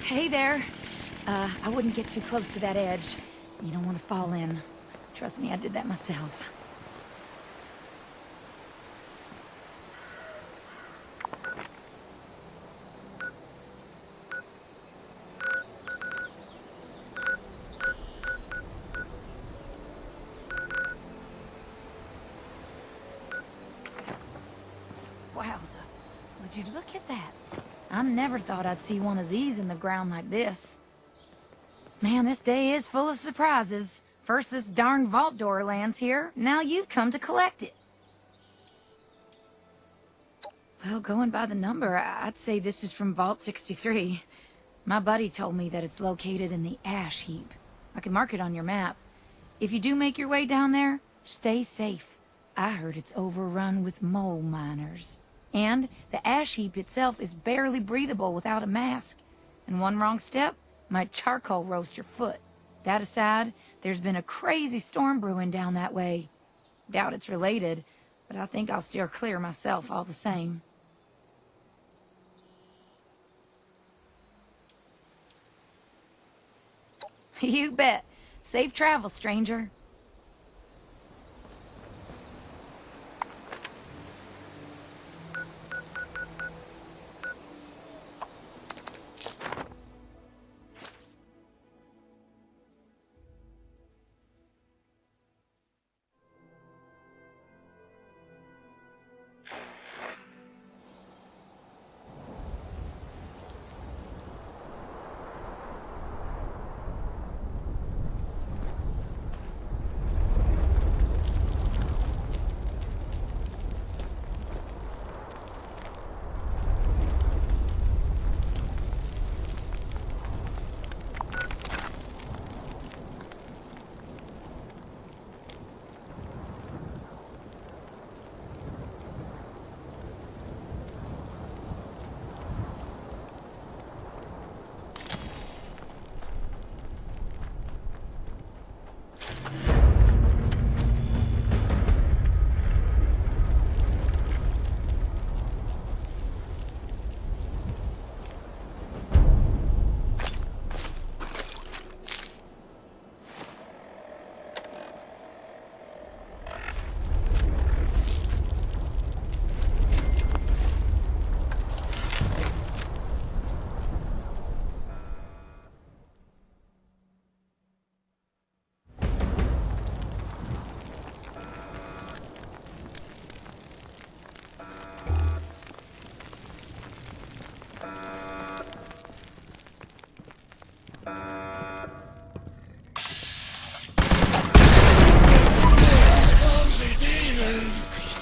Hey there. I wouldn't get too close to that edge. You don't want to fall in. Trust me, I did that myself. Wowza. Would you look at that? I never thought I'd see one of these in the ground like this. Man, this day is full of surprises. First this darn vault door lands here, now you've come to collect it. Well, going by the number, I'd say this is from Vault 63. My buddy told me that it's located in the ash heap. I can mark it on your map. If you do make your way down there, stay safe. I heard it's overrun with mole miners. And the ash heap itself is barely breathable without a mask. And one wrong step might charcoal roast your foot. That aside, there's been a crazy storm brewing down that way. Doubt it's related, but I think I'll steer clear myself all the same. You bet. Safe travel, stranger.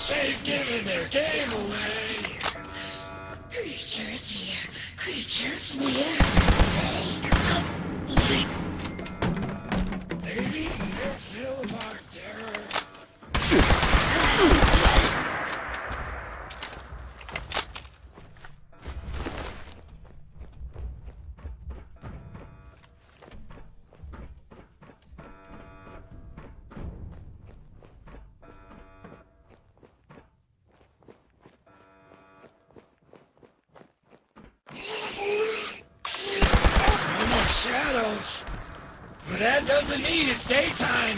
They've given their game away! Creatures here, creatures near. They've eaten their fill of our terror. Shadows. But that doesn't mean it's daytime.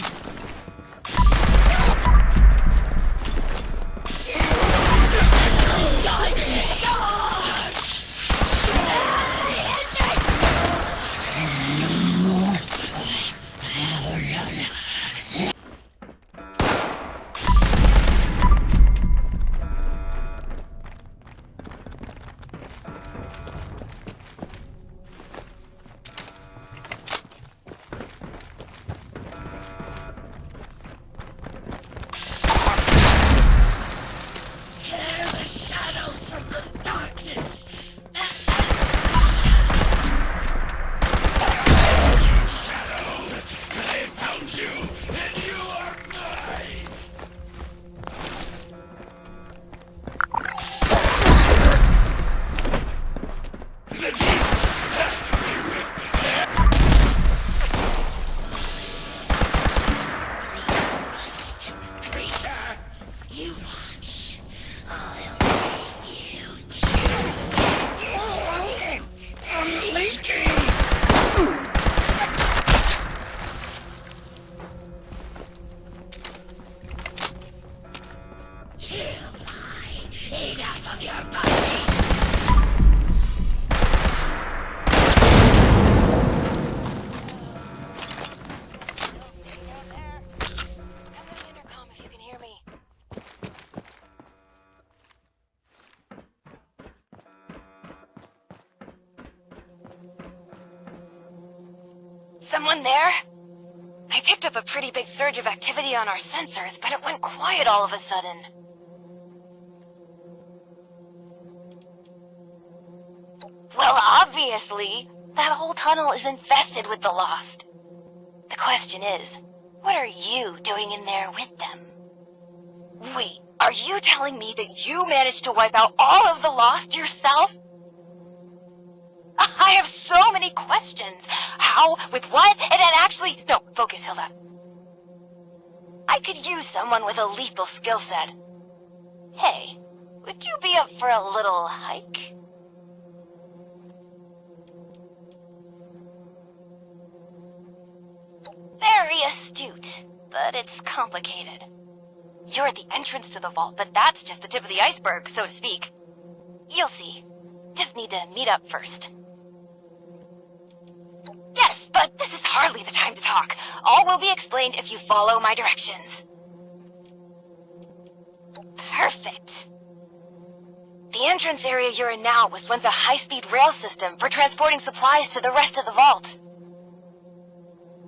Someone there? I picked up a pretty big surge of activity on our sensors, but it went quiet all of a sudden. Well, obviously, that whole tunnel is infested with the Lost. The question is, what are you doing in there with them? Wait, are you telling me that you managed to wipe out all of the Lost yourself? I have so many questions. How? With what? And actually... No, focus, Hilda. I could use someone with a lethal skill set. Hey, would you be up for a little hike? Very astute, but it's complicated. You're at the entrance to the vault, but that's just the tip of the iceberg, so to speak. You'll see. Just need to meet up first. Yes, but this is hardly the time to talk. All will be explained if you follow my directions. Perfect. The entrance area you're in now was once a high-speed rail system for transporting supplies to the rest of the vault.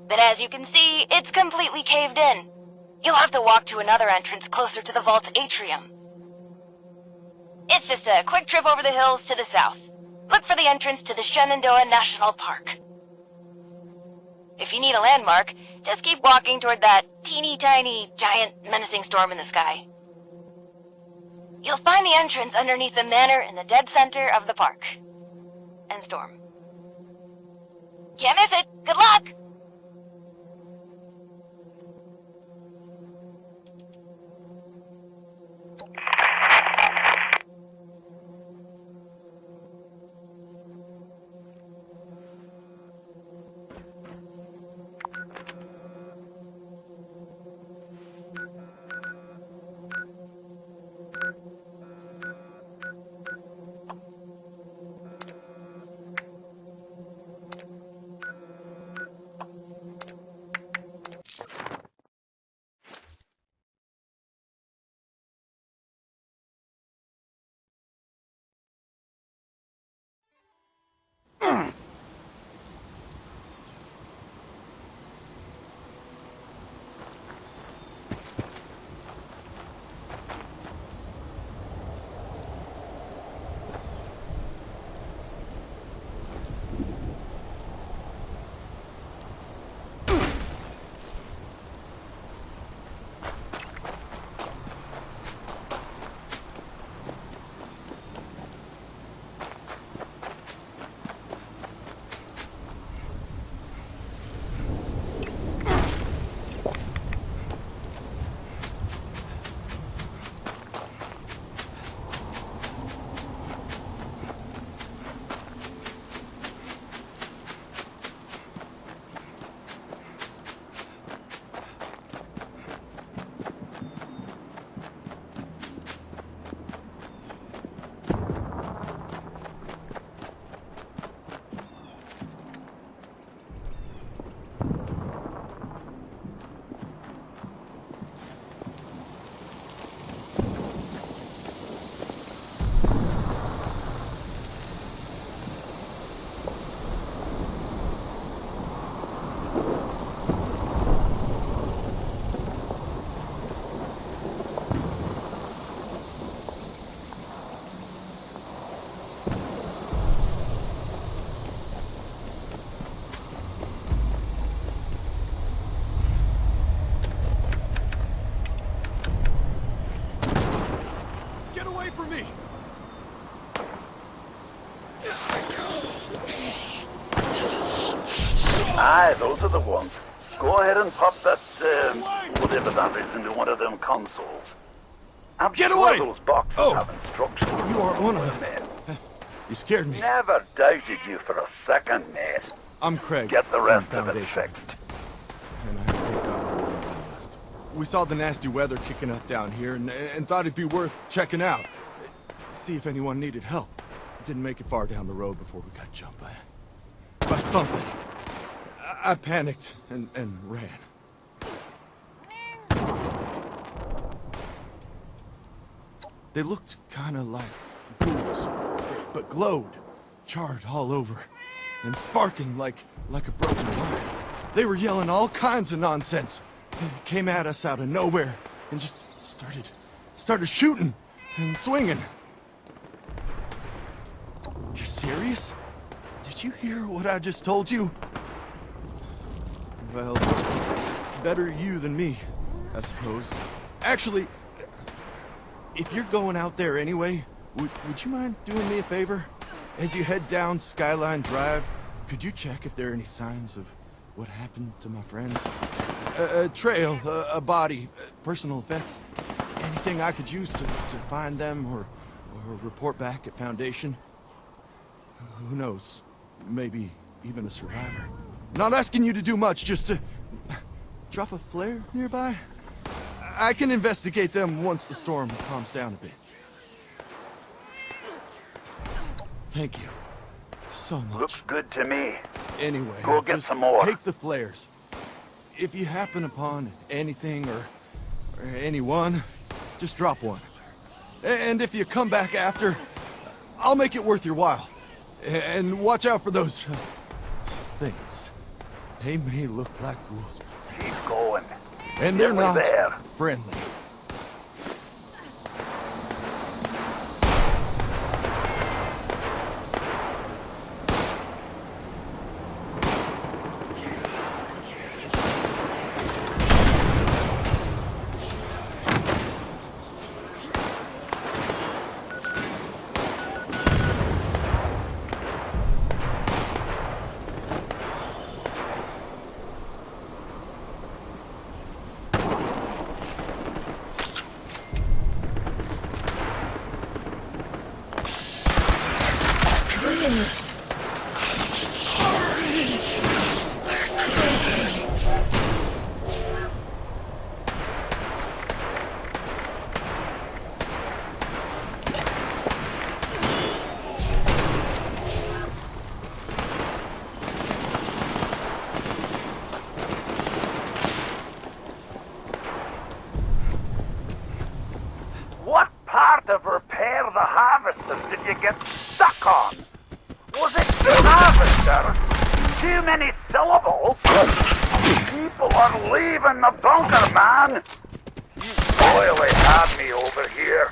But as you can see, it's completely caved in. You'll have to walk to another entrance closer to the vault's atrium. It's just a quick trip over the hills to the south. Look for the entrance to the Shenandoah National Park. If you need a landmark, just keep walking toward that teeny-tiny, giant, menacing storm in the sky. You'll find the entrance underneath the manor in the dead center of the park. And storm. Can't miss it! Good luck! Aye, those are the ones. Go ahead and pop that, whatever that is, into one of them consoles. I'm Get sure away! those boxes Oh, have instructions. you are one of them. Man. You scared me. Never doubted you for a second, mate. I'm Craig. Get the from rest the of it Foundation. fixed. And I have to take down my little list. We saw the nasty weather kicking up down here and thought it'd be worth checking out. See if anyone needed help. Didn't make it far down the road before we got jumped by something. I panicked and ran. They looked kind of like ghouls, but glowed, charred all over, and sparking like a broken wire. They were yelling all kinds of nonsense. They came at us out of nowhere and just started shooting and swinging. You're serious? Did you hear what I just told you? Well, better you than me, I suppose. Actually, if you're going out there anyway, would you mind doing me a favor? As you head down Skyline Drive, could you check if there are any signs of what happened to my friends? A trail, a body, personal effects. Anything I could use to find them or report back at Foundation? Who knows? Maybe even a survivor. Not asking you to do much, just to drop a flare nearby. I can investigate them once the storm calms down a bit. Thank you so much. Looks good to me. Anyway, Go get just some more. take the flares. If you happen upon anything or anyone, just drop one. And if you come back after, I'll make it worth your while. And watch out for those things. They may look like ghouls, Keep going. and they're Nearly not there. friendly. What part of repair the harvester did you get stuck on? Was it the harvester? Too many syllables? People are leaving the bunker, man! You royally had me over here.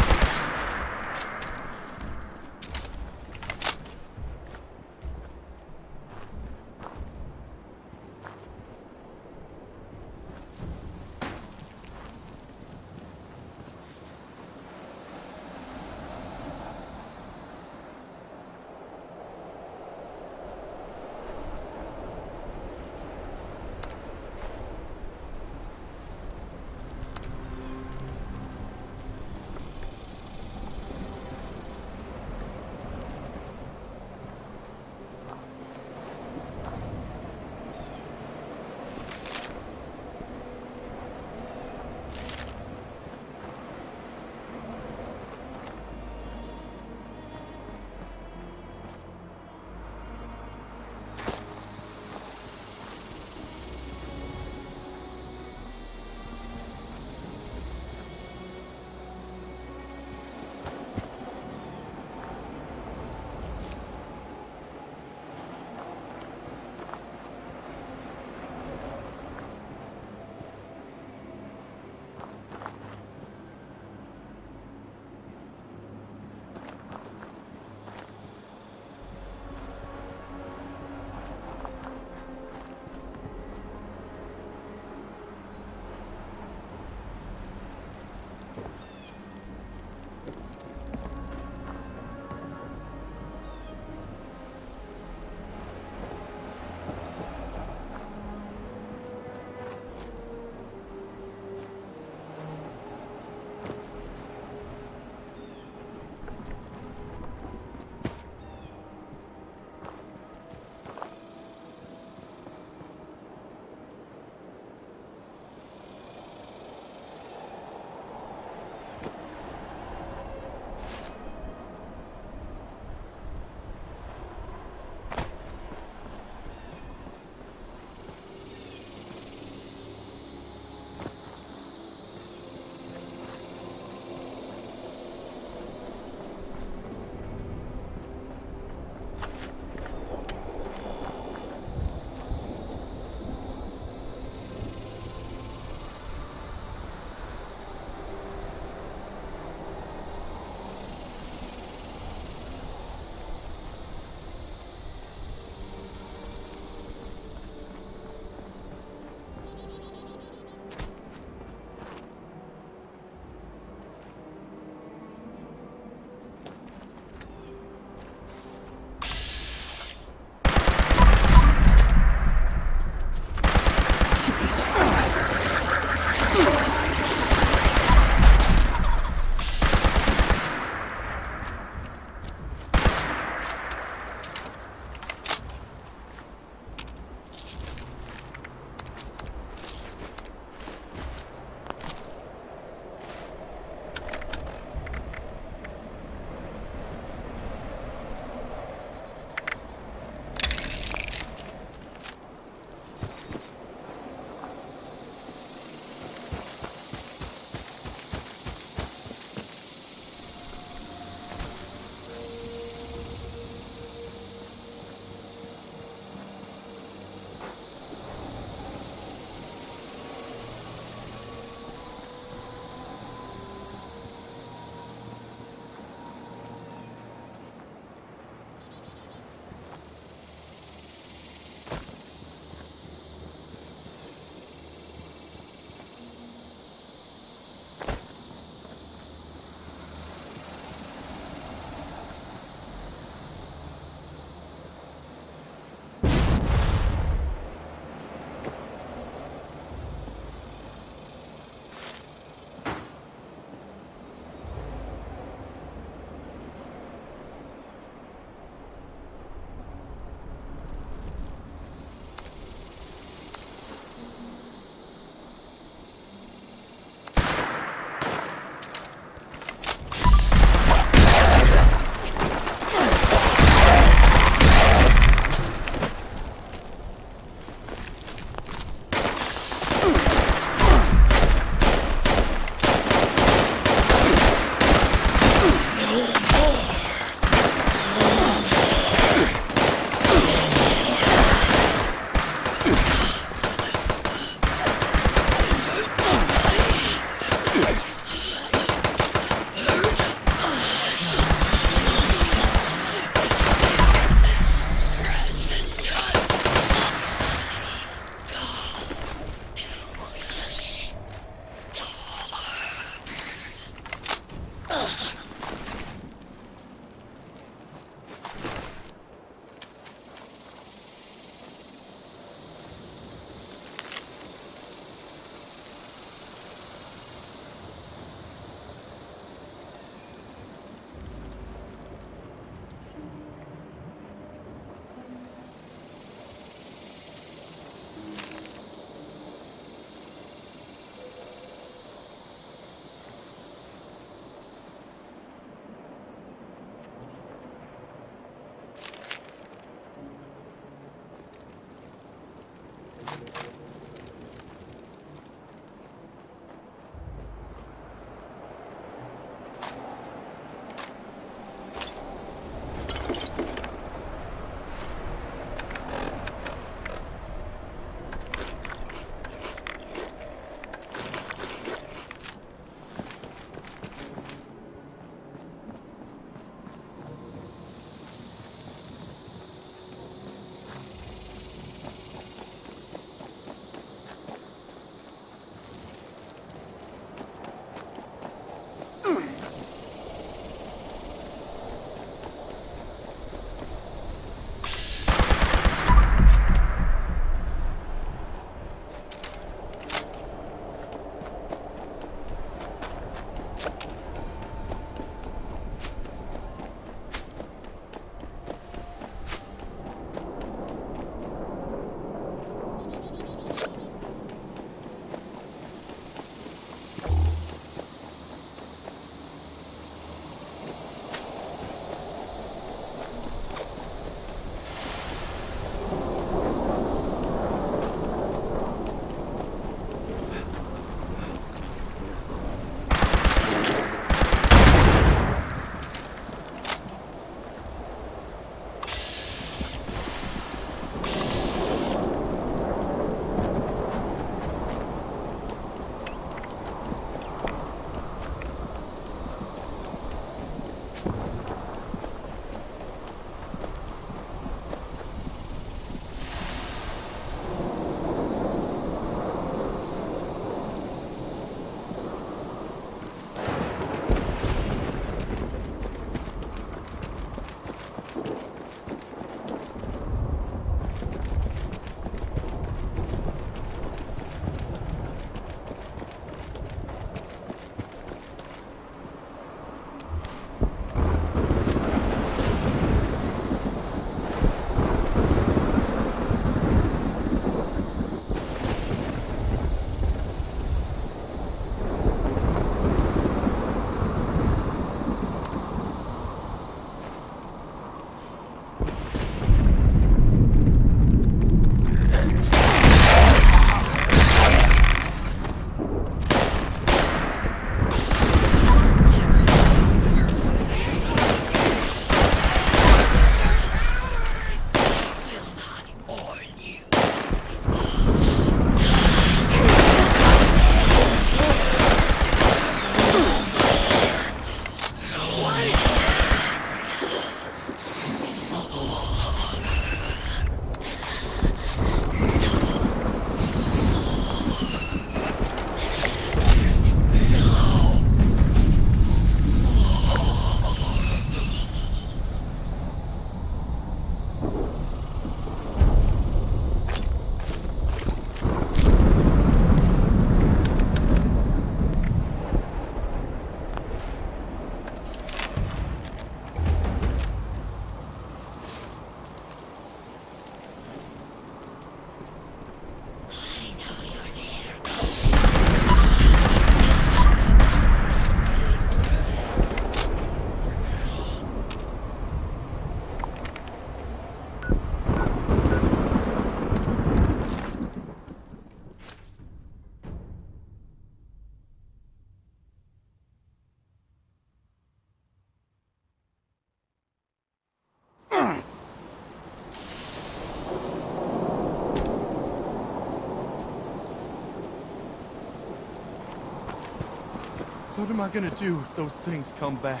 What am I gonna do if those things come back?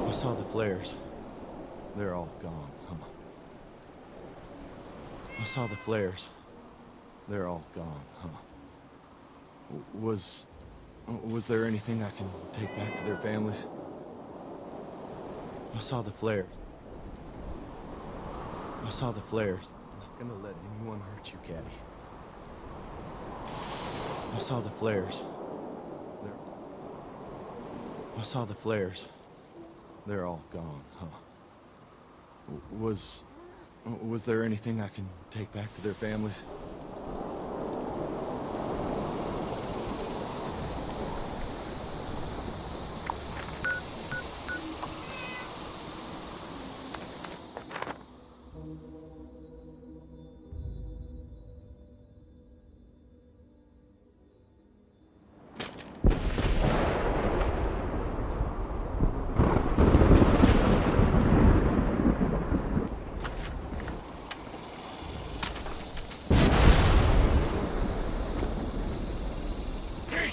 I saw the flares. They're all gone, huh? I saw the flares. They're all gone, huh? Was there anything I can take back to their families? I saw the flares. I saw the flares. I'm not gonna let anyone hurt you, Caddy. I saw the flares. I saw the flares. They're all gone, huh? Was there anything I can take back to their families?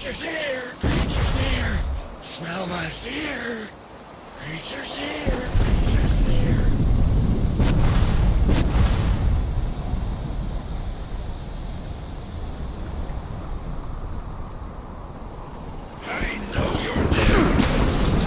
Creatures here! Creatures near! Smell my fear! Creatures here! Creatures near! I know you're there, ghost!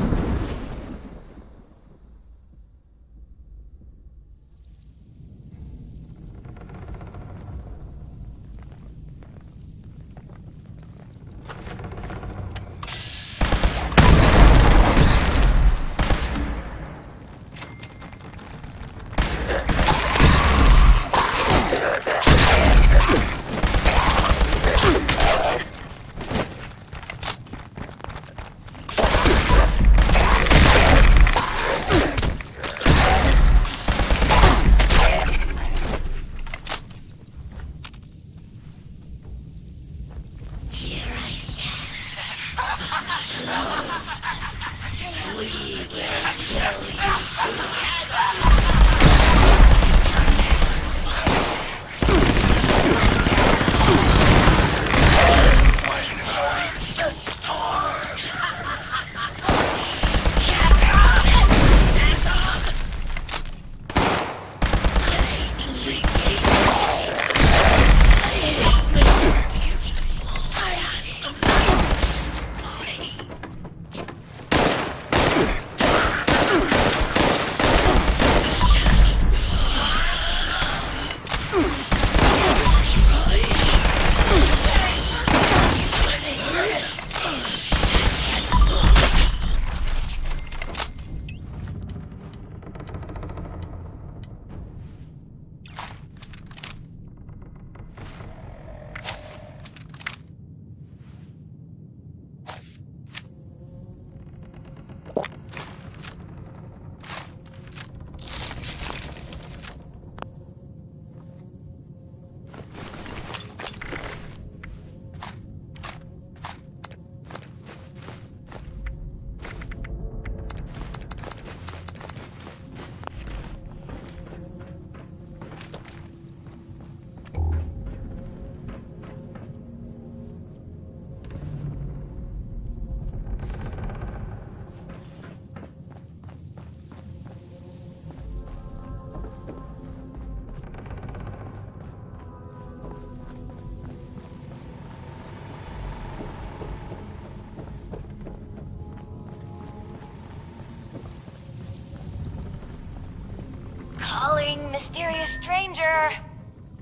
Calling mysterious stranger.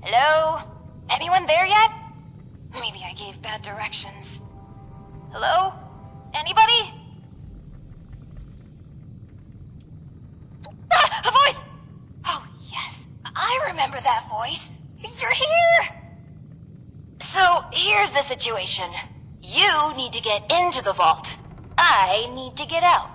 Hello? Anyone there yet? Maybe I gave bad directions. Hello? Anybody? Ah, a voice! Oh, yes. I remember that voice. You're here! So, here's the situation. You need to get into the vault. I need to get out.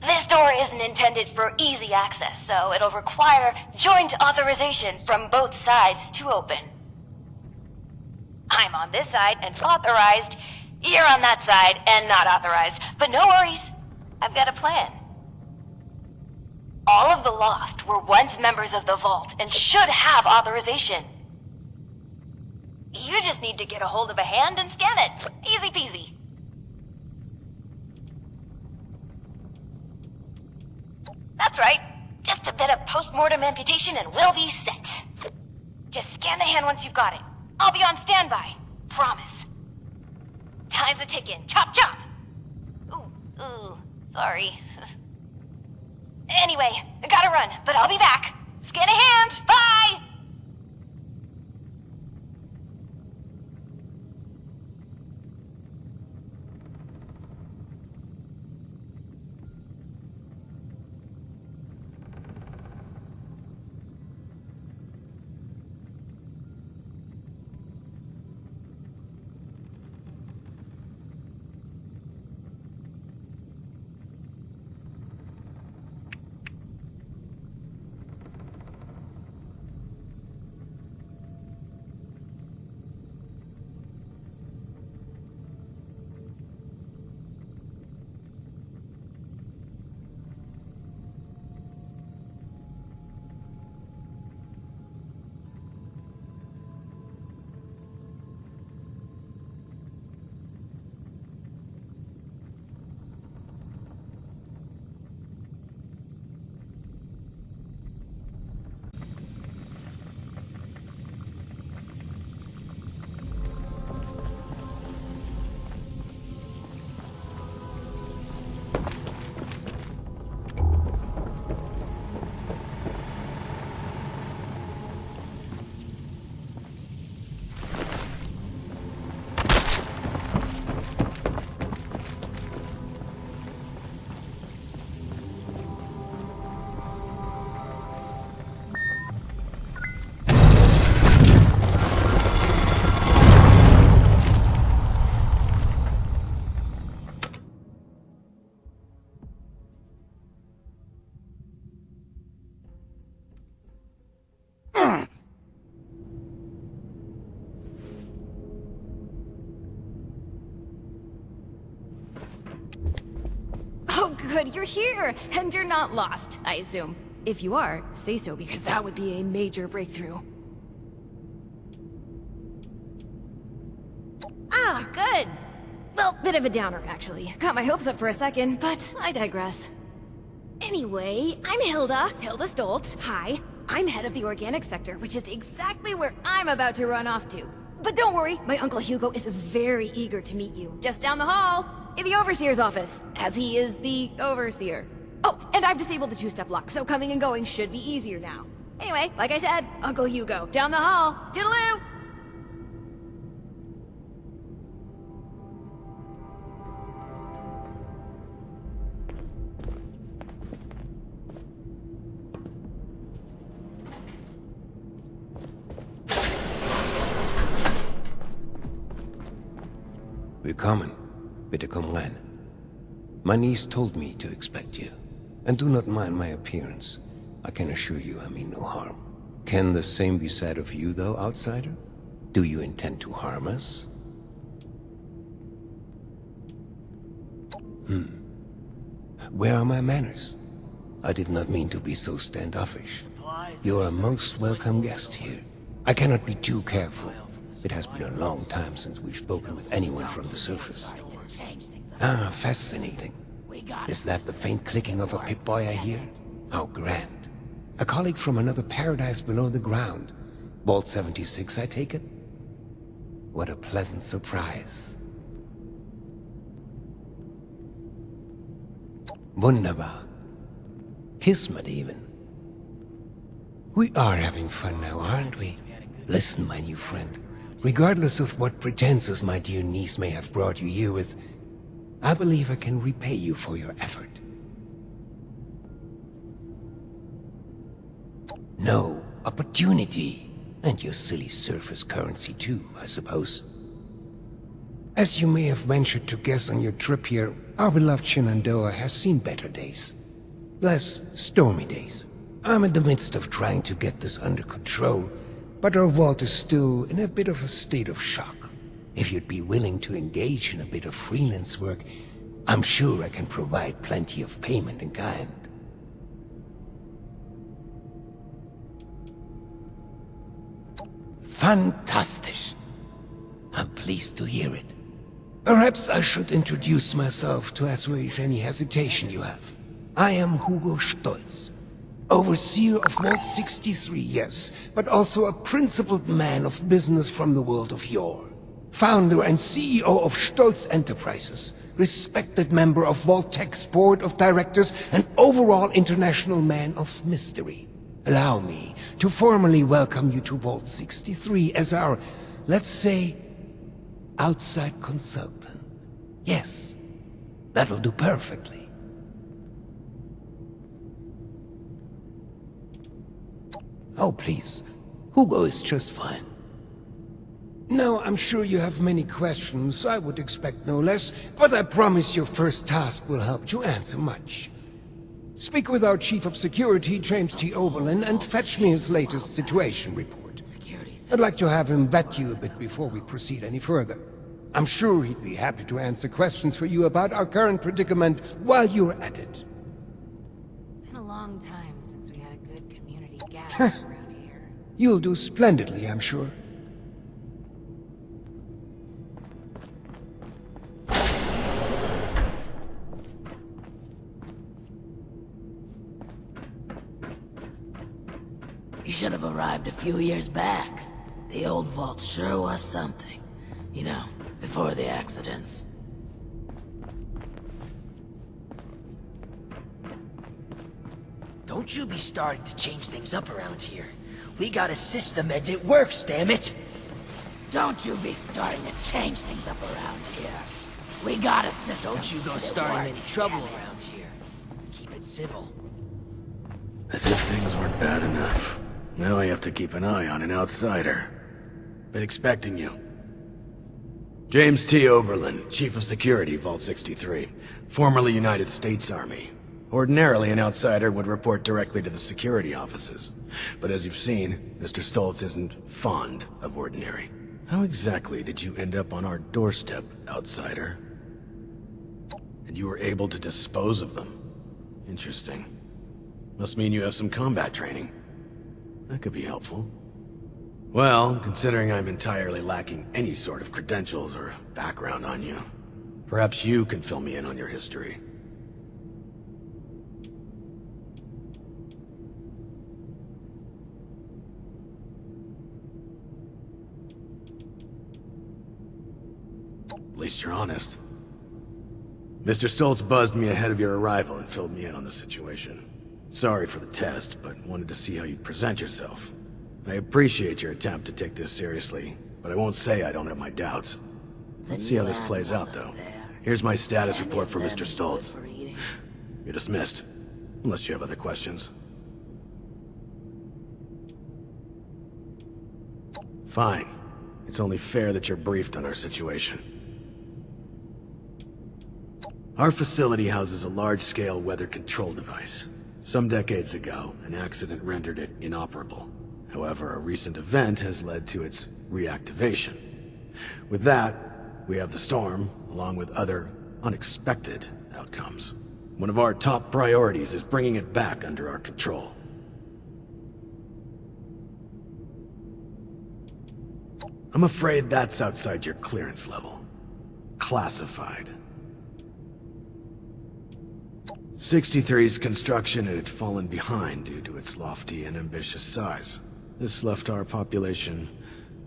This door isn't intended for easy access, so it'll require joint authorization from both sides to open. I'm on this side and authorized. You're on that side and not authorized. But no worries. I've got a plan. All of the Lost were once members of the Vault and should have authorization. You just need to get a hold of a hand and scan it. Easy peasy. That's right. Just a bit of post-mortem amputation and we'll be set. Just scan the hand once you've got it. I'll be on standby. Promise. Time's a-ticking. Chop chop! Ooh, sorry. Anyway, I gotta run, but I'll be back. Scan a hand! Bye! Oh, good, you're here! And you're not lost, I assume. If you are, say so, because that would be a major breakthrough. Ah, good! Well, bit of a downer, actually. Got my hopes up for a second, but I digress. Anyway, I'm Hilda Stoltz. Hi. I'm head of the organic sector, which is exactly where I'm about to run off to. But don't worry, my Uncle Hugo is very eager to meet you. Just down the hall, in the Overseer's office, as he is the Overseer. Oh, and I've disabled the two-step lock, so coming and going should be easier now. Anyway, like I said, Uncle Hugo, down the hall. Toodaloo! Willkommen. Bitte komm rein. My niece told me to expect you. And do not mind my appearance. I can assure you I mean no harm. Can the same be said of you, though, outsider? Do you intend to harm us? Where are my manners? I did not mean to be so standoffish. You are a most welcome guest here. I cannot be too careful. It has been a long time since we've spoken with anyone from the surface. Ah, fascinating. Is that the faint clicking of a Pip-Boy I hear? How grand. A colleague from another paradise below the ground. Vault 76, I take it? What a pleasant surprise. Wunderbar. Kismet even. We are having fun now, aren't we? Listen, my new friend. Regardless of what pretenses my dear niece may have brought you here with, I believe I can repay you for your effort. No, opportunity. And your silly surface currency too, I suppose. As you may have ventured to guess on your trip here, our beloved Shenandoah has seen better days. Less stormy days. I'm in the midst of trying to get this under control, but our vault is still in a bit of a state of shock. If you'd be willing to engage in a bit of freelance work, I'm sure I can provide plenty of payment in kind. Fantastisch. I'm pleased to hear it. Perhaps I should introduce myself to assuage any hesitation you have. I am Hugo Stolz, overseer of Vault 63, yes, but also a principled man of business from the world of yore. Founder and CEO of Stolz Enterprises, respected member of Vault-Tech's board of directors, and overall international man of mystery. Allow me to formally welcome you to Vault 63 as our, let's say, outside consultant. Yes, that'll do perfectly. Oh, please. Hugo is just fine. Now, I'm sure you have many questions. I would expect no less, but I promise your first task will help you answer much. Speak with our Chief of Security, James T. Oberlin, and fetch me his latest situation report. I'd like to have him vet you a bit before we proceed any further. I'm sure he'd be happy to answer questions for you about our current predicament while you're at it. Been a long time since we had a good community gathering around here. You'll do splendidly, I'm sure. You should have arrived a few years back. The old vault sure was something. You know, before the accidents. Don't you be starting to change things up around here. We got a system and it works, damn it! Don't you be starting to change things up around here. We got a system. Don't you go and it starting works, any trouble damn it. around here. Keep it civil. As if things weren't bad enough. Now I have to keep an eye on an outsider. Been expecting you. James T. Oberlin, Chief of Security, Vault 63. Formerly United States Army. Ordinarily, an outsider would report directly to the security offices. But as you've seen, Mr. Stolz isn't fond of ordinary. How exactly did you end up on our doorstep, outsider? And you were able to dispose of them. Interesting. Must mean you have some combat training. That could be helpful. Well, considering I'm entirely lacking any sort of credentials or background on you, perhaps you can fill me in on your history. At least you're honest. Mr. Stolz buzzed me ahead of your arrival and filled me in on the situation. Sorry for the test, but wanted to see how you'd present yourself. I appreciate your attempt to take this seriously, but I won't say I don't have my doubts. Let's see how this plays out, though. Here's my status report for Mr. Stolz. You're dismissed, unless you have other questions. Fine. It's only fair that you're briefed on our situation. Our facility houses a large-scale weather control device. Some decades ago, an accident rendered it inoperable. However, a recent event has led to its reactivation. With that, we have the storm, along with other unexpected outcomes. One of our top priorities is bringing it back under our control. I'm afraid that's outside your clearance level. Classified. 63's construction had fallen behind due to its lofty and ambitious size. This left our population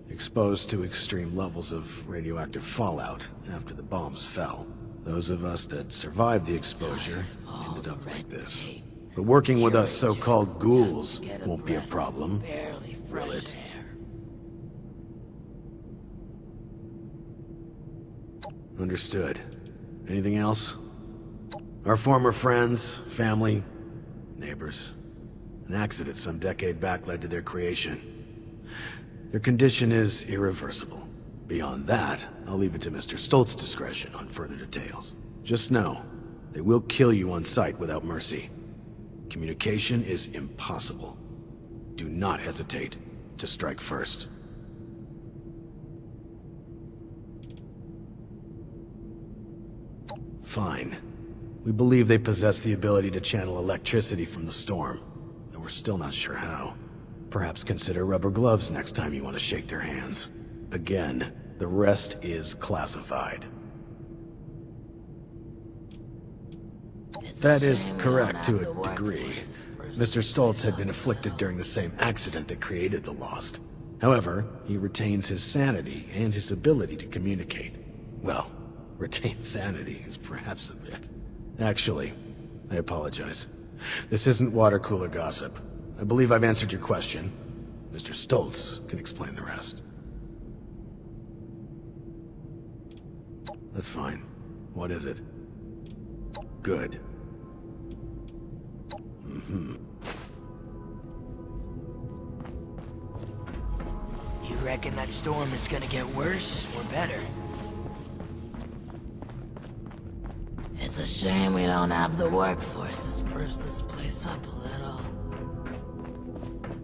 exposed to extreme levels of radioactive fallout after the bombs fell. Those of us that survived the exposure ended up like this. But working with us so-called ghouls won't be a problem, will it? Understood. Anything else? Our former friends, family, neighbors. An accident some decade back led to their creation. Their condition is irreversible. Beyond that, I'll leave it to Mr. Stoltz's discretion on further details. Just know, they will kill you on sight without mercy. Communication is impossible. Do not hesitate to strike first. Fine. We believe they possess the ability to channel electricity from the storm, though we're still not sure how. Perhaps consider rubber gloves next time you want to shake their hands. Again, The rest is classified. That is correct to a degree. Mr. Stoltz had been afflicted during the same accident that created the Lost. However, he retains his sanity and his ability to communicate. Well, retain sanity is perhaps a bit. Actually, I apologize. This isn't water cooler gossip. I believe I've answered your question. Mr. Stoltz can explain the rest. That's fine. What is it? Good. You reckon that storm is gonna get worse or better? It's a shame we don't have the workforce to spruce this place up a little.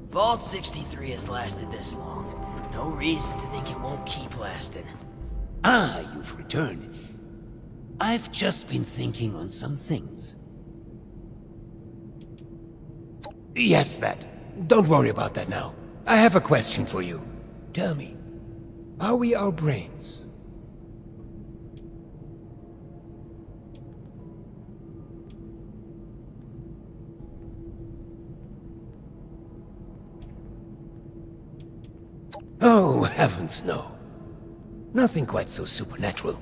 Vault 63 has lasted this long. No reason to think it won't keep lasting. Ah, you've returned. I've just been thinking on some things. Yes, that. Don't worry about that now. I have a question for you. Tell me, are we our brains? Oh, heavens no. Nothing quite so supernatural.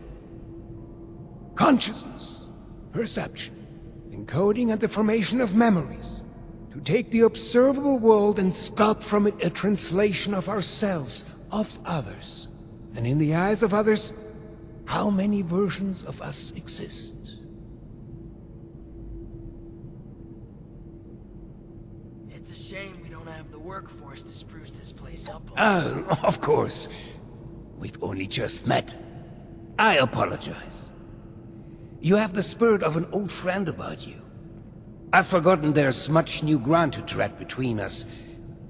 Consciousness, perception, encoding and the formation of memories. To take the observable world and sculpt from it a translation of ourselves, of others. And in the eyes of others, how many versions of us exist? It's a shame we don't have the workforce to spruce this place up. Of course. We've only just met. I apologize. You have the spirit of an old friend about you. I've forgotten there's much new ground to tread between us.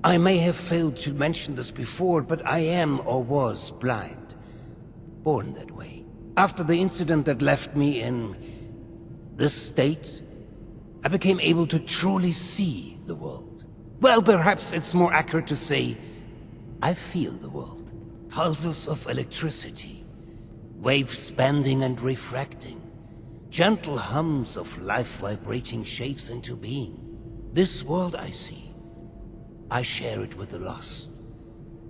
I may have failed to mention this before, but I am or was blind. Born that way. After the incident that left me in this state, I became able to truly see the world. Well, perhaps it's more accurate to say, I feel the world. Pulses of electricity, waves bending and refracting. Gentle hums of life vibrating shapes into being. This world I see, I share it with the lost.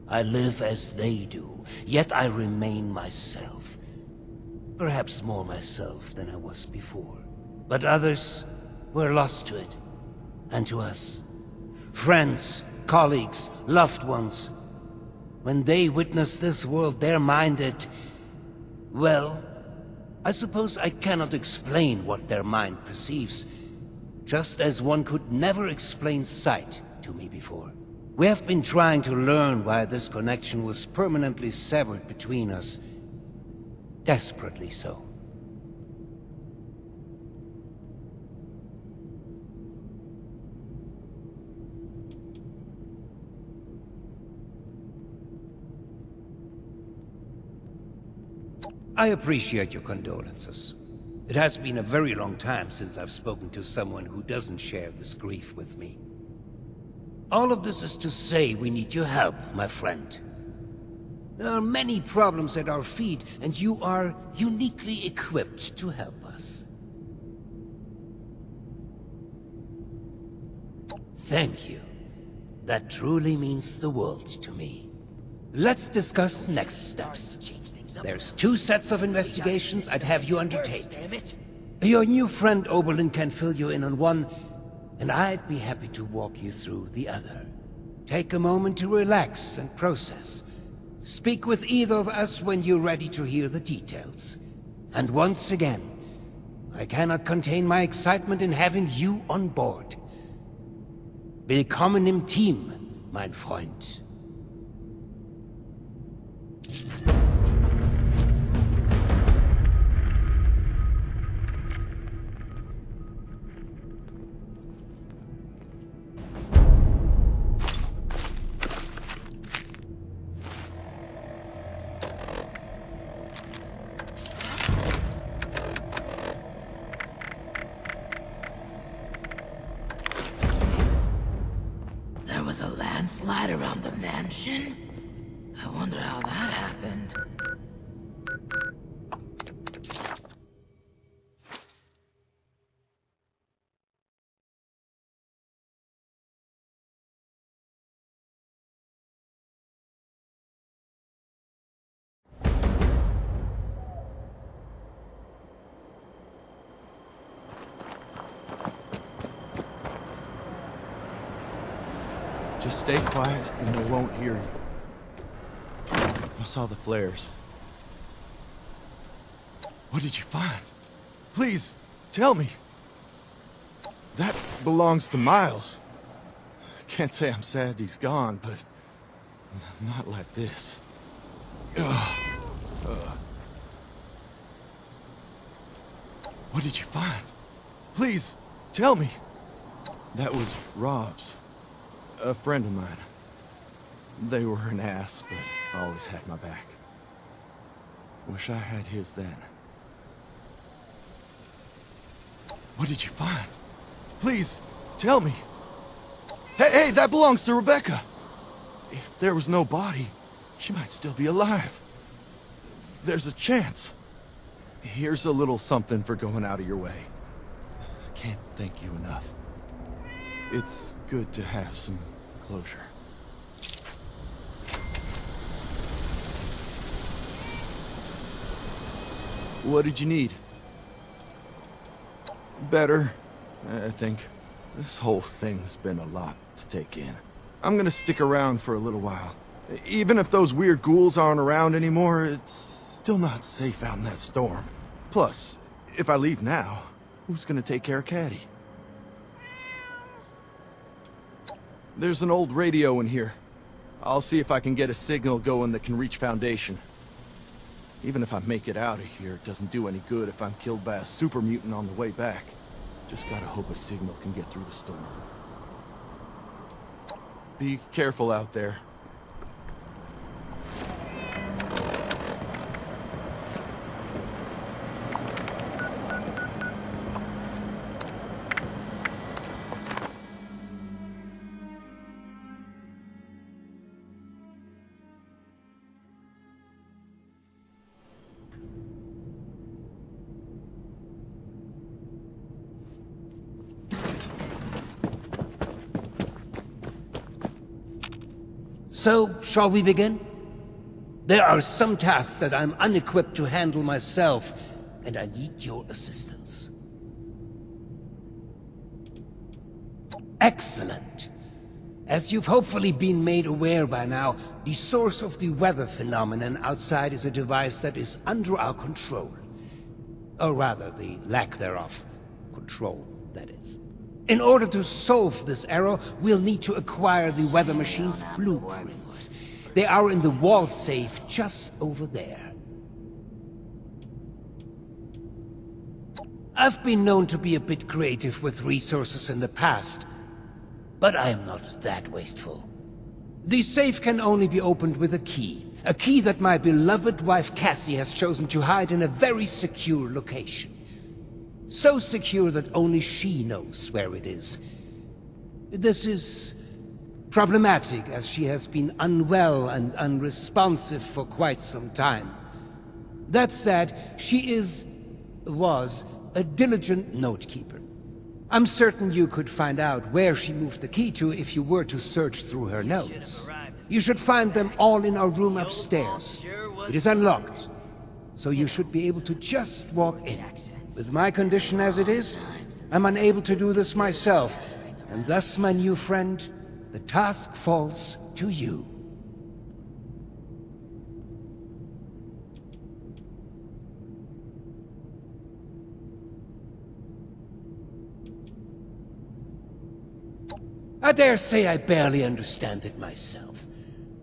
I live as they do, yet I remain myself. Perhaps more myself than I was before. But others were lost to it, and to us. Friends, colleagues, loved ones. When they witness this world, they're minded, well, I suppose I cannot explain what their mind perceives, just as one could never explain sight to me before. We have been trying to learn why this connection was permanently severed between us. Desperately so. I appreciate your condolences. It has been a very long time since I've spoken to someone who doesn't share this grief with me. All of this is to say we need your help, my friend. There are many problems at our feet, and you are uniquely equipped to help us. Thank you. That truly means the world to me. Let's discuss next steps. There's 2 sets of investigations I'd have you undertake. Your new friend Oberlin can fill you in on one, and I'd be happy to walk you through the other. Take a moment to relax and process. Speak with either of us when you're ready to hear the details. And once again, I cannot contain my excitement in having you on board. Willkommen im Team, mein Freund. There was a landslide around the mansion? I wonder how that happened. Just stay quiet and they won't hear you. I saw the flares. What did you find? Please, tell me. That belongs to Miles. Can't say I'm sad he's gone, but not like this. What did you find? Please, tell me. That was Rob's. A friend of mine. They were an ass, but always had my back. Wish I had his then. What did you find? Please, tell me. Hey, that belongs to Rebecca. If there was no body, she might still be alive. There's a chance. Here's a little something for going out of your way. I can't thank you enough. It's good to have some closure. What did you need? Better, I think. This whole thing's been a lot to take in. I'm gonna stick around for a little while. Even if those weird ghouls aren't around anymore, it's still not safe out in that storm. Plus, if I leave now, who's gonna take care of Caddy? There's an old radio in here. I'll see if I can get a signal going that can reach Foundation. Even if I make it out of here, it doesn't do any good if I'm killed by a super mutant on the way back. Just gotta hope a signal can get through the storm. Be careful out there. So, shall we begin? There are some tasks that I'm unequipped to handle myself, and I need your assistance. Excellent. As you've hopefully been made aware by now, the source of the weather phenomenon outside is a device that is under our control. Or rather, the lack thereof. Control, that is. In order to solve this error, we'll need to acquire the weather machine's blueprints. They are in the wall safe just over there. I've been known to be a bit creative with resources in the past, but I am not that wasteful. The safe can only be opened with a key that my beloved wife Cassie has chosen to hide in a very secure location. So secure that only she knows where it is. This is problematic, as she has been unwell and unresponsive for quite some time. That said, she was a diligent note-keeper. I'm certain you could find out where she moved the key to if you were to search through her notes. You should find them all in our room upstairs. It is unlocked, so you should be able to just walk in. With my condition as it is, I'm unable to do this myself, and thus, my new friend, the task falls to you. I dare say I barely understand it myself.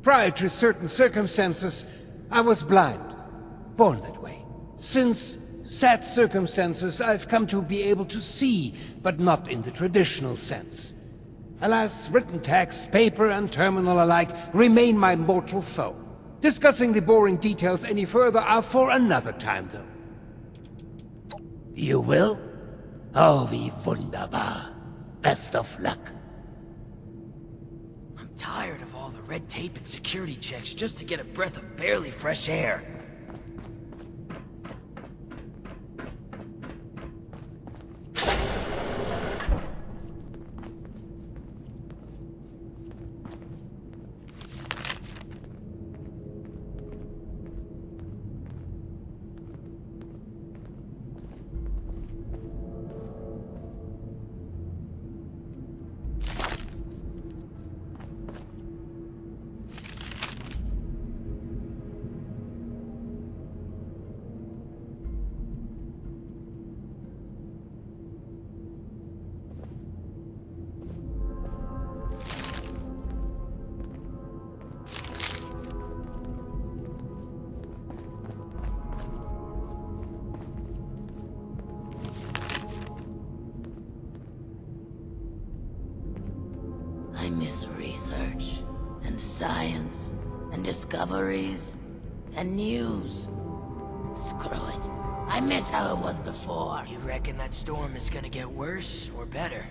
Prior to certain circumstances, I was blind, born that way. Since sad circumstances, I've come to be able to see, but not in the traditional sense. Alas, written text, paper, and terminal alike remain my mortal foe. Discussing the boring details any further are for another time, though. You will? Oh, wie wunderbar. Best of luck. I'm tired of all the red tape and security checks just to get a breath of barely fresh air. I miss research, and science, and discoveries, and news. Screw it. I miss how it was before. You reckon that storm is gonna get worse or better?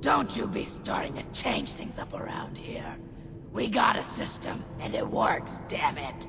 Don't you be starting to change things up around here. We got a system, and it works, damn it.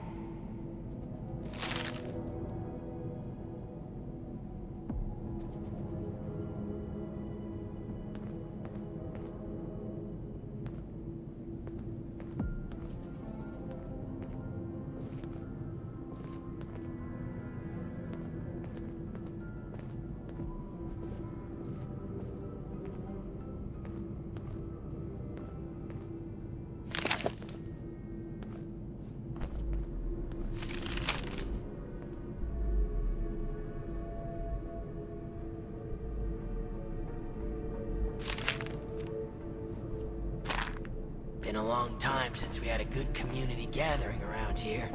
Been a long time since we had a good community gathering around here.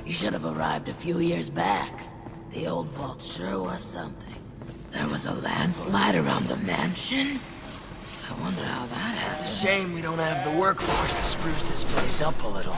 You should have arrived a few years back. The old vault sure was something. There was a landslide around the mansion? I wonder how that happened. It's a shame we don't have the workforce to spruce this place up a little.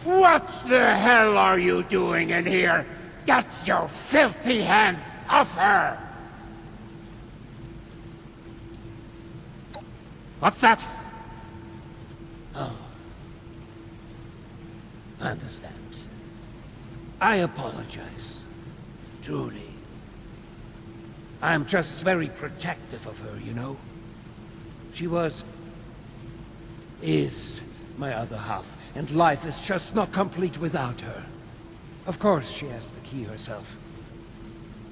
What the hell are you doing in here? Get your filthy hands off her! What's that? Oh. I understand. I apologize. Truly. I'm just very protective of her, you know? She is my other half, and life is just not complete without her. Of course she has the key herself.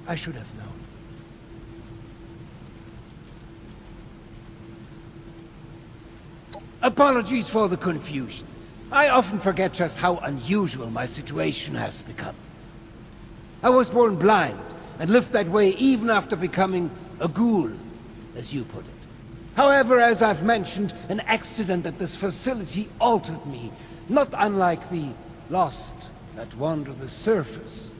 I should have known. Apologies for the confusion. I often forget just how unusual my situation has become. I was born blind, and lived that way even after becoming a ghoul, as you put it. However, as I've mentioned, an accident at this facility altered me, not unlike the lost that wander the surface.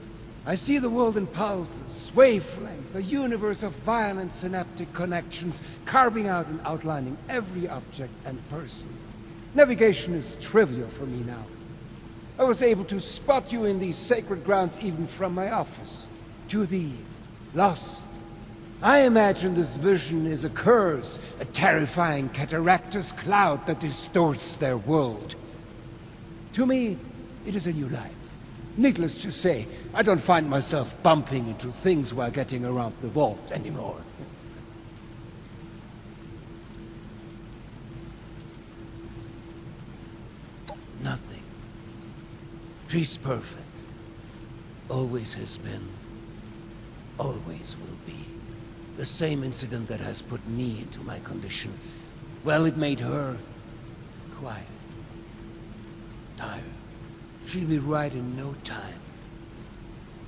I see the world in pulses, wavelengths, a universe of violent synaptic connections, carving out and outlining every object and person. Navigation is trivial for me now. I was able to spot you in these sacred grounds even from my office. To the lost, I imagine this vision is a curse, a terrifying cataractous cloud that distorts their world. To me, it is a new life. Needless to say, I don't find myself bumping into things while getting around the vault anymore. Nothing. She's perfect. Always has been. Always will be. The same incident that has put me into my condition. Well, it made her quiet. Tired. She'll be right in no time.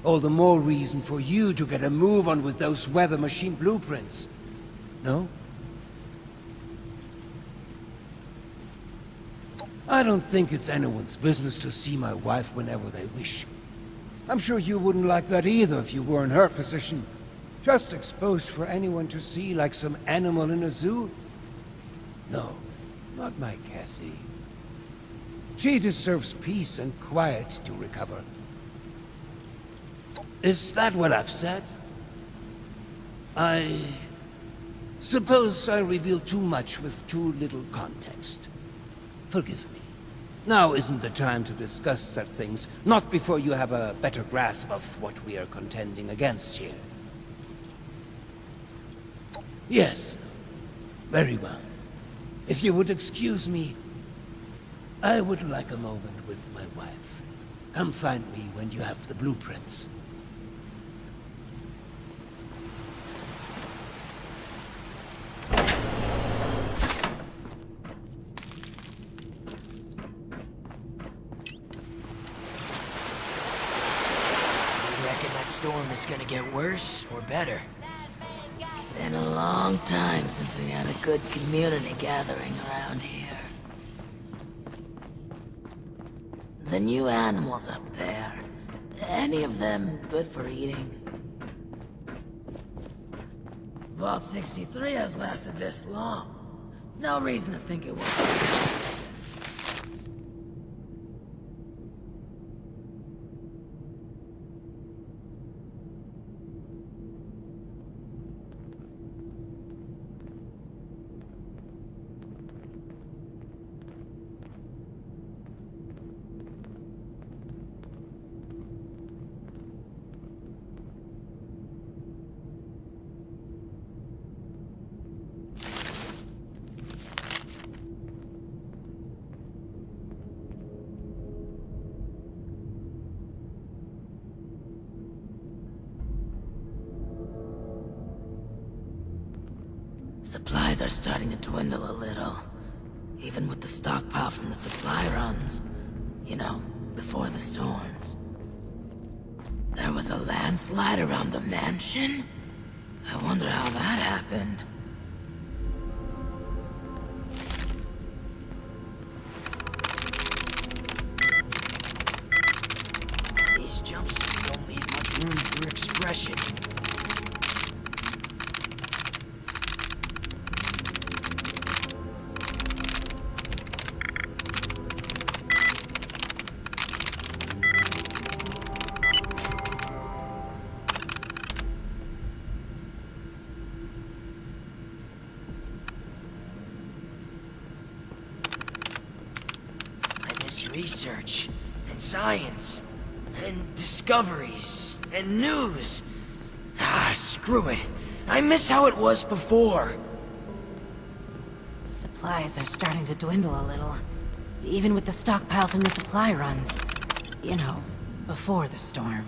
All the more reason for you to get a move on with those weather machine blueprints. No? I don't think it's anyone's business to see my wife whenever they wish. I'm sure you wouldn't like that either if you were in her position. Just exposed for anyone to see like some animal in a zoo? No, not my Cassie. She deserves peace and quiet to recover. Is that what I've said? I suppose I revealed too much with too little context. Forgive me. Now isn't the time to discuss such things, not before you have a better grasp of what we are contending against here. Yes, very well. If you would excuse me, I would like a moment with my wife. Come find me when you have the blueprints. Storm is gonna get worse or better. Been a long time since we had a good community gathering around here. The new animals up there, any of them good for eating? Vault 63 has lasted this long. No reason to think it will. Supplies are starting to dwindle a little. Even with the stockpile from the supply runs. You know, before the storms. There was a landslide around the mansion? I wonder how that happened. These jumpsuits don't leave much room for expression. Research, and science, and discoveries, and news. Ah, screw it. I miss how it was before. Supplies are starting to dwindle a little. Even with the stockpile from the supply runs. You know, before the storm.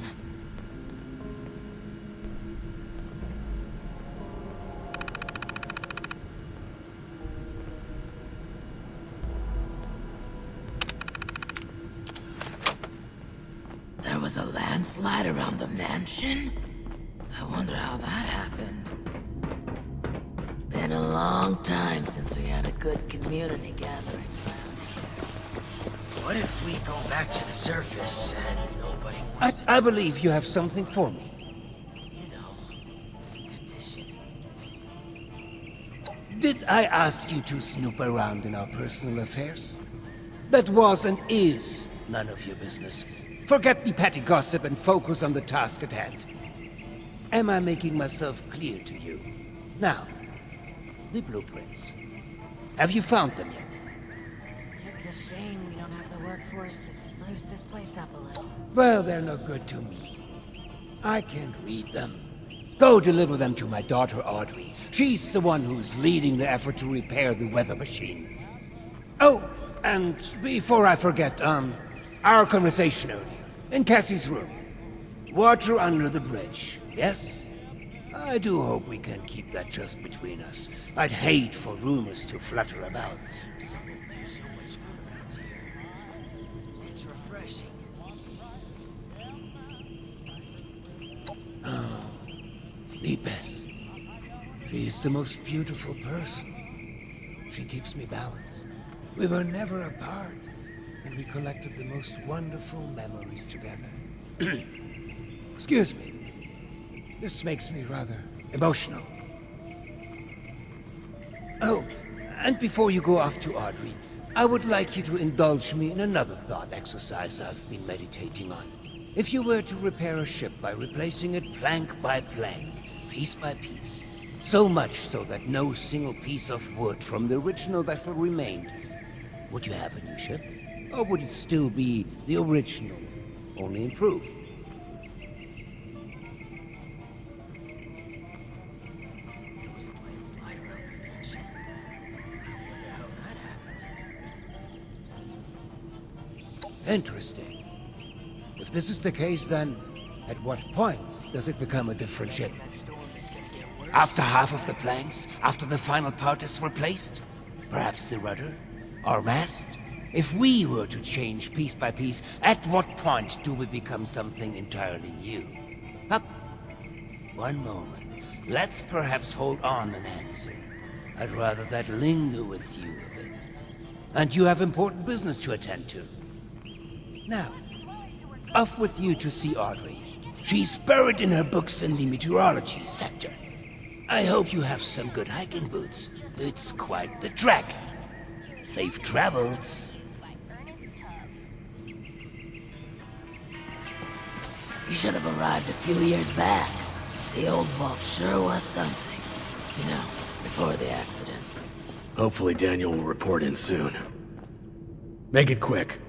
There was a landslide around the mansion? I wonder how that happened. Been a long time since we had a good community gathering around here. What if we go back to the surface and nobody wants I believe you have something for me. You know, condition. Did I ask you to snoop around in our personal affairs? That was and is none of your business. Forget the petty gossip and focus on the task at hand. Am I making myself clear to you? Now, the blueprints. Have you found them yet? It's a shame we don't have the workforce to spruce this place up a little. Well, they're no good to me. I can't read them. Go deliver them to my daughter Audrey. She's the one who's leading the effort to repair the weather machine. Oh, and before I forget, our conversation earlier, in Cassie's room. Water under the bridge, yes? I do hope we can keep that just between us. I'd hate for rumors to flutter about. Someone do so much good around here. It's refreshing. is the most beautiful person. She keeps me balanced. We were never apart, and we collected the most wonderful memories together. Excuse me. This makes me rather emotional. Oh, and before you go off to Audrey, I would like you to indulge me in another thought exercise I've been meditating on. If you were to repair a ship by replacing it plank by plank, piece by piece, so much so that no single piece of wood from the original vessel remained, would you have a new ship? Or would it still be the original, only improved? There was a landslide around the mansion. I wonder how that happened. Interesting. If this is the case, then at what point does it become a different ship? That storm is gonna get worse. After half of the planks? After the final part is replaced? Perhaps the rudder? Or mast? If we were to change piece by piece, at what point do we become something entirely new? Up. One moment. Let's perhaps hold on an answer. I'd rather that linger with you a bit. And you have important business to attend to. Now, off with you to see Audrey. She's buried in her books in the meteorology sector. I hope you have some good hiking boots. It's quite the trek. Safe travels. You should have arrived a few years back. The old vault sure was something. You know, before the accidents. Hopefully Daniel will report in soon. Make it quick.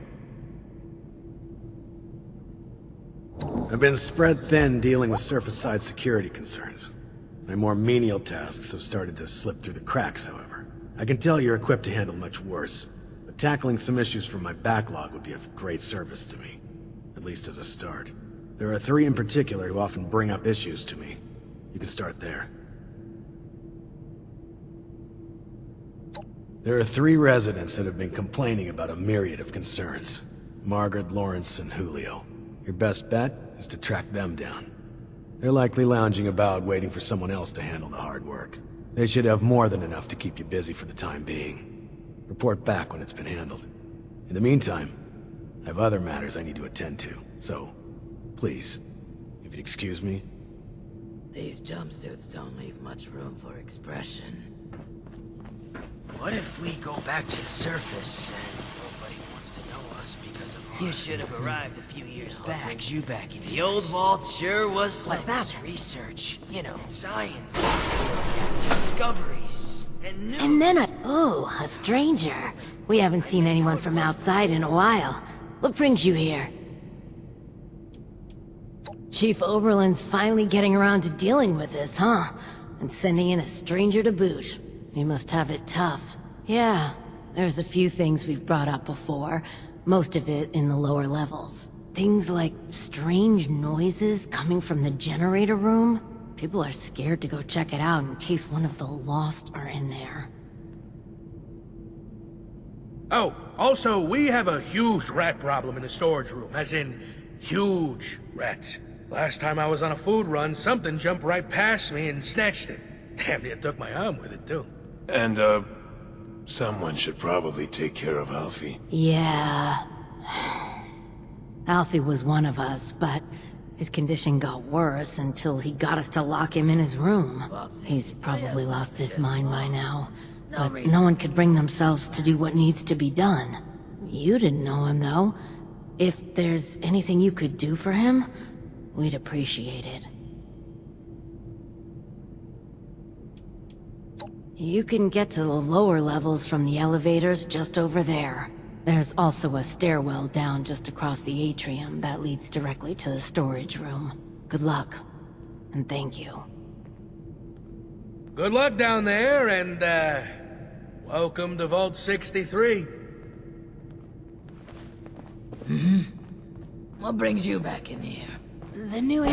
I've been spread thin dealing with surface-side security concerns. My more menial tasks have started to slip through the cracks, however. I can tell you're equipped to handle much worse, but tackling some issues from my backlog would be of great service to me. At least as a start. There are 3 in particular who often bring up issues to me. You can start there. There are 3 residents that have been complaining about a myriad of concerns. Margaret, Lawrence, and Julio. Your best bet is to track them down. They're likely lounging about waiting for someone else to handle the hard work. They should have more than enough to keep you busy for the time being. Report back when it's been handled. In the meantime, I have other matters I need to attend to, so please, if you'd excuse me. These jumpsuits don't leave much room for expression. What if we go back to the surface and nobody wants to know us because of our... You should have arrived a few years back. Brings you back. The old vault sure was something. What's up? Research, you know, science, discoveries, and news. And then a stranger. We haven't seen anyone from outside in a while. What brings you here? Chief Oberlin's finally getting around to dealing with this, huh? And sending in a stranger to boot. You must have it tough. Yeah, there's a few things we've brought up before. Most of it in the lower levels. Things like strange noises coming from the generator room. People are scared to go check it out in case one of the Lost are in there. Oh, also, we have a huge rat problem in the storage room, as in, huge rats. Last time I was on a food run, something jumped right past me and snatched it. Damn near took my arm with it, too. And, someone should probably take care of Alfie. Yeah. Alfie was one of us, but his condition got worse until he got us to lock him in his room. He's probably lost his mind by now, but no one could bring themselves to do what needs to be done. You didn't know him, though. If there's anything you could do for him, we'd appreciate it. You can get to the lower levels from the elevators just over there. There's also a stairwell down just across the atrium that leads directly to the storage room. Good luck, and thank you. Good luck down there, and, welcome to Vault 63. What brings you back in here? The new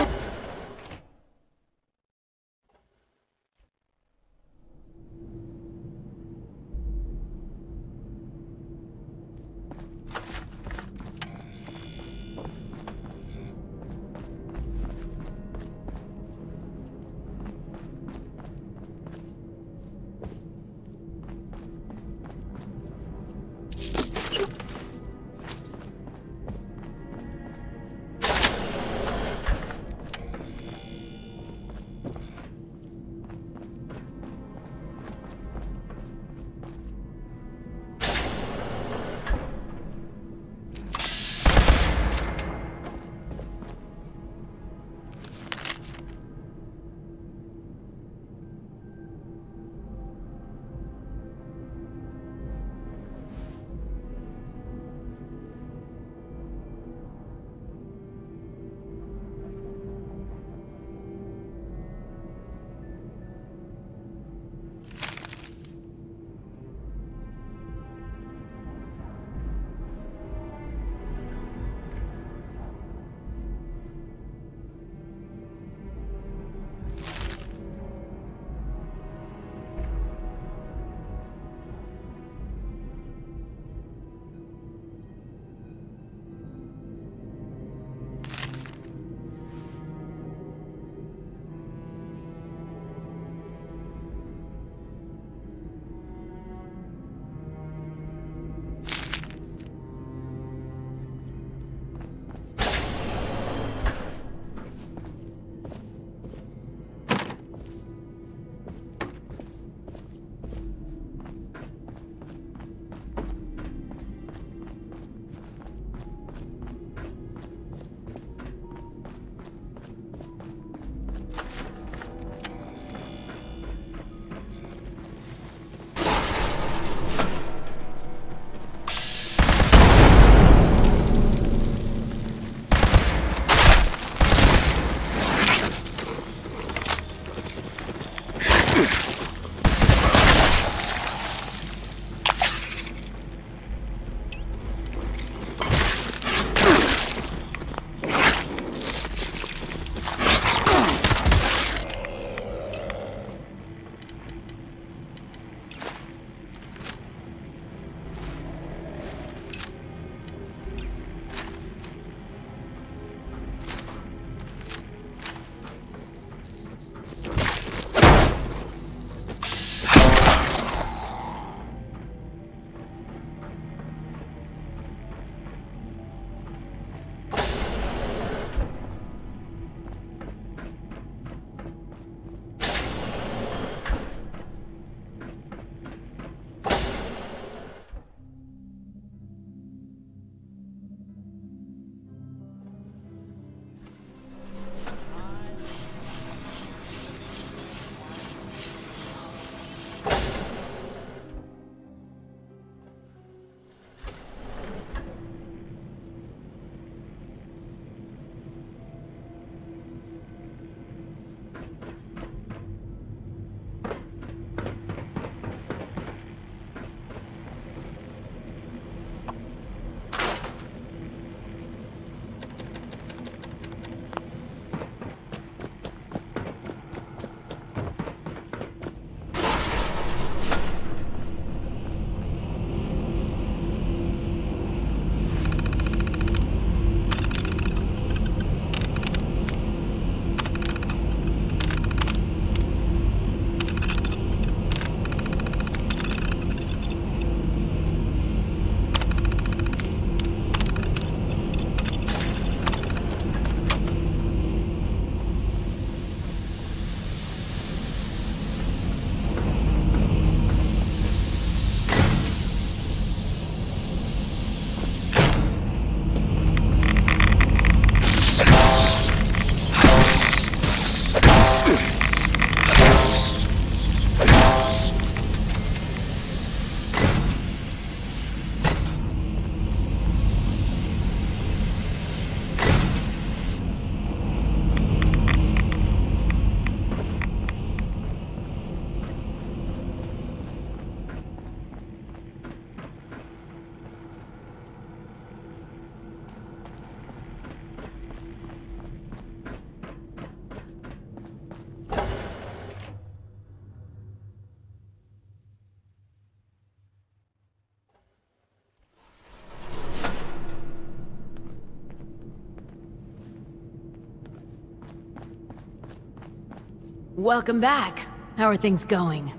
Welcome back. How are things going?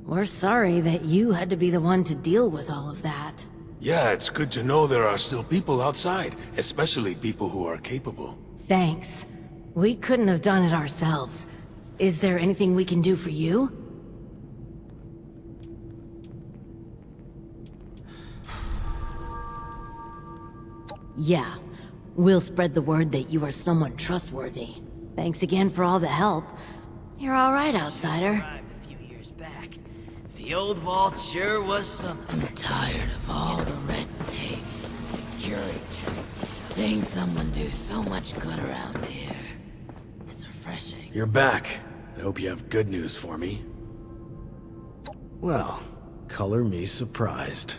We're sorry that you had to be the one to deal with all of that. Yeah, it's good to know there are still people outside, especially people who are capable. Thanks. We couldn't have done it ourselves. Is there anything we can do for you? Yeah. We'll spread the word that you are someone trustworthy. Thanks again for all the help. You're alright, outsider. Arrived a few years back. The old vault sure was something. I'm tired of all the red tape and security. Seeing someone do so much good around here. It's refreshing. You're back. I hope you have good news for me. Well, color me surprised.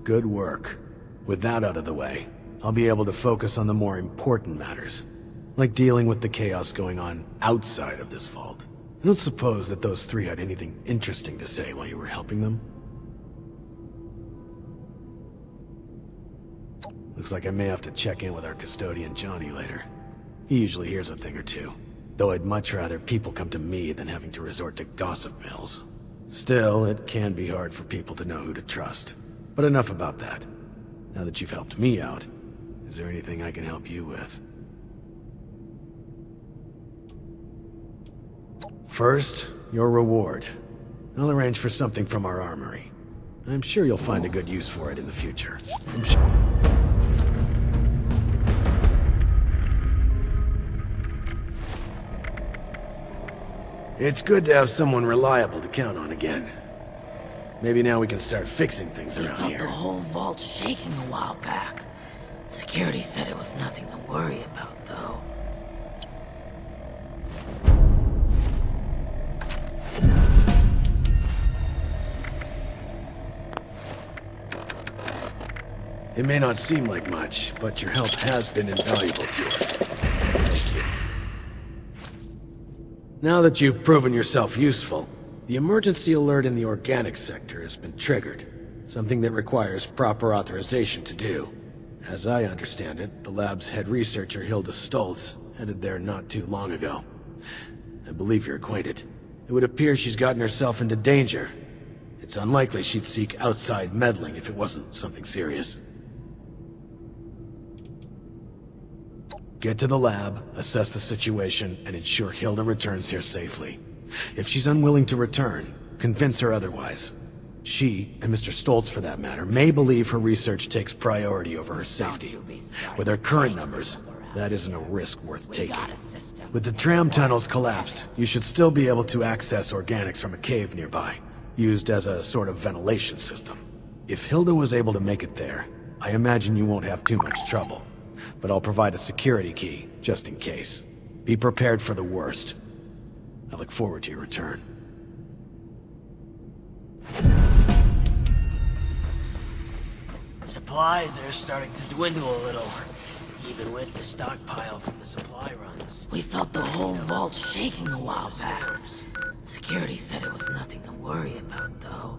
Good work. With that out of the way, I'll be able to focus on the more important matters, like dealing with the chaos going on outside of this vault. I don't suppose that those three had anything interesting to say while you were helping them? Looks like I may have to check in with our custodian Johnny later. He usually hears a thing or two, though I'd much rather people come to me than having to resort to gossip mills. Still, it can be hard for people to know who to trust. But enough about that. Now that you've helped me out, is there anything I can help you with? First, your reward. I'll arrange for something from our armory. I'm sure you'll find a good use for it in the future. It's good to have someone reliable to count on again. Maybe now we can start fixing things around felt here. the whole vault shaking a while back. Security said it was nothing to worry about, though. It may not seem like much, but your help has been invaluable to us. Thank you. Now that you've proven yourself useful, the emergency alert in the organic sector has been triggered, something that requires proper authorization to do. As I understand it, the lab's head researcher Hilda Stoltz headed there not too long ago. I believe you're acquainted. It would appear she's gotten herself into danger. It's unlikely she'd seek outside meddling if it wasn't something serious. Get to the lab, assess the situation, and ensure Hilda returns here safely. If she's unwilling to return, convince her otherwise. She, and Mr. Stoltz for that matter, may believe her research takes priority over her safety. With her current numbers, that isn't a risk worth taking. With the tram tunnels collapsed, you should still be able to access organics from a cave nearby, used as a sort of ventilation system. If Hilda was able to make it there, I imagine you won't have too much trouble. But I'll provide a security key, just in case. Be prepared for the worst. I look forward to your return. Supplies are starting to dwindle a little, even with the stockpile from the supply runs. We felt the whole vault shaking a while back. Security said it was nothing to worry about, though.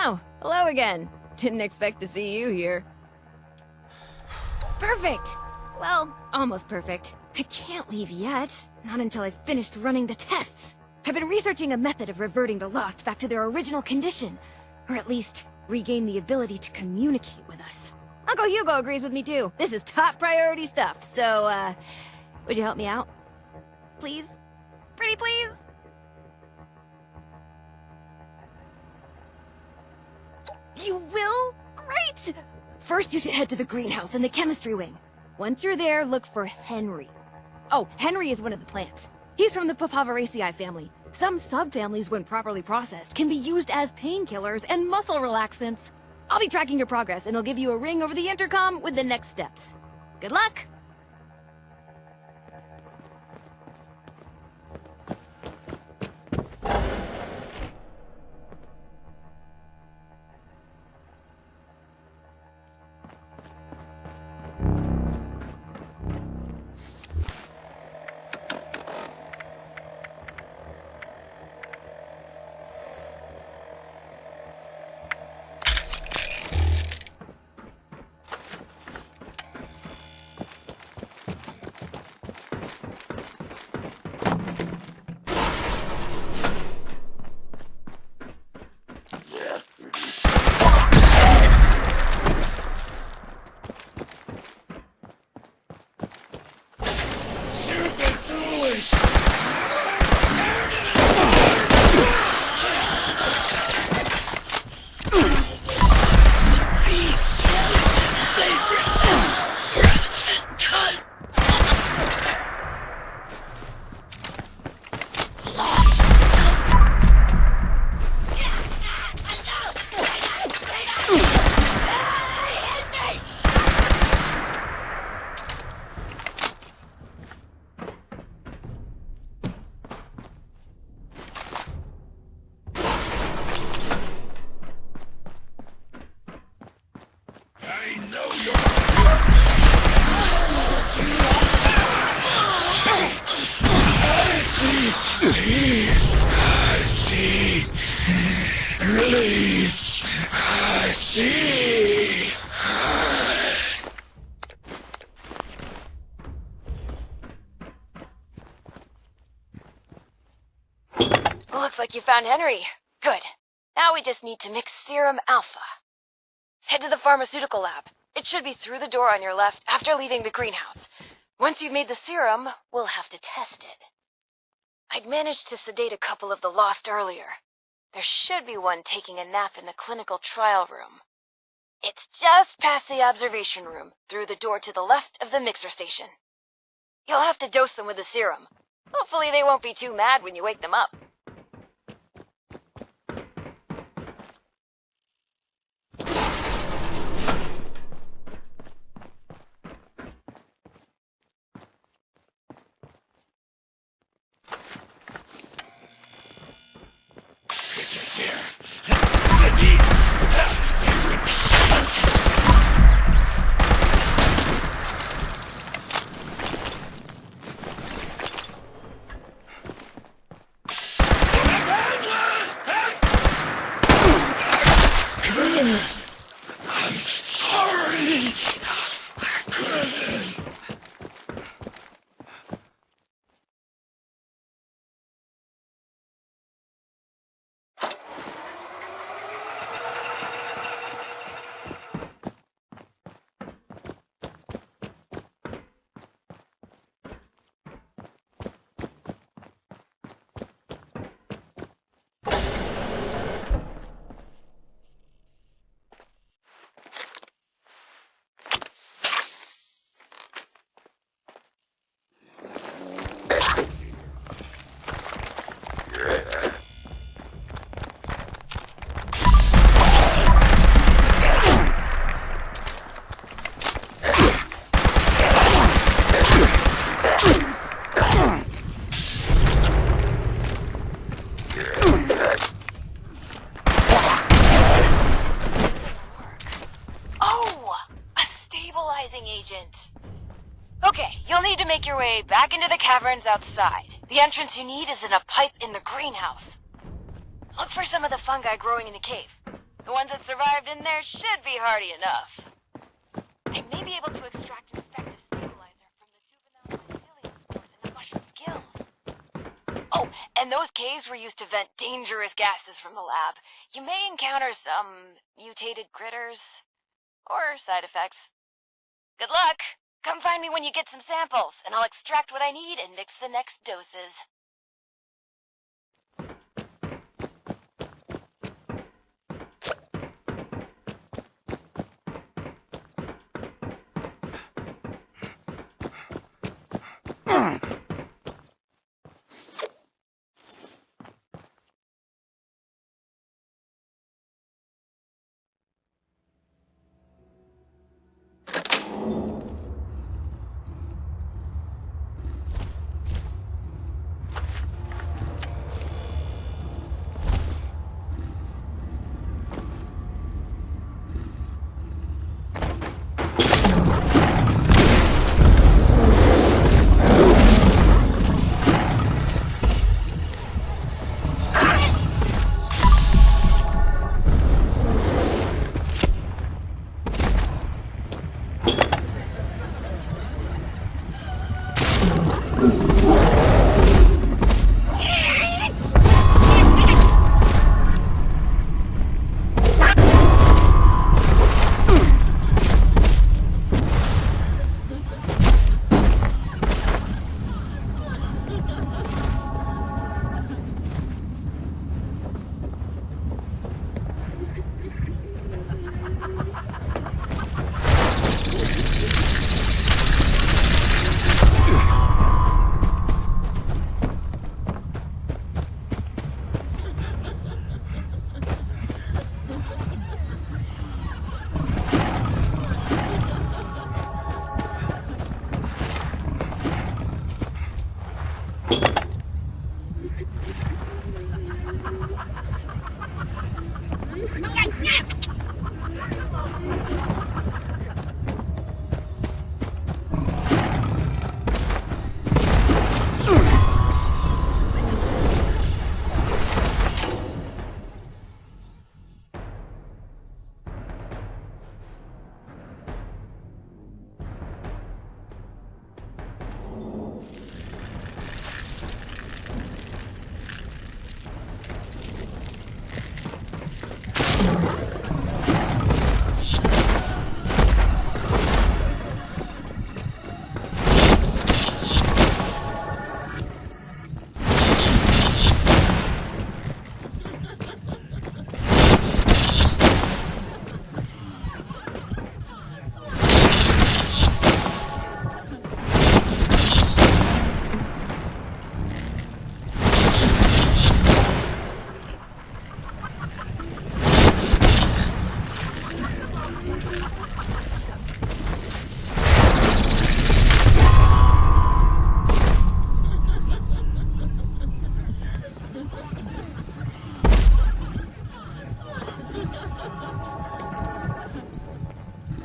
Oh, hello again. Didn't expect to see you here. Perfect! Well, almost perfect. I can't leave yet. Not until I've finished running the tests. I've been researching a method of reverting the Lost back to their original condition. Or at least, regain the ability to communicate with us. Uncle Hugo agrees with me too. This is top priority stuff, so, would you help me out? Please? Pretty please? You will? Great! First, you should head to the greenhouse in the chemistry wing. Once you're there, look for Henry. Oh, Henry is one of the plants. He's from the Papaveraceae family. Some subfamilies, when properly processed, can be used as painkillers and muscle relaxants. I'll be tracking your progress, and I'll give you a ring over the intercom with the next steps. Good luck! Looks like you found Henry. Good. Now we just need to mix Serum Alpha. Head to the pharmaceutical lab. It should be through the door on your left after leaving the greenhouse. Once you've made the serum, we'll have to test it. I'd managed to sedate a couple of the Lost earlier. There should be one taking a nap in the clinical trial room. It's just past the observation room, through the door to the left of the mixer station. You'll have to dose them with the serum. Hopefully they won't be too mad when you wake them up. Creatures here. I'm sorry. I couldn't. need to make your way back into the caverns outside. The entrance you need is in a pipe in the greenhouse. Look for some of the fungi growing in the cave. The ones that survived in there should be hardy enough. I may be able to extract an effective stabilizer from the juvenile mycelium spores in the mushroom gills. Oh, and those caves were used to vent dangerous gases from the lab. You may encounter some mutated critters or side effects. Good luck! Come find me when you get some samples, and I'll extract what I need and mix the next doses.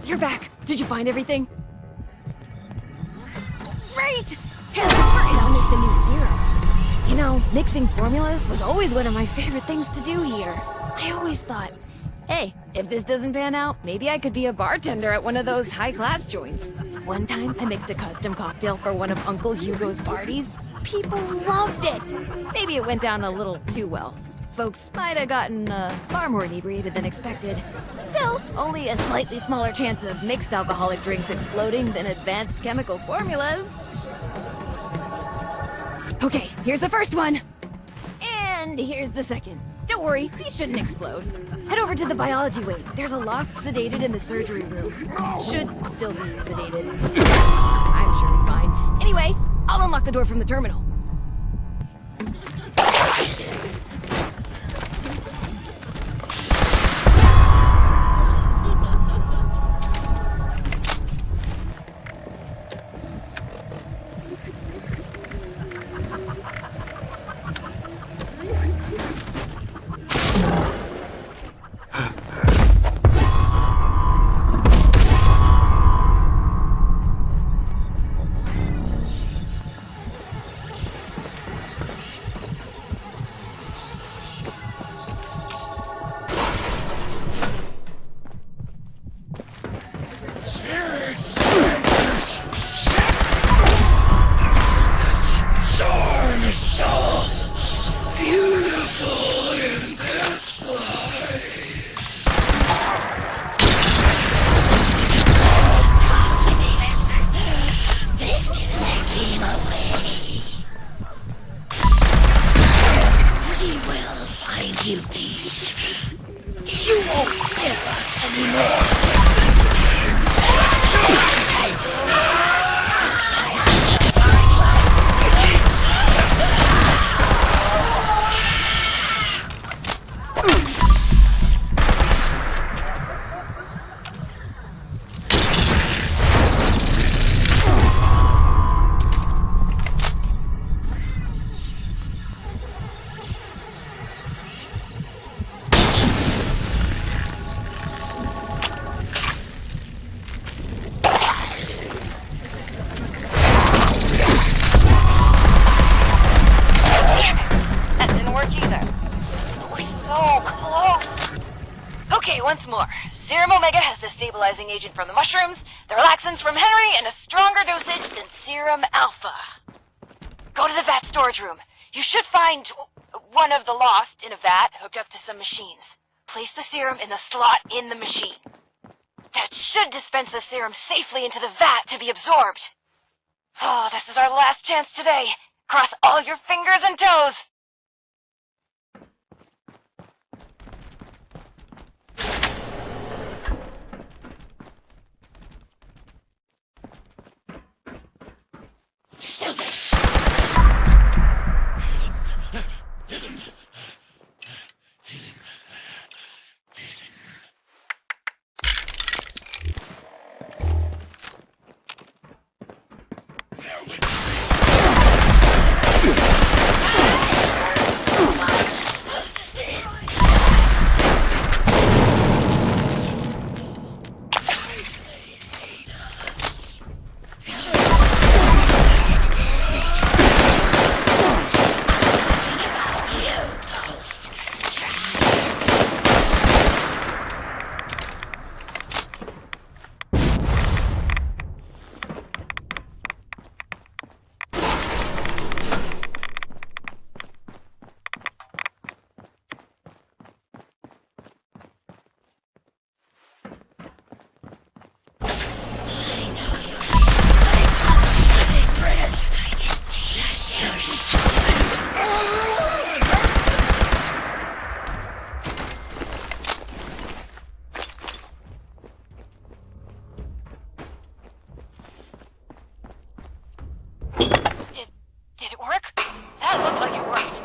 You're back. Did you find everything? Great! Hand it over and I'll make the new syrup. You know, mixing formulas was always one of my favorite things to do here. I always thought, hey, if this doesn't pan out, maybe I could be a bartender at one of those high-class joints. One time, I mixed a custom cocktail for one of Uncle Hugo's parties. People loved it. Maybe it went down a little too well. Folks might have gotten far more inebriated than expected. Still, only a slightly smaller chance of mixed alcoholic drinks exploding than advanced chemical formulas. Okay, here's the first one. And here's the second. Don't worry, these shouldn't explode. Head over to the biology wing. There's a lost sedated in the surgery room. Should still be sedated. I'm sure it's fine. Anyway, I'll unlock the door from the terminal. kill beast. You won't scare us anymore. Okay, once more. Serum Omega has the stabilizing agent from the mushrooms, the relaxants from Henry, and a stronger dosage than Serum Alpha. Go to the vat storage room. You should find one of the lost in a vat hooked up to some machines. Place the serum in the slot in the machine. That should dispense the serum safely into the vat to be absorbed. Oh, this is our last chance today. Cross all your fingers and toes. Did it work? That looked like it worked.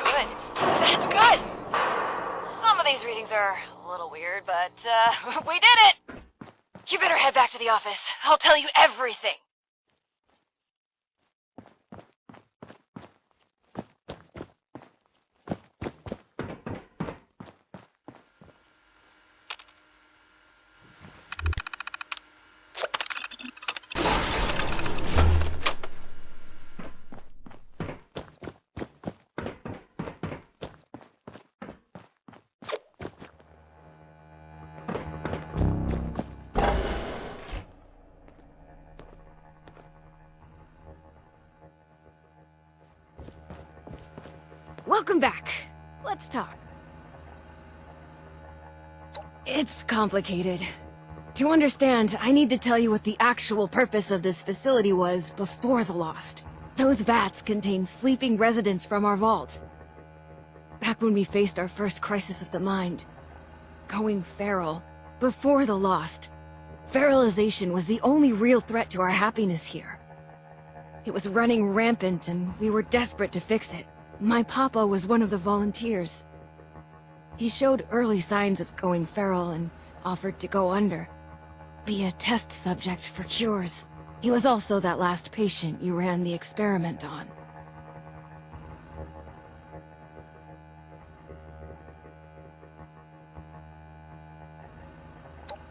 Good. That's good. Some of these readings are a little weird, but, we did it! You better head back to the office. I'll tell you everything. Welcome back. Let's talk. It's complicated. To understand, I need to tell you what the actual purpose of this facility was before the Lost. Those vats contain sleeping residents from our vault. Back when we faced our first crisis of the mind. Going feral. Before the Lost. Feralization was the only real threat to our happiness here. It was running rampant and we were desperate to fix it. My papa was one of the volunteers. He showed early signs of going feral and offered to go under. Be a test subject for cures. He was also that last patient you ran the experiment on.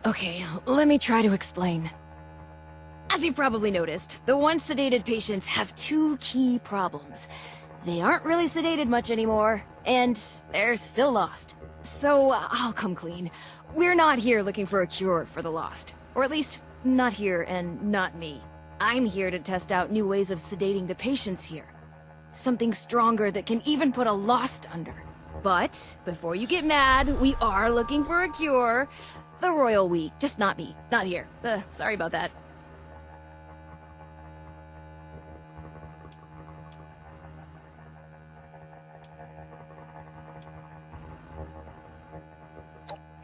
Okay, let me try to explain. As you probably noticed, the once sedated patients have two key problems. They aren't really sedated much anymore, and they're still lost. So, I'll come clean. We're not here looking for a cure for the Lost. Or at least, not here and not me. I'm here to test out new ways of sedating the patients here. Something stronger that can even put a Lost under. But, before you get mad, we are looking for a cure. The royal we, just not me. Not here. Sorry about that.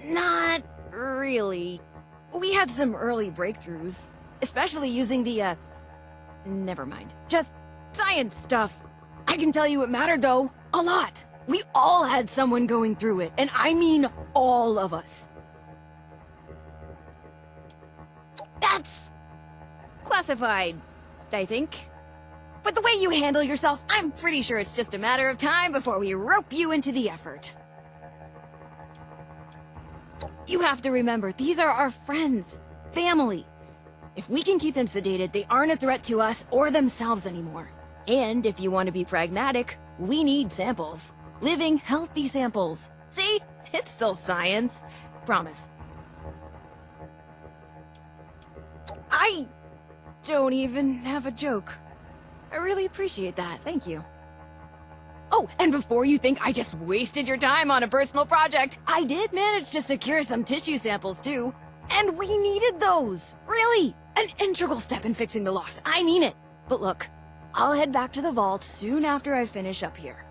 Not really. We had some early breakthroughs, especially using the, never mind. Just science stuff. I can tell you it mattered, though. A lot. We all had someone going through it, and I mean all of us. That's classified, I think. But the way you handle yourself, I'm pretty sure it's just a matter of time before we rope you into the effort. You have to remember, these are our friends, family. If we can keep them sedated, they aren't a threat to us or themselves anymore. And if you want to be pragmatic, we need samples. Living, healthy samples. See? It's still science. Promise. I don't even have a joke. I really appreciate that. Thank you. Oh, and before you think I just wasted your time on a personal project, I did manage to secure some tissue samples too. And we needed those. Really. An integral step in fixing the lost. I mean it. But look, I'll head back to the vault soon after I finish up here.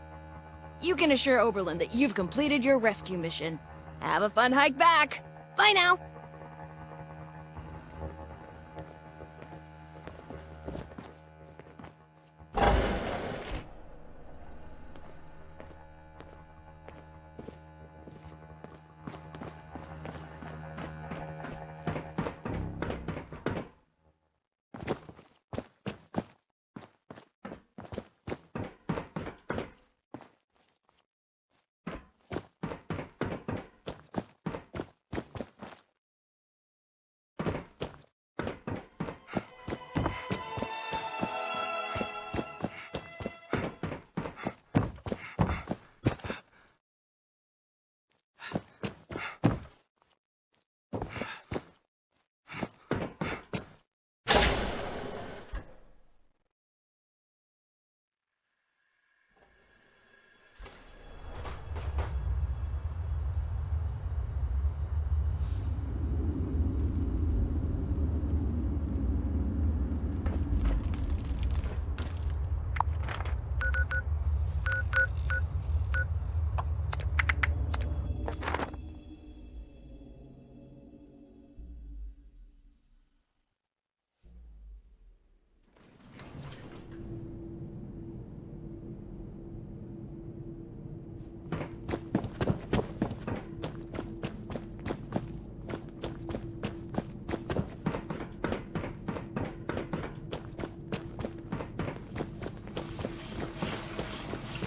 You can assure Oberlin that you've completed your rescue mission. Have a fun hike back. Bye now.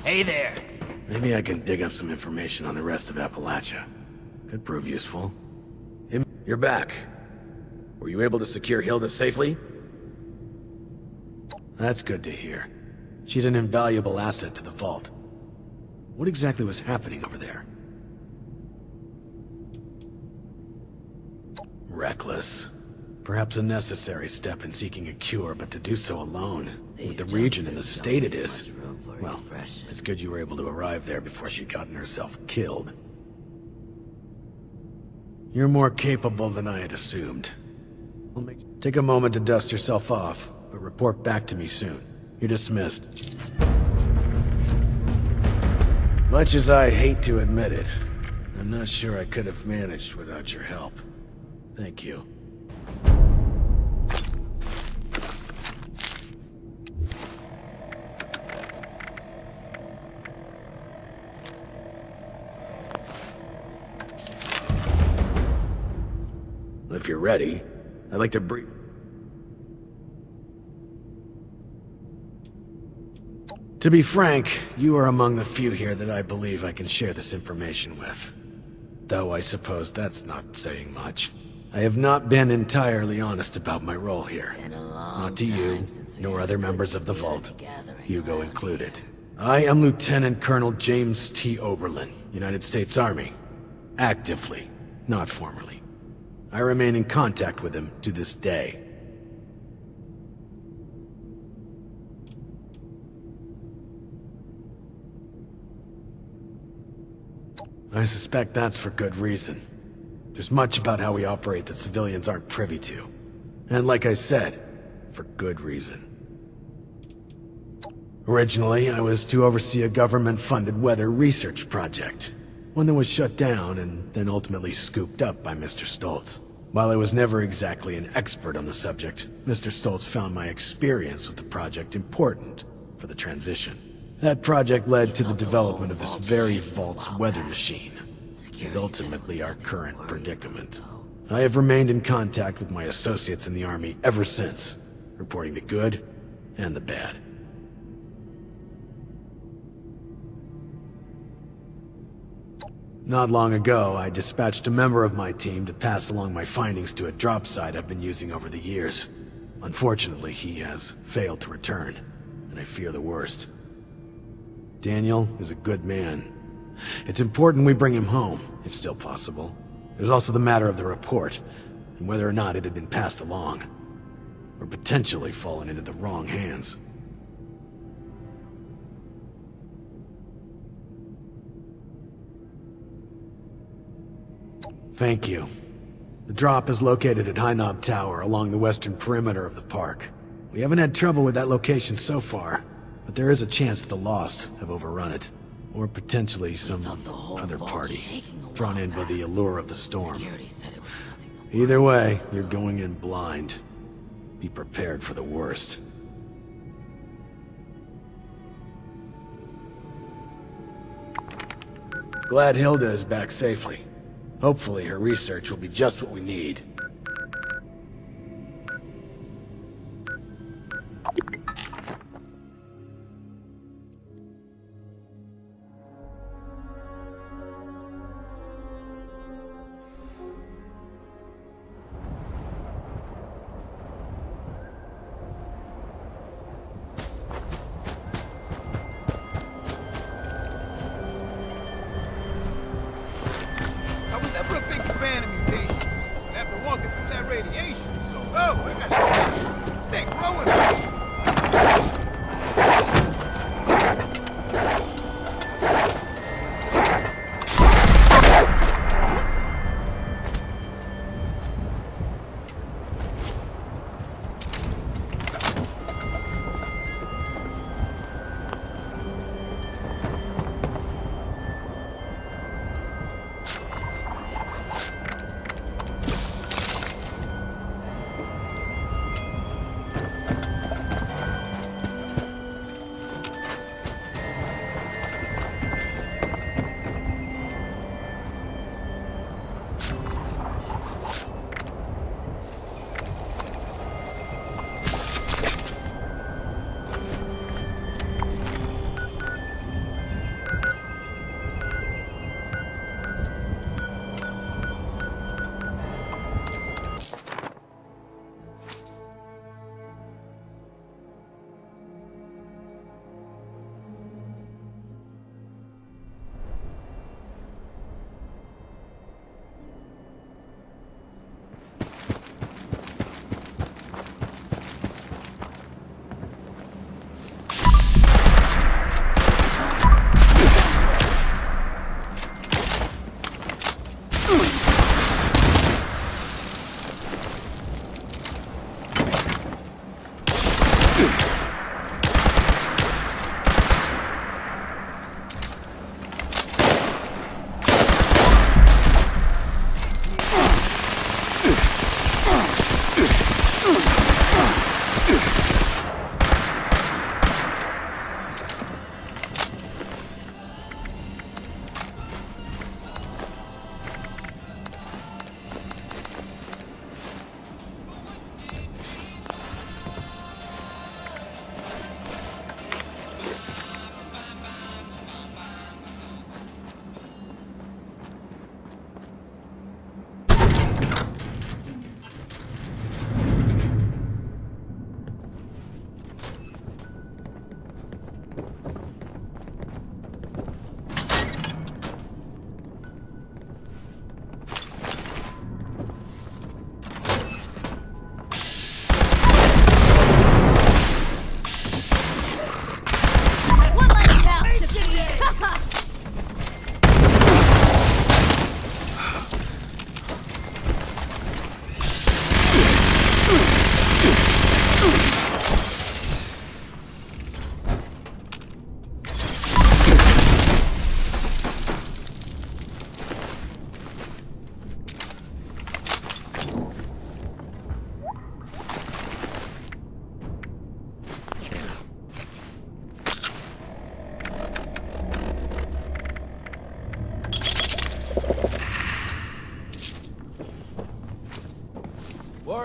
Hey there. Maybe I can dig up some information on the rest of Appalachia. Could prove useful. You're back. Were you able to secure Hilda safely? That's good to hear. She's an invaluable asset to the vault. What exactly was happening over there? Reckless. Perhaps a necessary step in seeking a cure, but to do so alone, with the region and the state it is, well, it's good you were able to arrive there before she'd gotten herself killed. You're more capable than I had assumed. Take a moment to dust yourself off, but report back to me soon. You're dismissed. Much as I hate to admit it, I'm not sure I could have managed without your help. Thank you. If you're ready, I'd like to brief... To be frank, you are among the few here that I believe I can share this information with. Though I suppose that's not saying much. I have not been entirely honest about my role here. Not to you, nor other members of the Vault, Hugo included. I am Lieutenant Colonel James T. Oberlin, United States Army. Actively, not formally. I remain in contact with him to this day. I suspect that's for good reason. There's much about how we operate that civilians aren't privy to. And like I said, for good reason. Originally, I was to oversee a government-funded weather research project. One that was shut down and then ultimately scooped up by Mr. Stoltz. While I was never exactly an expert on the subject, Mr. Stoltz found my experience with the project important for the transition. That project led to the development of this very vault's weather machine, and ultimately our current predicament. I have remained in contact with my associates in the Army ever since, reporting the good and the bad. Not long ago, I dispatched a member of my team to pass along my findings to a drop site I've been using over the years. Unfortunately, he has failed to return, and I fear the worst. Daniel is a good man. It's important we bring him home, if still possible. There's also the matter of the report, and whether or not it had been passed along, or potentially fallen into the wrong hands. Thank you. The drop is located at High Knob Tower along the western perimeter of the park. We haven't had trouble with that location so far, but there is a chance the Lost have overrun it. Or potentially some other party, drawn in by the allure of the storm. Either way, you're going in blind. Be prepared for the worst. Glad Hilda is back safely. Hopefully her research will be just what we need.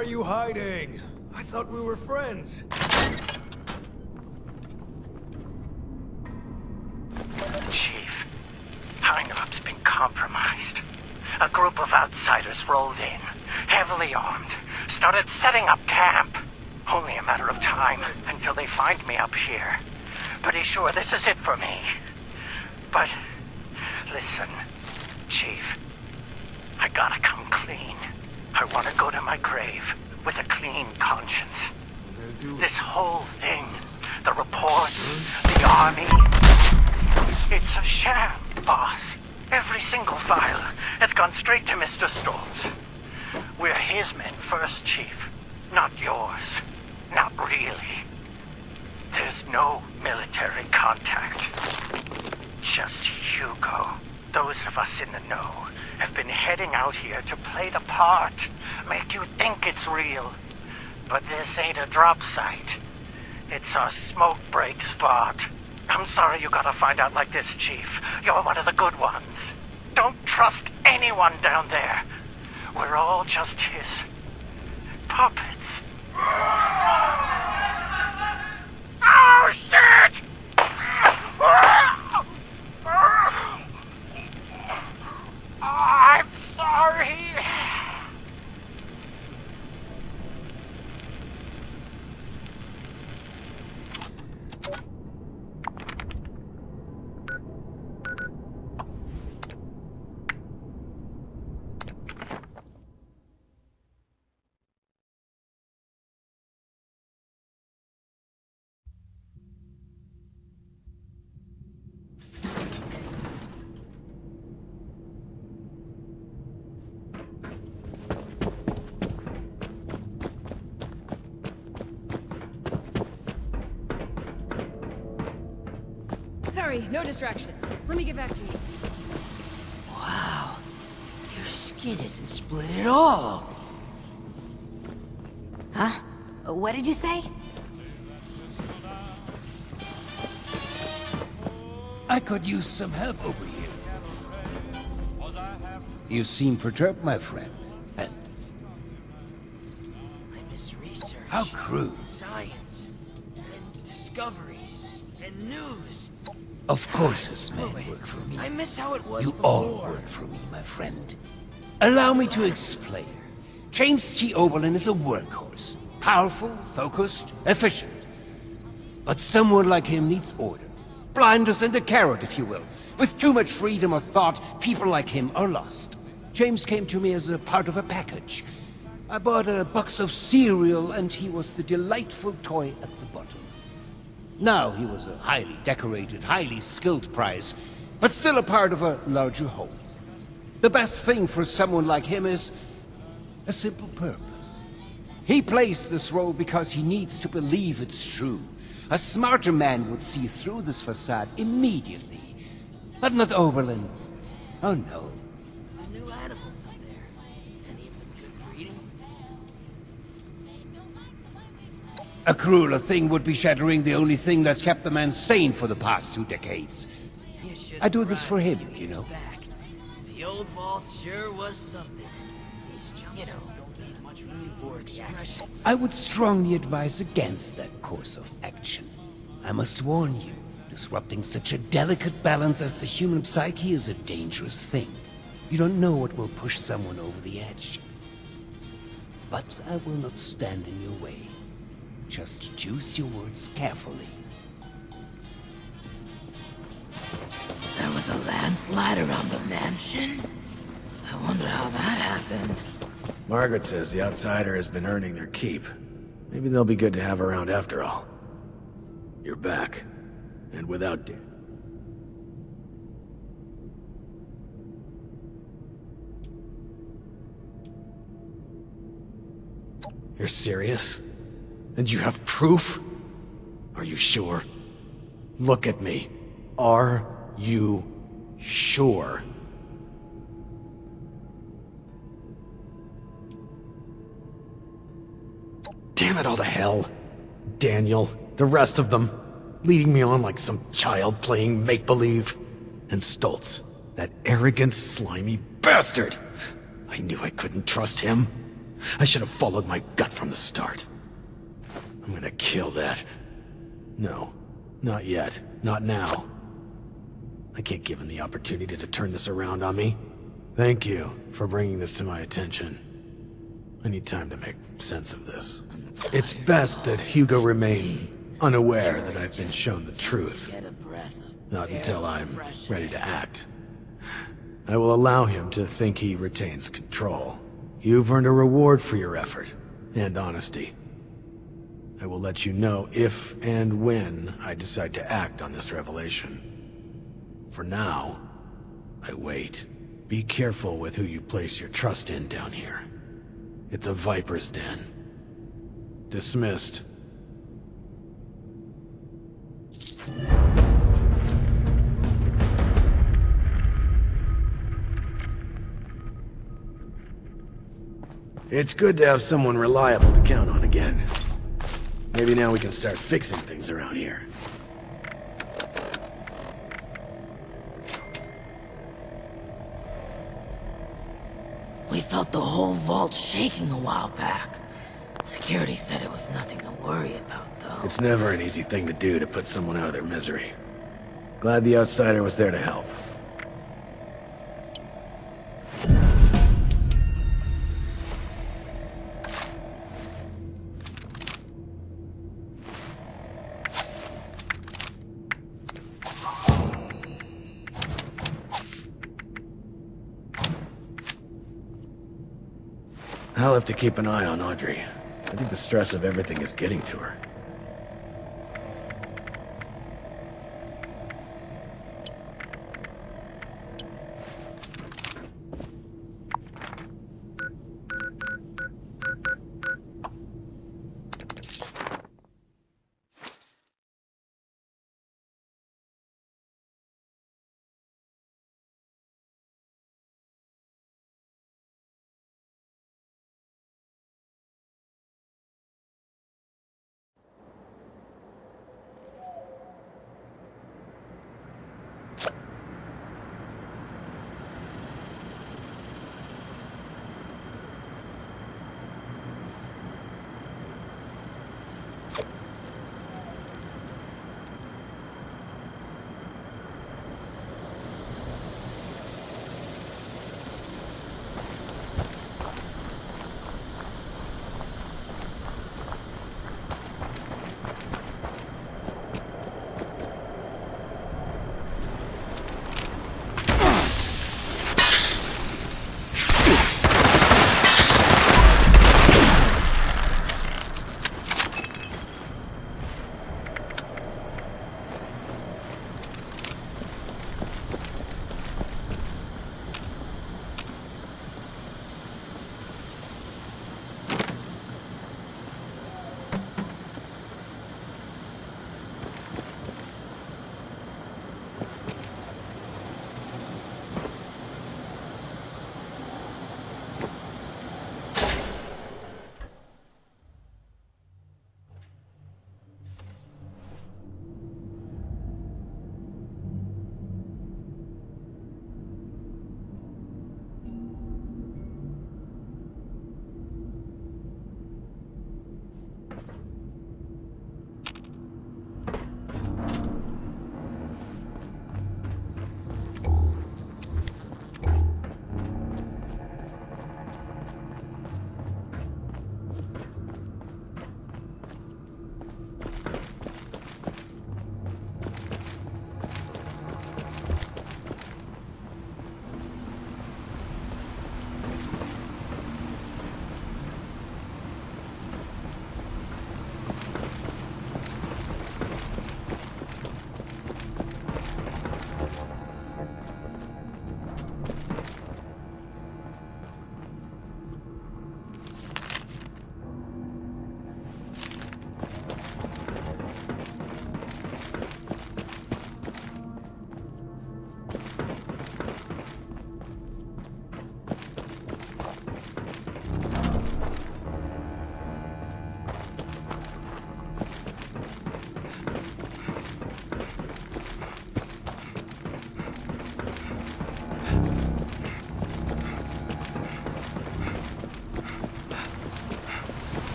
are you hiding? I thought we were friends. Chief, Heinop's been compromised. A group of outsiders rolled in, heavily armed, started setting up camp. Only a matter of time until they find me up here. Pretty sure this is it for me. But, listen, Chief, I gotta come clean. I want to go to my grave with a clean conscience. This whole thing, the reports, the army, it's a sham, boss. Every single file has gone straight to Mr. Stoltz. We're his men first, Chief, not yours. Not really. There's no military contact. Just Hugo. Those of us in the know have been heading out here to play the part, make you think it's real. But this ain't a drop site. It's a smoke break spot. I'm sorry you gotta find out like this, Chief. You're one of the good ones. Don't trust anyone down there. We're all just his puppets. Oh, shit! I'm sorry. Sorry, no distractions. Let me get back to you. Wow. Your skin isn't split at all. Huh? What did you say? I could use some help over here. You seem perturbed, my friend. I miss research. How crude. And science. And discoveries. And news. Of course this man work for me. I miss how it was You before. all work for me, my friend. Allow me to explain. James T. Oberlin is a workhorse. Powerful, focused, efficient. But someone like him needs order. Blinders and a carrot, if you will. With too much freedom of thought, people like him are lost. James came to me as a part of a package. I bought a box of cereal, and he was the delightful toy at the bottom. Now he was a highly decorated, highly skilled prize, but still a part of a larger whole. The best thing for someone like him is a simple purpose. He plays this role because he needs to believe it's true. A smarter man would see through this facade immediately. But not Oberlin. Oh no. The new animals up there. Any of them good for eating? A crueler thing would be shattering the only thing that's kept the man sane for the past 2 decades. I do this for him, you know. Back. The old vault sure was something. These jumpsuits don't leave much room for expressions. I would strongly advise against that course of action. I must warn you, disrupting such a delicate balance as the human psyche is a dangerous thing. You don't know what will push someone over the edge. But I will not stand in your way. Just choose your words carefully. There was a landslide around the mansion? I wonder how that happened. Margaret says the outsider has been earning their keep. Maybe they'll be good to have around after all. You're back. And without Dan. You're serious? And you have proof? Are you sure? Look at me. Are you sure? Damn it all to hell. Daniel, the rest of them, leading me on like some child playing make-believe. And Stoltz, that arrogant, slimy bastard. I knew I couldn't trust him. I should have followed my gut from the start. I'm gonna kill that. No, not yet. Not now. I can't give him the opportunity to turn this around on me. Thank you for bringing this to my attention. I need time to make sense of this. It's best that Hugo remain unaware that I've been shown the truth. Not until I'm ready to act. I will allow him to think he retains control. You've earned a reward for your effort and honesty. I will let you know if and when I decide to act on this revelation. For now, I wait. Be careful with who you place your trust in down here. It's a viper's den. Dismissed. It's good to have someone reliable to count on again. Maybe now we can start fixing things around here. We felt the whole vault shaking a while back. Security said it was nothing to worry about, though. It's never an easy thing to do to put someone out of their misery. Glad the outsider was there to help. I'll have to keep an eye on Audrey. I think the stress of everything is getting to her.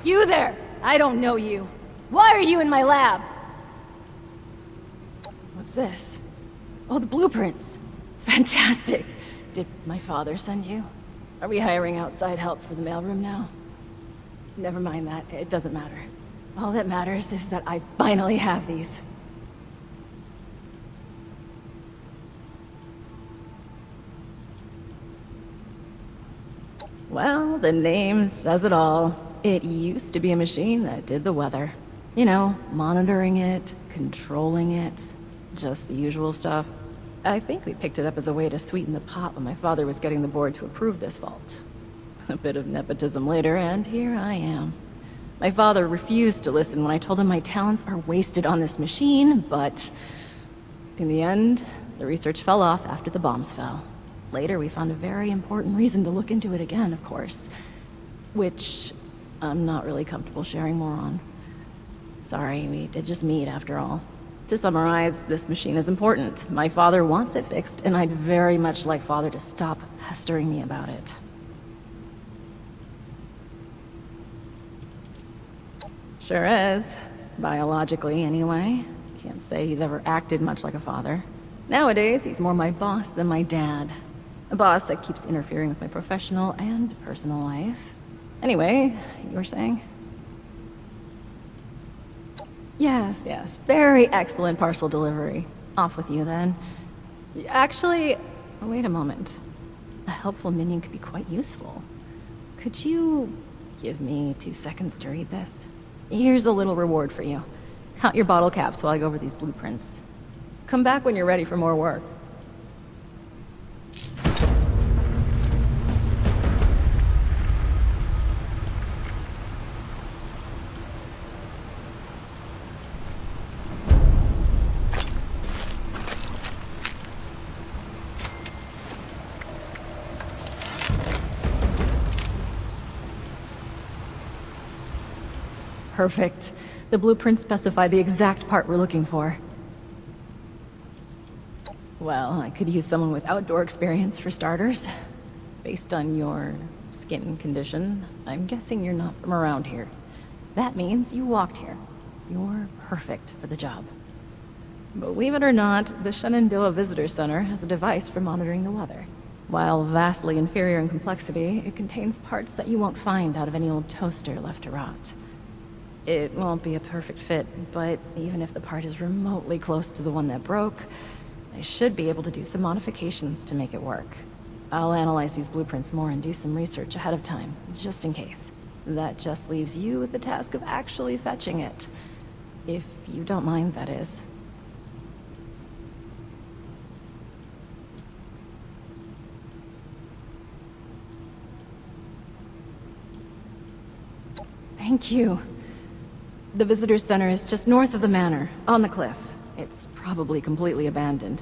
You there! I don't know you. Why are you in my lab? What's this? Oh, the blueprints. Fantastic. Did my father send you? Are we hiring outside help for the mailroom now? Never mind that. It doesn't matter. All that matters is that I finally have these. Well, the name says it all. It used to be a machine that did the weather. You know, monitoring it, controlling it, just the usual stuff. I think we picked it up as a way to sweeten the pot when my father was getting the board to approve this vault. A bit of nepotism later, and here I am. My father refused to listen when I told him my talents are wasted on this machine, but in the end, the research fell off after the bombs fell. Later, we found a very important reason to look into it again, of course. Which I'm not really comfortable sharing more on. Sorry, we did just meet after all. To summarize, this machine is important. My father wants it fixed, and I'd very much like Father to stop pestering me about it. Sure is. Biologically, anyway. Can't say he's ever acted much like a father. Nowadays, he's more my boss than my dad. A boss that keeps interfering with my professional and personal life. Anyway, you were saying? Yes. Very excellent parcel delivery. Off with you, then. Actually, wait a moment. A helpful minion could be quite useful. Could you give me 2 seconds to read this? Here's a little reward for you. Count your bottle caps while I go over these blueprints. Come back when you're ready for more work. Perfect. The blueprints specify the exact part we're looking for. Well, I could use someone with outdoor experience for starters. Based on your skin condition, I'm guessing you're not from around here. That means you walked here. You're perfect for the job. Believe it or not, the Shenandoah Visitor Center has a device for monitoring the weather. While vastly inferior in complexity, it contains parts that you won't find out of any old toaster left to rot. It won't be a perfect fit, but even if the part is remotely close to the one that broke, I should be able to do some modifications to make it work. I'll analyze these blueprints more and do some research ahead of time, just in case. That just leaves you with the task of actually fetching it. If you don't mind, that is. Thank you. The visitor center is just north of the manor, on the cliff. It's probably completely abandoned.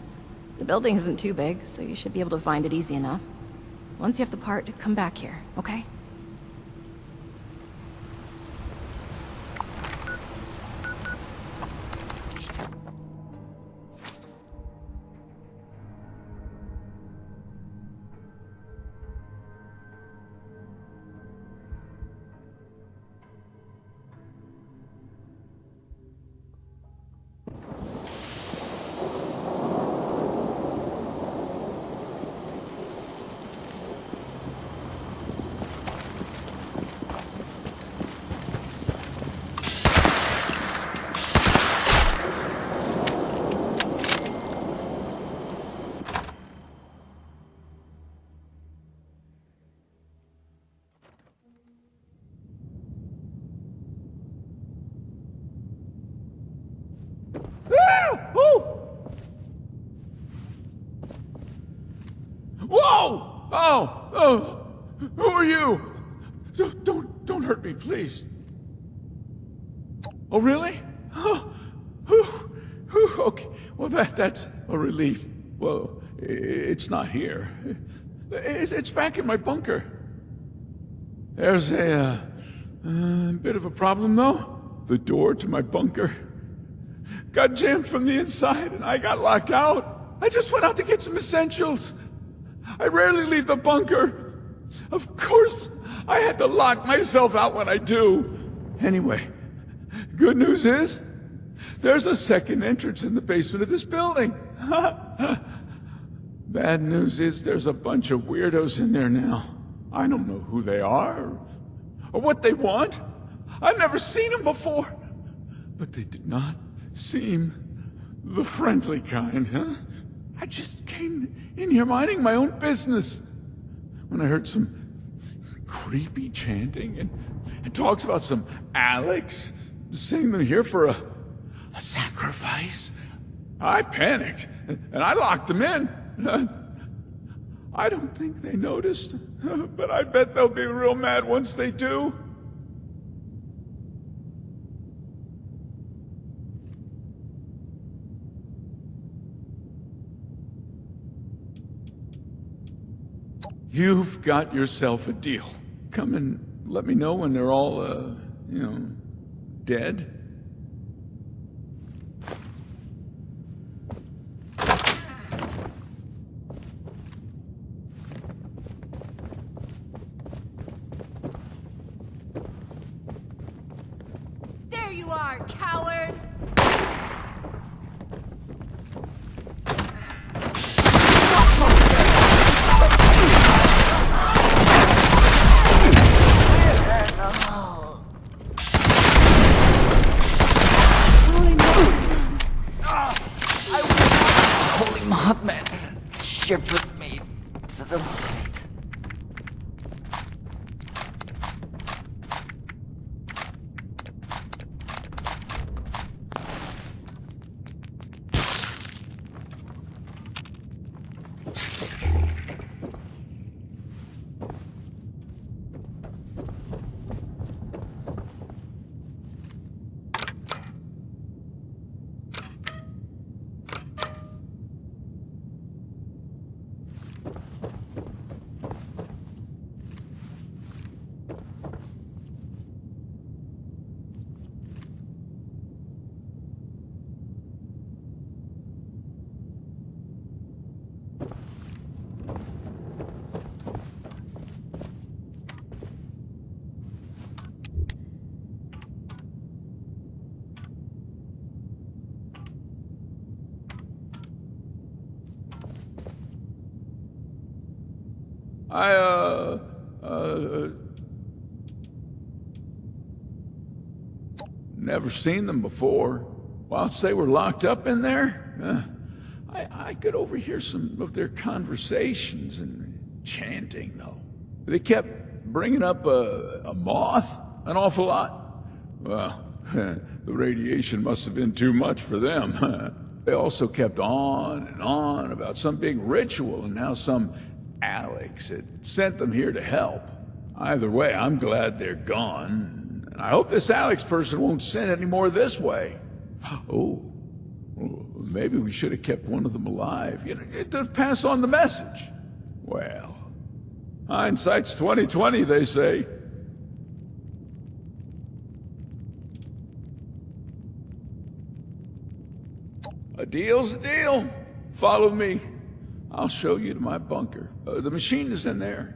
The building isn't too big, so you should be able to find it easy enough. Once you have the part, come back here, okay? Whoa! Oh! Who are you? Don't hurt me, please. Oh, really? Oh, okay. Well, that's a relief. Well, it's not here. It's back in my bunker. There's a bit of a problem, though. The door to my bunker got jammed from the inside, and I got locked out. I just went out to get some essentials. I rarely leave the bunker. Of course, I had to lock myself out when I do. Anyway, good news is, there's a second entrance in the basement of this building. Bad news is there's a bunch of weirdos in there now. I don't know who they are, or what they want. I've never seen them before. But they did not seem the friendly kind, huh? I just came in here minding my own business when I heard some creepy chanting and talks about some Alex sending them here for a sacrifice. I panicked, and I locked them in. I don't think they noticed, but I bet they'll be real mad once they do. You've got yourself a deal. Come and let me know when they're all, dead. There you are, coward! Mothman shivered me to the light. Never seen them before. Whilst they were locked up in there, I could overhear some of their conversations and chanting, though. They kept bringing up a moth an awful lot. Well, the radiation must have been too much for them. They also kept on and on about some big ritual and how some Alex had sent them here to help. Either way, I'm glad they're gone. And I hope this Alex person won't send any more this way. Oh, well, maybe we should have kept one of them alive, to pass on the message. Well, hindsight's 20/20, they say. A deal's a deal. Follow me. I'll show you to my bunker. The machine is in there.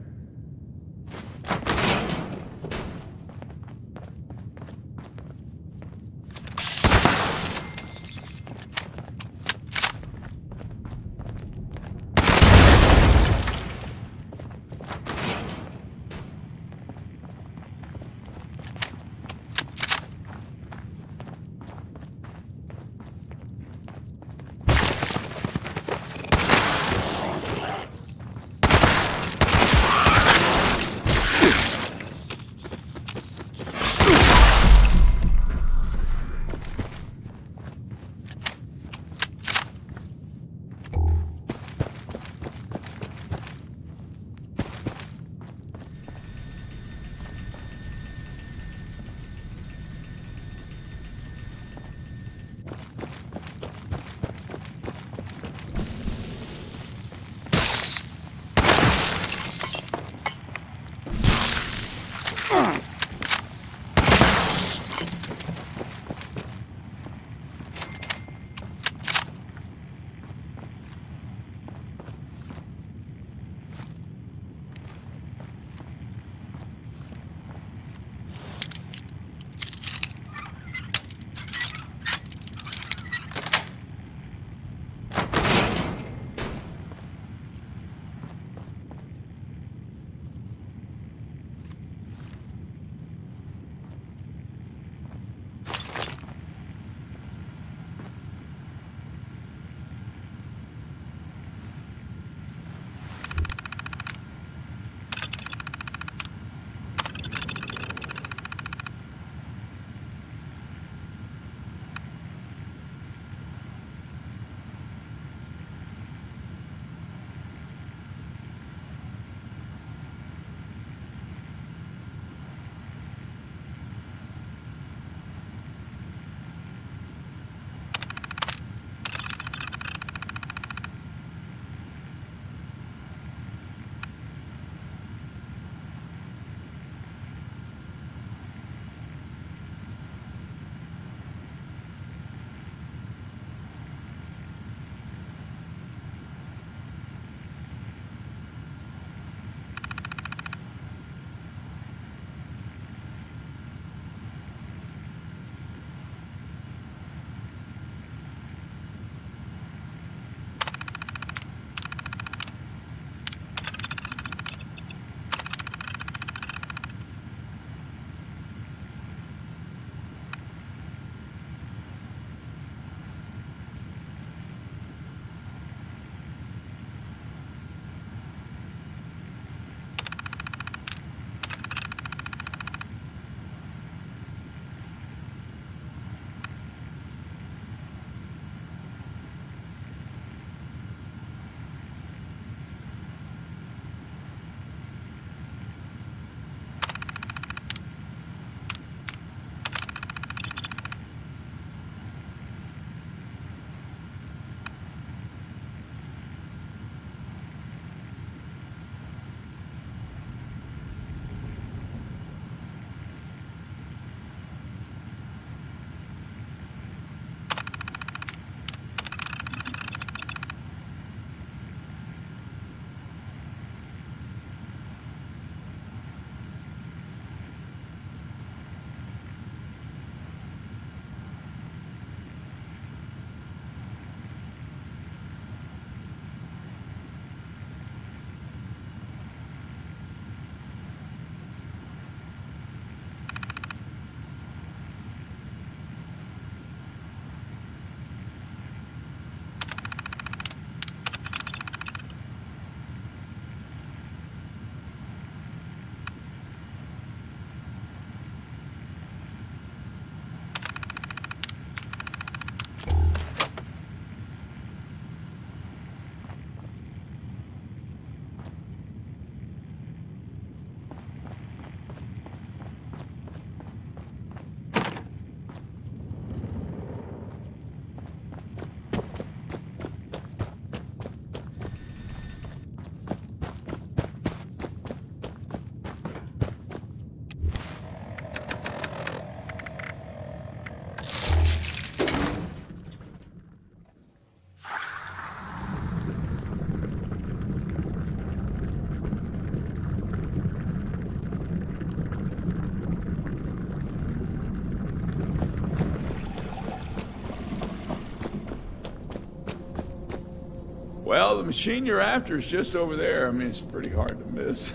Well, the machine you're after is just over there. I mean, it's pretty hard to miss.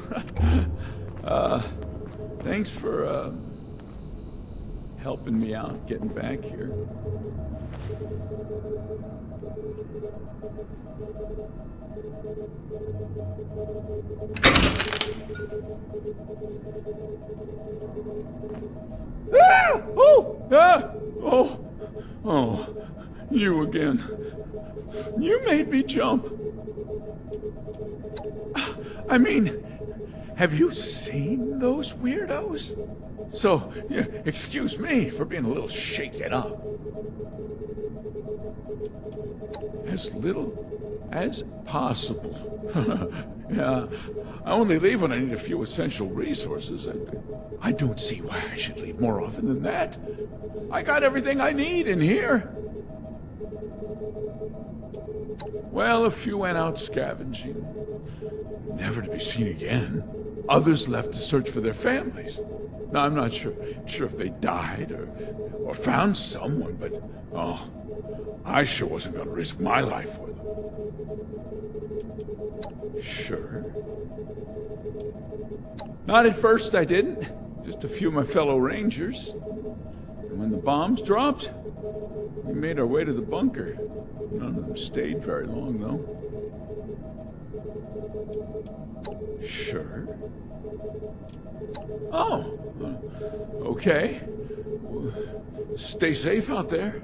Thanks for, helping me out getting back here. Ah! Oh! Ah! Oh! Oh, you again. You made me jump. I mean, have you seen those weirdos? So, yeah, excuse me for being a little shaken up. As little as possible. Yeah, I only leave when I need a few essential resources, and I don't see why I should leave more often than that. I got everything I need in here. Well, a few went out scavenging, never to be seen again. Others left to search for their families. Now, I'm not sure if they died or found someone, but oh, I sure wasn't going to risk my life for them. Sure. Not at first, I didn't. Just a few of my fellow rangers. And when the bombs dropped, we made our way to the bunker. None of them stayed very long, though. Sure. Oh, okay. Well, stay safe out there.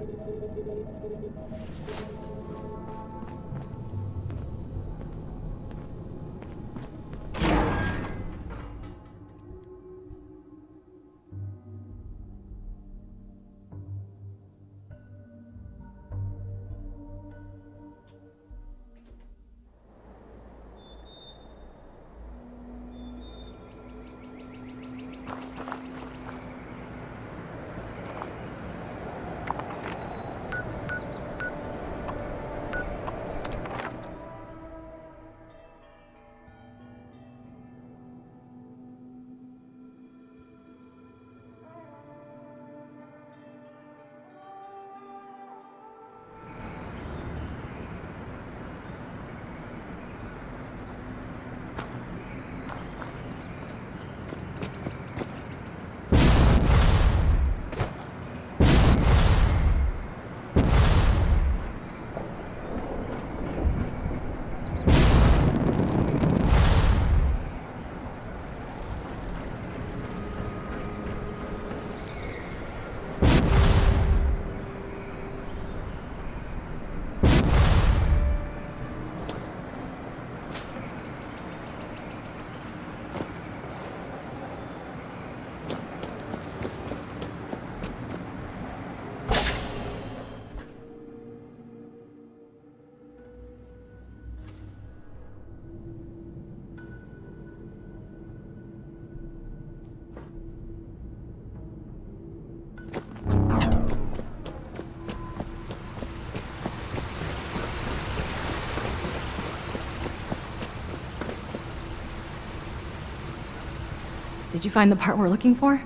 Did you find the part we're looking for?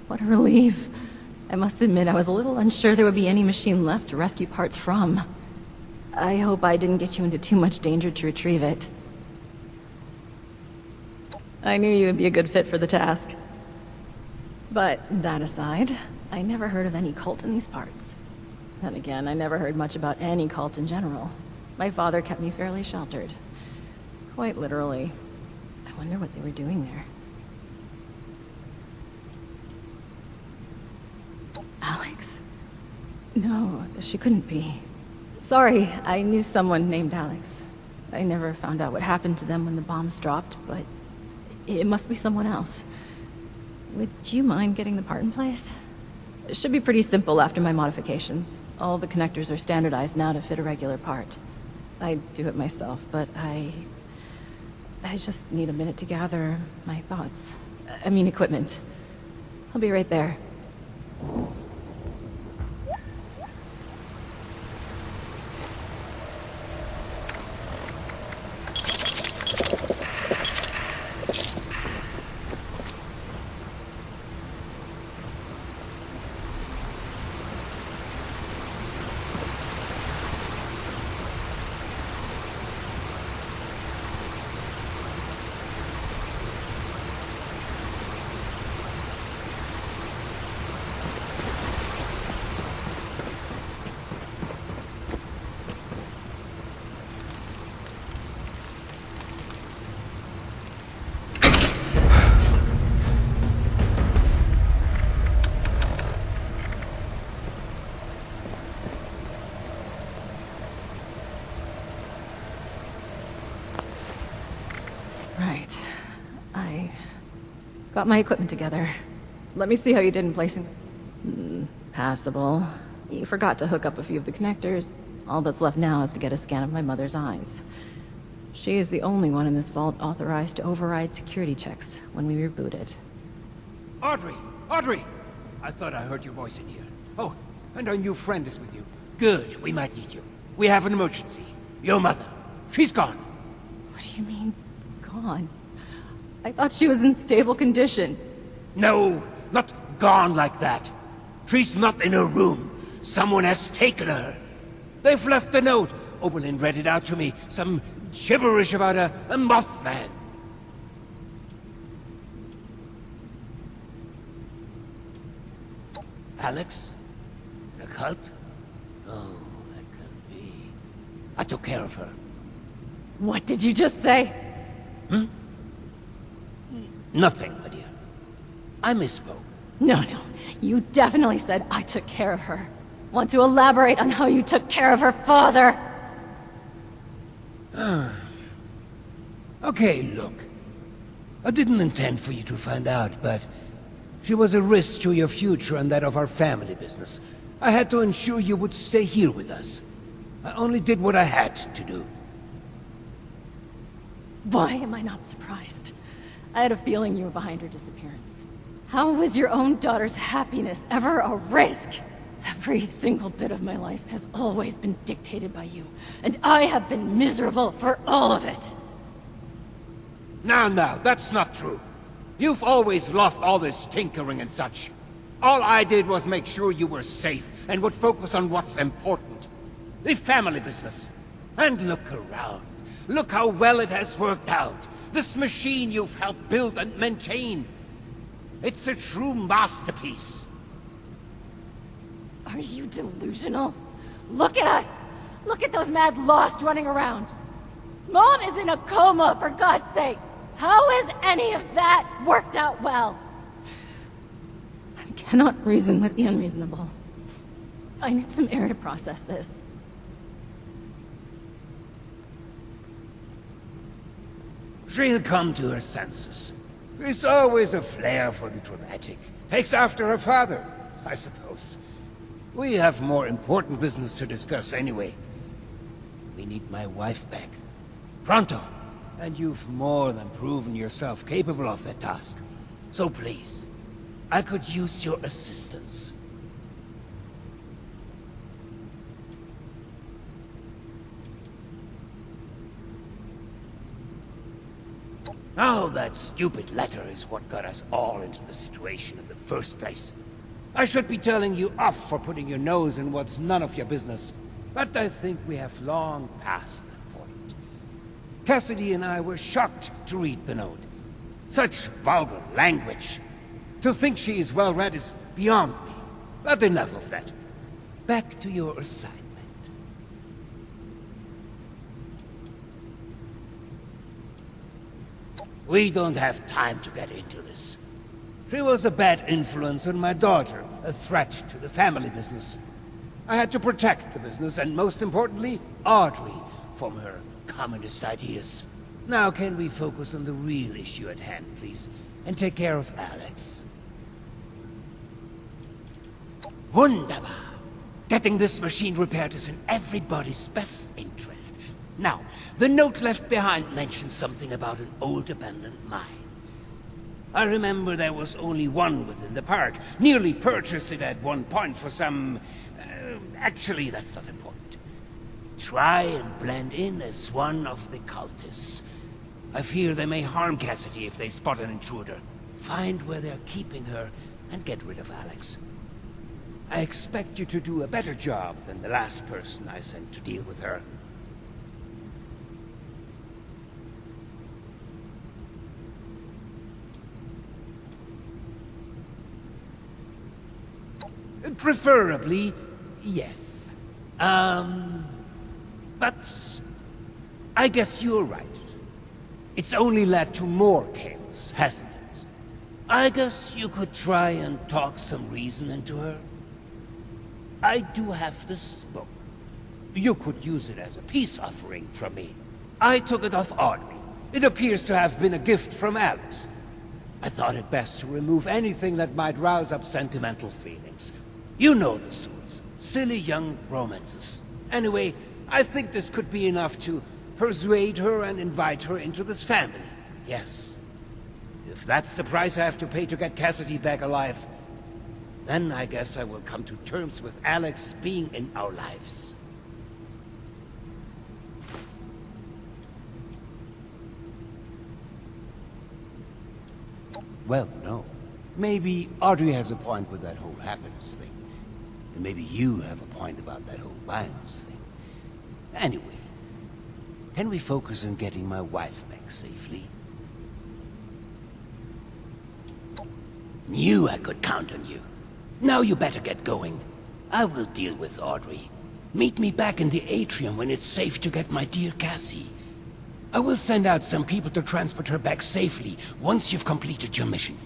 What a relief. I must admit, I was a little unsure there would be any machine left to rescue parts from. I hope I didn't get you into too much danger to retrieve it. I knew you would be a good fit for the task. But that aside, I never heard of any cult in these parts. Then again, I never heard much about any cult in general. My father kept me fairly sheltered. Quite literally. I wonder what they were doing there. Alex? No, she couldn't be. Sorry, I knew someone named Alex. I never found out what happened to them when the bombs dropped, but it must be someone else. Would you mind getting the part in place? It should be pretty simple after my modifications. All the connectors are standardized now to fit a regular part. I do it myself, but I just need a minute to gather my thoughts. I mean equipment. I'll be right there. I got my equipment together. Let me see how you did in placing... passable. You forgot to hook up a few of the connectors. All that's left now is to get a scan of my mother's eyes. She is the only one in this vault authorized to override security checks when we reboot it. Audrey! Audrey! I thought I heard your voice in here. Oh, and our new friend is with you. Good, we might need you. We have an emergency. Your mother. She's gone. What do you mean, gone? I thought she was in stable condition. No, not gone like that. She's not in her room. Someone has taken her. They've left a note. Oberlin read it out to me. Some gibberish about a Mothman. Alex? The cult? Oh, that could be... I took care of her. What did you just say? Nothing, my dear. I misspoke. No. You definitely said I took care of her. Want to elaborate on how you took care of her father? Okay, look. I didn't intend for you to find out, but... she was a risk to your future and that of our family business. I had to ensure you would stay here with us. I only did what I had to do. Why am I not surprised? I had a feeling you were behind her disappearance. How was your own daughter's happiness ever a risk? Every single bit of my life has always been dictated by you, and I have been miserable for all of it. Now, that's not true. You've always loved all this tinkering and such. All I did was make sure you were safe and would focus on what's important. The family business. And look around. Look how well it has worked out. This machine you've helped build and maintain. It's a true masterpiece. Are you delusional? Look at us! Look at those mad lost running around! Mom is in a coma, for God's sake! How has any of that worked out well? I cannot reason with the unreasonable. I need some air to process this. She'll come to her senses. There's always a flair for the dramatic. Takes after her father, I suppose. We have more important business to discuss anyway. We need my wife back. Pronto. And you've more than proven yourself capable of that task. So please, I could use your assistance. Oh, that stupid letter is what got us all into the situation in the first place. I should be telling you off for putting your nose in what's none of your business, but I think we have long passed that point. Cassidy and I were shocked to read the note. Such vulgar language. To think she is well read is beyond me. But enough of that. Back to your assignment. We don't have time to get into this. She was a bad influence on my daughter, a threat to the family business. I had to protect the business, and most importantly, Audrey, from her communist ideas. Now can we focus on the real issue at hand, please, and take care of Alex? Wunderbar! Getting this machine repaired is in everybody's best interest. Now, the note left behind mentions something about an old abandoned mine. I remember there was only one within the park. Nearly purchased it at one point for some... actually, that's not important. Try and blend in as one of the cultists. I fear they may harm Cassidy if they spot an intruder. Find where they're keeping her and get rid of Alex. I expect you to do a better job than the last person I sent to deal with her. Preferably, yes. But I guess you're right. It's only led to more chaos, hasn't it? I guess you could try and talk some reason into her. I do have this book. You could use it as a peace offering from me. I took it off Audrey. It appears to have been a gift from Alex. I thought it best to remove anything that might rouse up sentimental feelings. You know the sorts. Silly young romances. Anyway, I think this could be enough to persuade her and invite her into this family. Yes. If that's the price I have to pay to get Cassidy back alive, then I guess I will come to terms with Alex being in our lives. Well, no. Maybe Audrey has a point with that whole happiness thing. And maybe you have a point about that whole violence thing. Anyway, can we focus on getting my wife back safely? Knew I could count on you. Now you better get going. I will deal with Audrey. Meet me back in the atrium when it's safe to get my dear Cassie. I will send out some people to transport her back safely once you've completed your mission.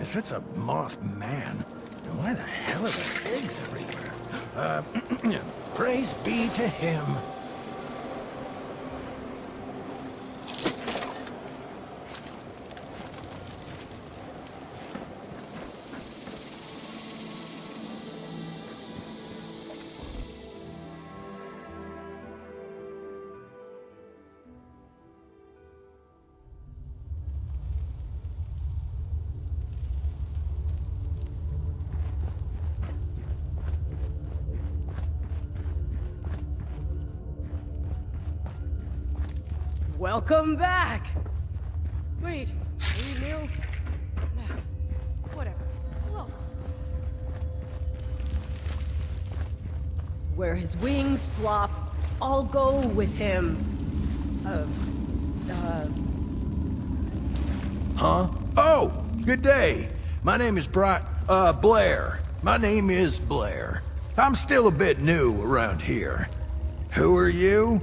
If it's a moth man, then why the hell are there eggs everywhere? Praise be to him. Welcome back! Wait, are you new? Nah, whatever. Look. Where his wings flop, I'll go with him. Huh? Oh, good day. My name is Blair. My name is Blair. I'm still a bit new around here. Who are you?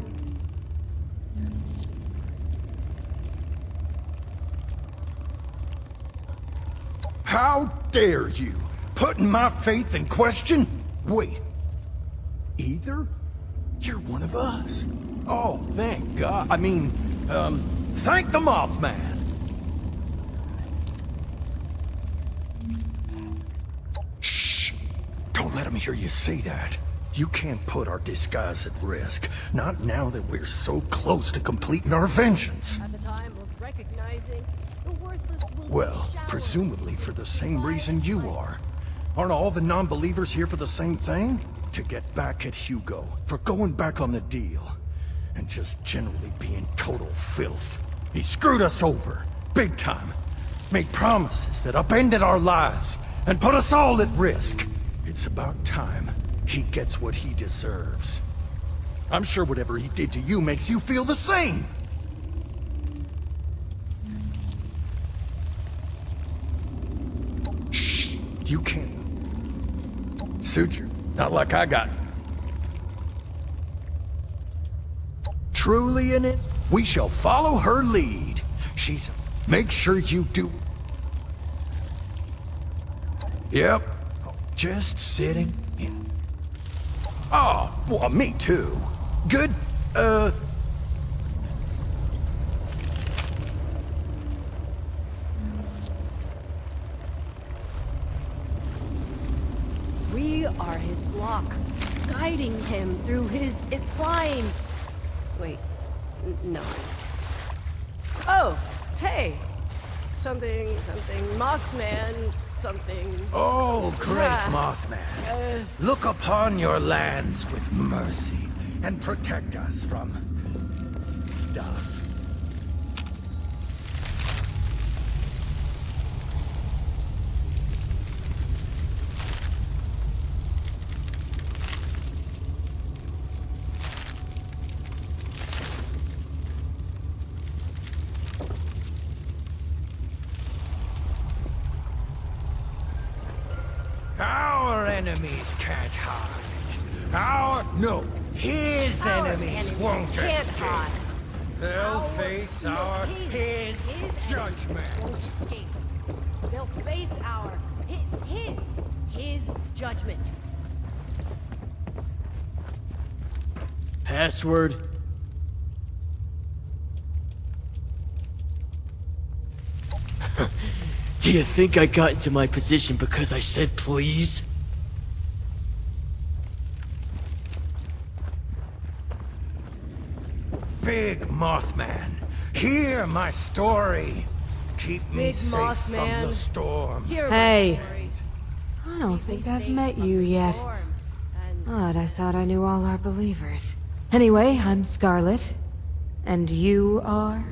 How dare you? Putting my faith in question? Wait. Either? You're one of us. Oh, thank God. Thank the Mothman. Shh! Don't let him hear you say that. You can't put our disguise at risk. Not now that we're so close to completing our vengeance. At the time of recognizing the worthless will Well, presumably for the same reason you are. Aren't all the non-believers here for the same thing? To get back at Hugo for going back on the deal. And just generally being total filth. He screwed us over, big time. Made promises that upended our lives and put us all at risk. It's about time he gets what he deserves. I'm sure whatever he did to you makes you feel the same. Shh, you can't. Suture, not like I got. Truly in it, we shall follow her lead. She's... Make sure you do... Yep. Just sitting in. Oh, well, me too. Good, We are his flock, guiding him through his incline. Wait, no. Oh, hey. Something, Mothman, something... Oh, great Ah. Mothman. Look upon your lands with mercy and protect us from... stuff. Our enemies can't hide. No, his enemies won't can't escape. hide. They'll face his judgment. Won't escape. They'll face his judgment. Password? Do you think I got into my position because I said please? Big Mothman, hear my story. Keep me Big safe from the Mothman, storm. Hey. I don't think I've met you yet. Odd, I thought I knew all our believers. Anyway, I'm Scarlet. And you are?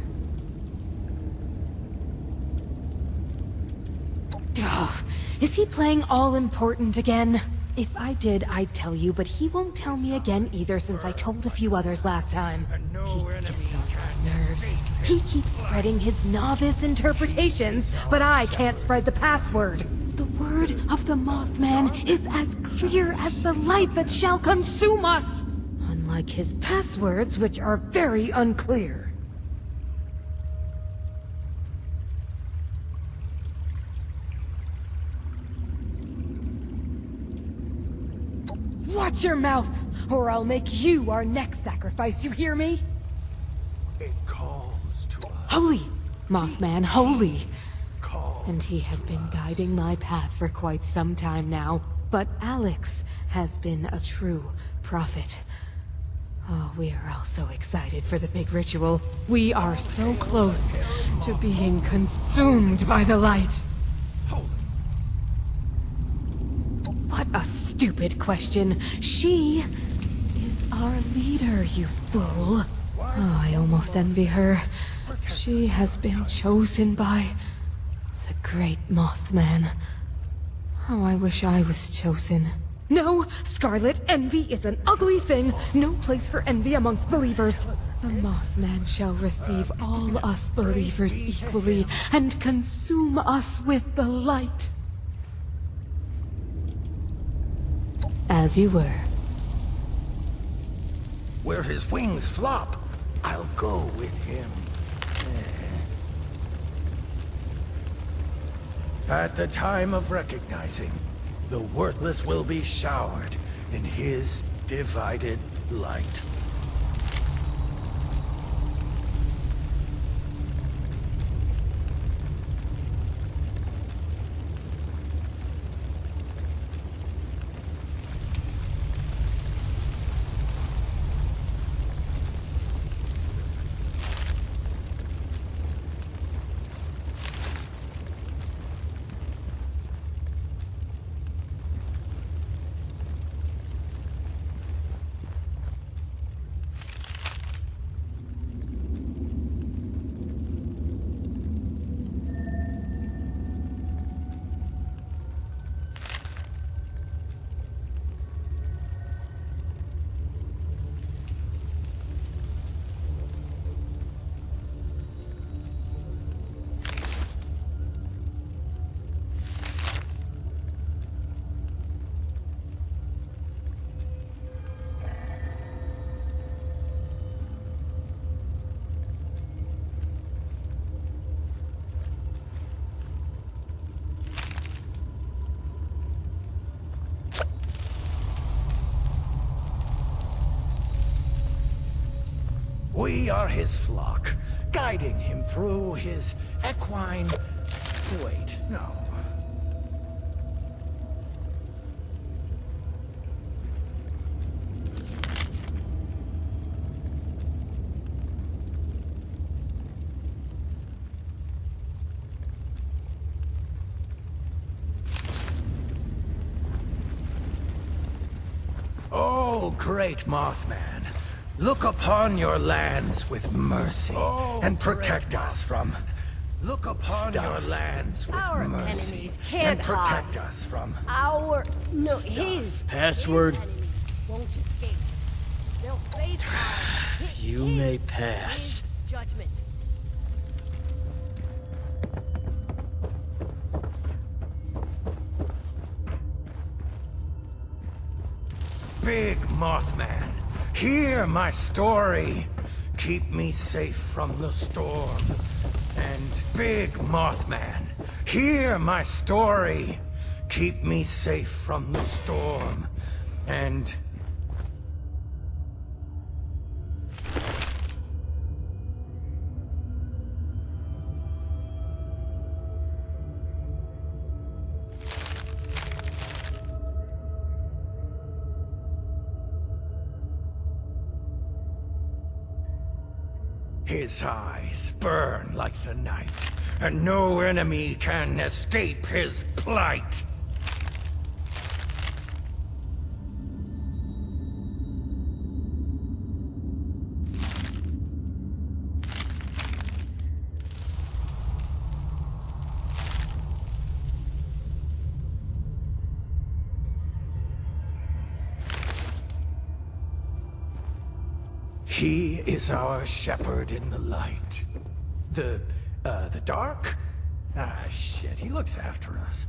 Oh, is he playing all important again? If I did, I'd tell you, but he won't tell me again either since I told a few others last time. He gets on my nerves. He keeps spreading his novice interpretations, but I can't spread the password. The word of the Mothman is as clear as the light that shall consume us! Unlike his passwords, which are very unclear. Watch your mouth, or I'll make you our next sacrifice, you hear me? It calls to us. Holy! Mothman, holy! And he has been guiding my path for quite some time now. But Alex has been a true prophet. Oh, we are all so excited for the big ritual. We are so close to being consumed by the light. What a stupid question. She is our leader, you fool. Oh, I almost envy her. She has been chosen by the great Mothman. Oh, I wish I was chosen. No, Scarlet, envy is an ugly thing. No place for envy amongst believers. The Mothman shall receive all us believers equally and consume us with the light. As you were. Where his wings flop, I'll go with him. At the time of recognizing, the worthless will be showered in his divided light. We are his flock, guiding him through his equine... Wait, no. Oh, great Mothman, look upon your lands with mercy and protect us from... Look upon your lands with Our mercy enemies and can't protect hide. us from... His Password? enemies won't escape. They'll face his You may pass. judgment. Big Mothman, hear my story. Keep me safe from the storm. And Big Mothman, hear my story. Keep me safe from the storm. And... His eyes burn like the night, and no enemy can escape his plight. He is our shepherd in the light. The dark? Ah, shit, he looks after us.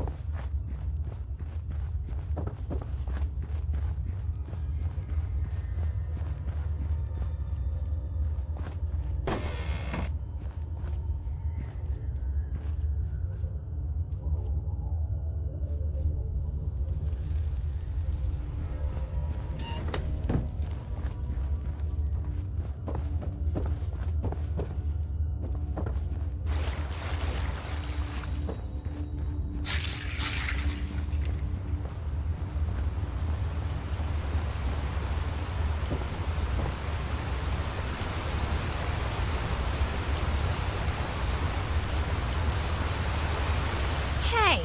Hey,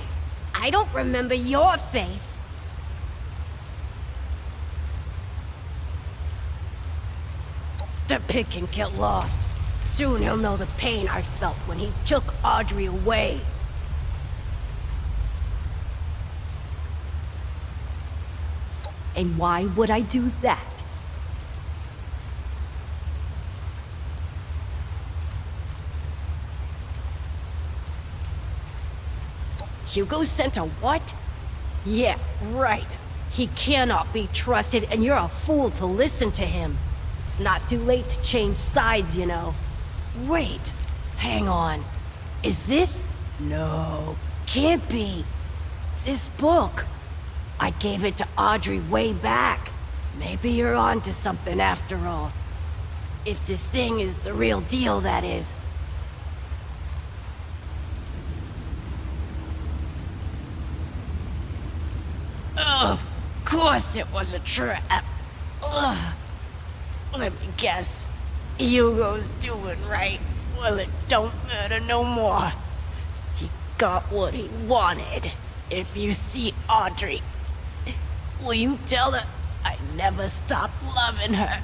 I don't remember your face. The pig can get lost. Soon he'll know the pain I felt when he took Audrey away. And why would I do that? Hugo sent a what? Yeah, right. He cannot be trusted, and you're a fool to listen to him. It's not too late to change sides, you know. Wait, hang on. Is this? No, can't be. This book. I gave it to Audrey way back. Maybe you're onto something after all. If this thing is the real deal, that is. Of course it was a trap. Ugh. Let me guess. Hugo's doing right. Well, it don't matter no more. He got what he wanted. If you see Audrey, will you tell her I never stopped loving her?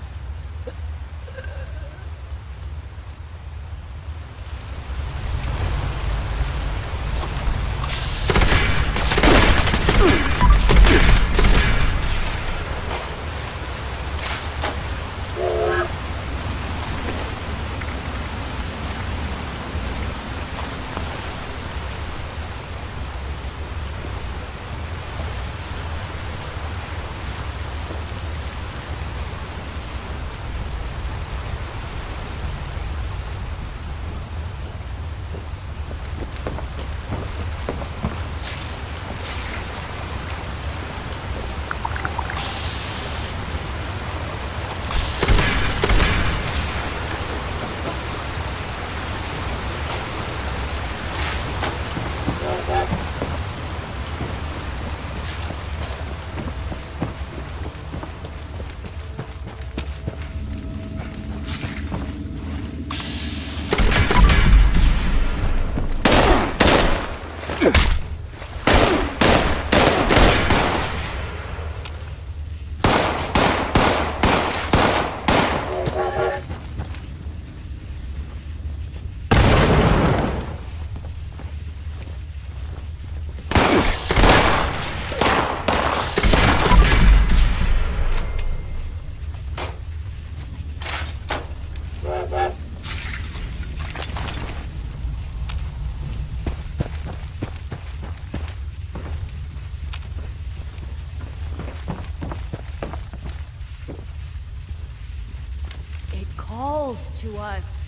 to us.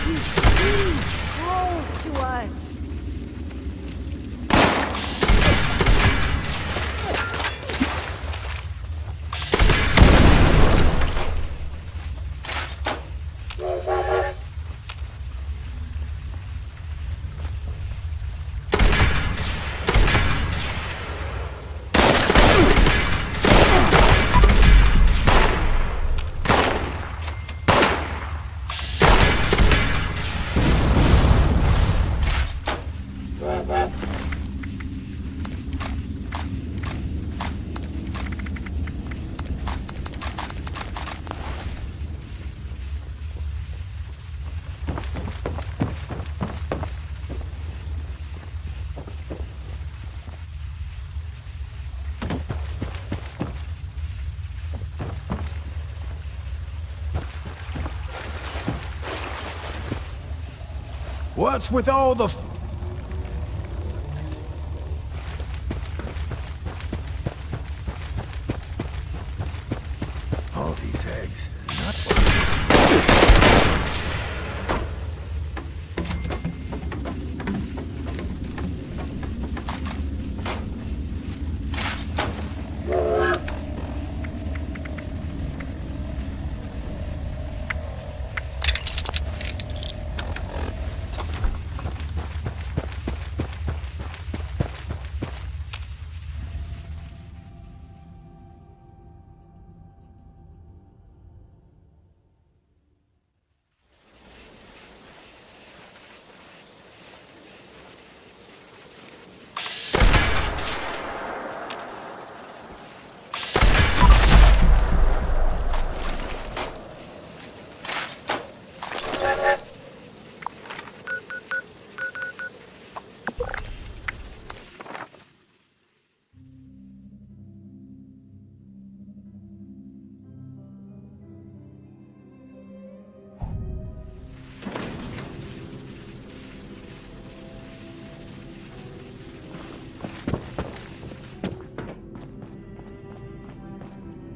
He's close to us. What's with all the all these eggs? Not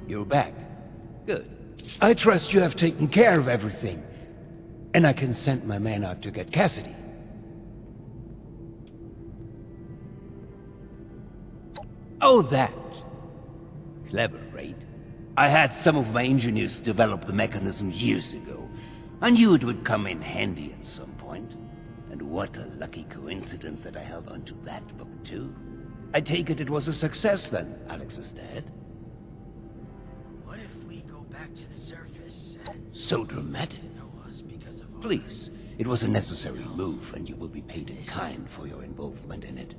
You're back. Good. I trust you have taken care of everything. And I can send my man out to get Cassidy. Oh, that. Clever, right? I had some of my engineers develop the mechanism years ago. I knew it would come in handy at some point. And what a lucky coincidence that I held onto that book, too. I take it was a success then, Alex's dad. What if we go back to the surface and... So dramatic. Please, it was a necessary move, and you will be paid in kind for your involvement in it.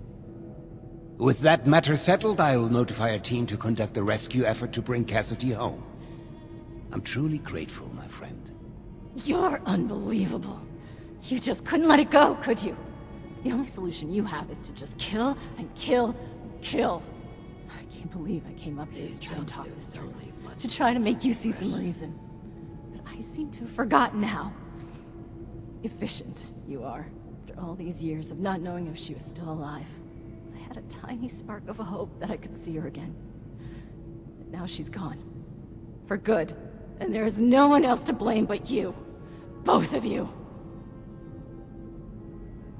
With that matter settled, I will notify a team to conduct a rescue effort to bring Cassidy home. I'm truly grateful, my friend. You're unbelievable. You just couldn't let it go, could you? The only solution you have is to just kill and kill and kill. I can't believe I came up here to try and talk this through. To try to make you see some reason. But I seem to have forgotten how efficient you are. After all these years of not knowing if she was still alive, I had a tiny spark of a hope that I could see her again. But now she's gone. For good. And there is no one else to blame but you. Both of you.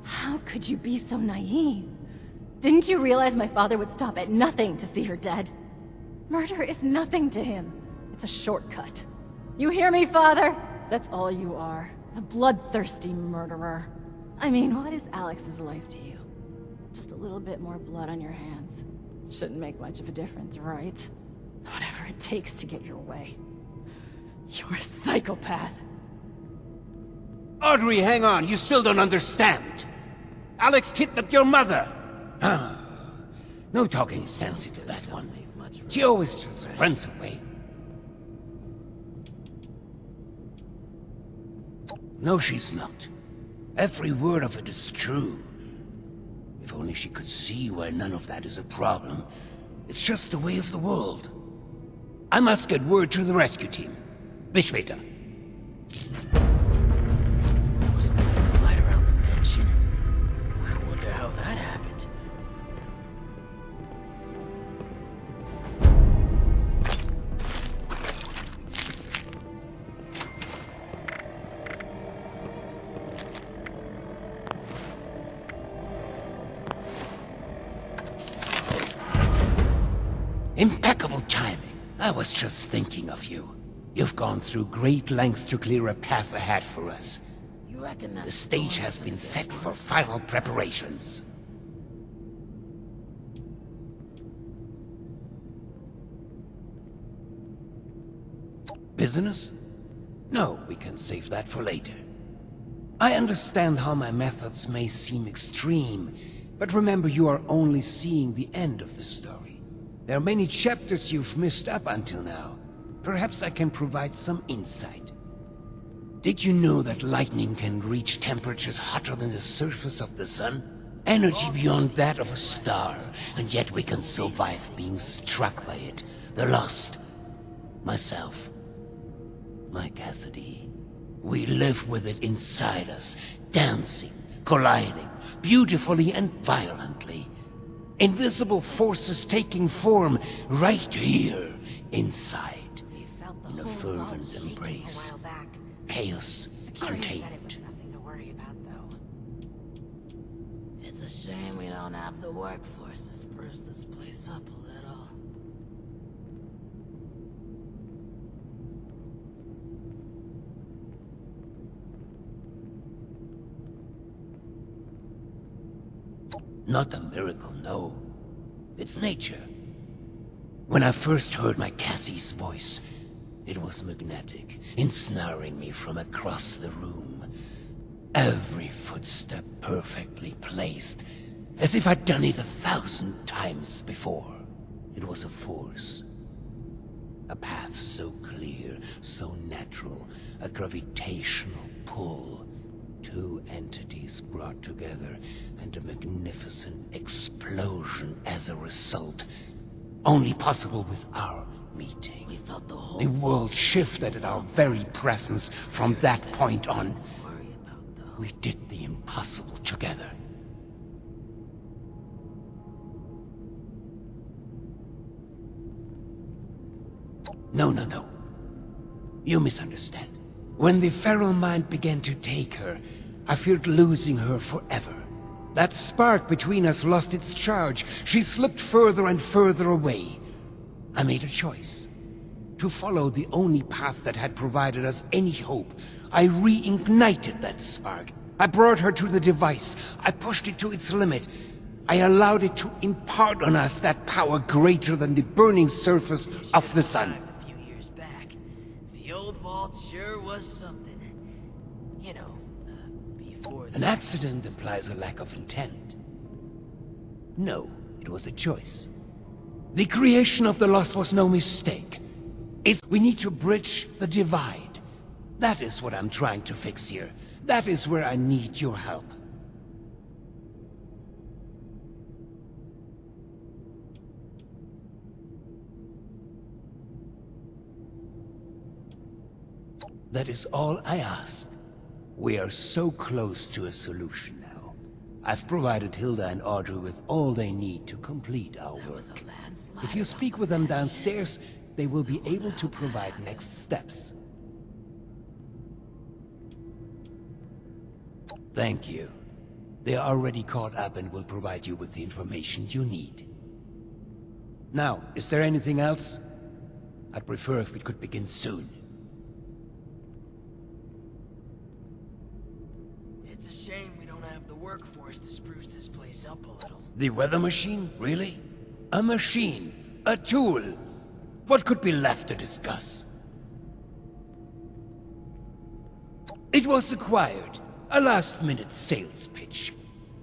How could you be so naive? Didn't you realize my father would stop at nothing to see her dead? Murder is nothing to him. It's a shortcut. You hear me, Father? That's all you are. A bloodthirsty murderer. I mean, what is Alex's life to you? Just a little bit more blood on your hands. Shouldn't make much of a difference, right? Whatever it takes to get your way. You're a psychopath. Audrey, hang on. You still don't understand. Alex kidnapped your mother. Ah, no talking sense into that one. She always just runs away. No, she's not. Every word of it is true. If only she could see why none of that is a problem. It's just the way of the world. I must get word to the rescue team. Bis später. There was a landslide around the mansion. I wonder how that happened. Impeccable timing. I was just thinking of you. You've gone through great lengths to clear a path ahead for us. You reckon that The stage has been set for final preparations. Business? No, we can save that for later. I understand how my methods may seem extreme, but remember you are only seeing the end of the story. There are many chapters you've missed up until now. Perhaps I can provide some insight. Did you know that lightning can reach temperatures hotter than the surface of the sun? Energy beyond that of a star, and yet we can survive being struck by it. The Lost. Myself. My Cassidy. We live with it inside us, dancing, colliding, beautifully and violently. Invisible forces taking form right here, inside. In a fervent embrace. Chaos contained. It's a shame we don't have the workforce to spruce this place up a little. Not a miracle, no. It's nature. When I first heard my Cassie's voice, it was magnetic, ensnaring me from across the room. Every footstep perfectly placed, as if I'd done it 1,000 times before. It was a force. A path so clear, so natural, a gravitational pull. Two entities brought together, and a magnificent explosion as a result. Only possible with our meeting. We felt the whole The world shifted at our very presence from that point on. We did the impossible together. No. You misunderstand. When the feral mind began to take her, I feared losing her forever. That spark between us lost its charge. She slipped further and further away. I made a choice. To follow the only path that had provided us any hope. I reignited that spark. I brought her to the device. I pushed it to its limit. I allowed it to impart on us that power greater than the burning surface of the sun. A few years back, the old vault sure was something. You know, before An accident implies a lack of intent. No, it was a choice. The creation of the Lost was no mistake. We need to bridge the divide. That is what I'm trying to fix here. That is where I need your help. That is all I ask. We are so close to a solution now. I've provided Hilda and Audrey with all they need to complete our work. If you speak with them downstairs, they will be able to provide next steps. Thank you. They are already caught up and will provide you with the information you need. Now, is there anything else? I'd prefer if we could begin soon. It's a shame we don't have the workforce to spruce this place up a little. The weather machine? Really? A machine? A tool? What could be left to discuss? It was acquired. A last-minute sales pitch.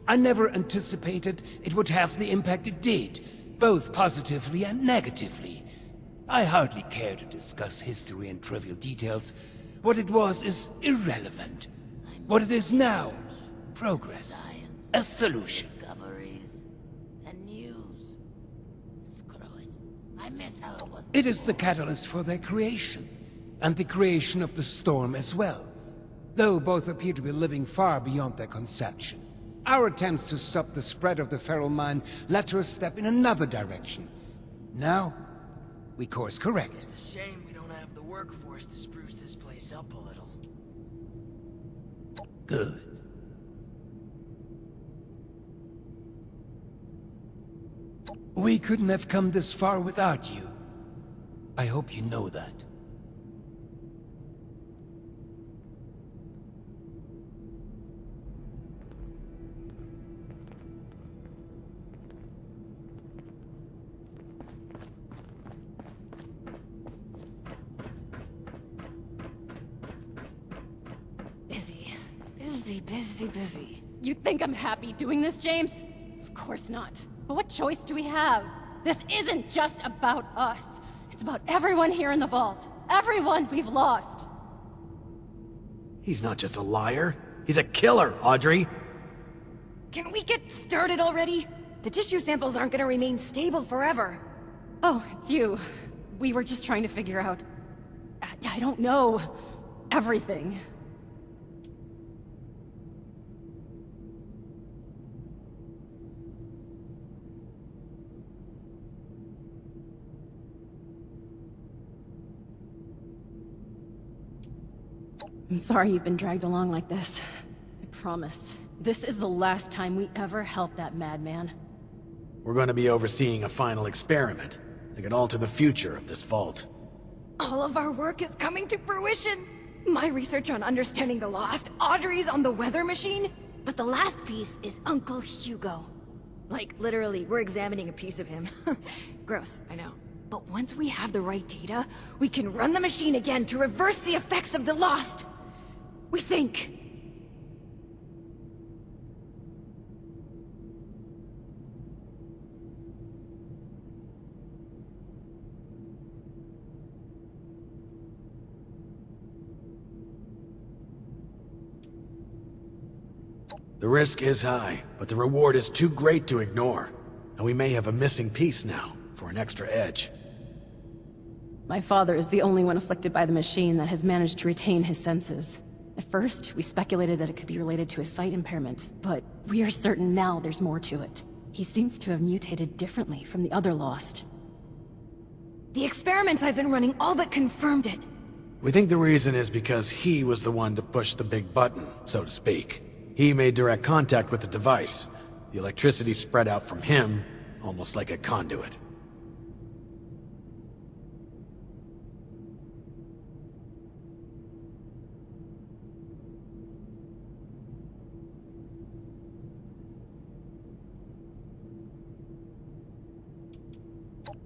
I never anticipated it would have the impact it did, both positively and negatively. I hardly care to discuss history and trivial details. What it was is irrelevant. What it is now, progress. A solution. Discoveries and news. Screw it. I miss how it was. It is the catalyst for their creation, and the creation of the storm as well. Though both appear to be living far beyond their conception. Our attempts to stop the spread of the feral mind led to a step in another direction. Now, we course correct. It's a shame we don't have the workforce to spruce this place up a little. Good. We couldn't have come this far without you. I hope you know that. Busy. You think I'm happy doing this, James? Of course not. But what choice do we have? This isn't just about us. It's about everyone here in the vault. Everyone we've lost. He's not just a liar. He's a killer, Audrey. Can we get started already? The tissue samples aren't gonna remain stable forever. Oh, it's you. We were just trying to figure out... I don't know... everything. I'm sorry you've been dragged along like this. I promise. This is the last time we ever help that madman. We're going to be overseeing a final experiment that could alter the future of this vault. All of our work is coming to fruition! My research on understanding the lost, Audrey's on the weather machine, but the last piece is Uncle Hugo. Like, literally, we're examining a piece of him. Gross, I know. But once we have the right data, we can run the machine again to reverse the effects of the lost. We think. The risk is high, but the reward is too great to ignore. And we may have a missing piece now, for an extra edge. My father is the only one afflicted by the machine that has managed to retain his senses. At first, we speculated that it could be related to his sight impairment, but we are certain now there's more to it. He seems to have mutated differently from the other Lost. The experiments I've been running all but confirmed it. We think the reason is because he was the one to push the big button, so to speak. He made direct contact with the device. The electricity spread out from him, almost like a conduit.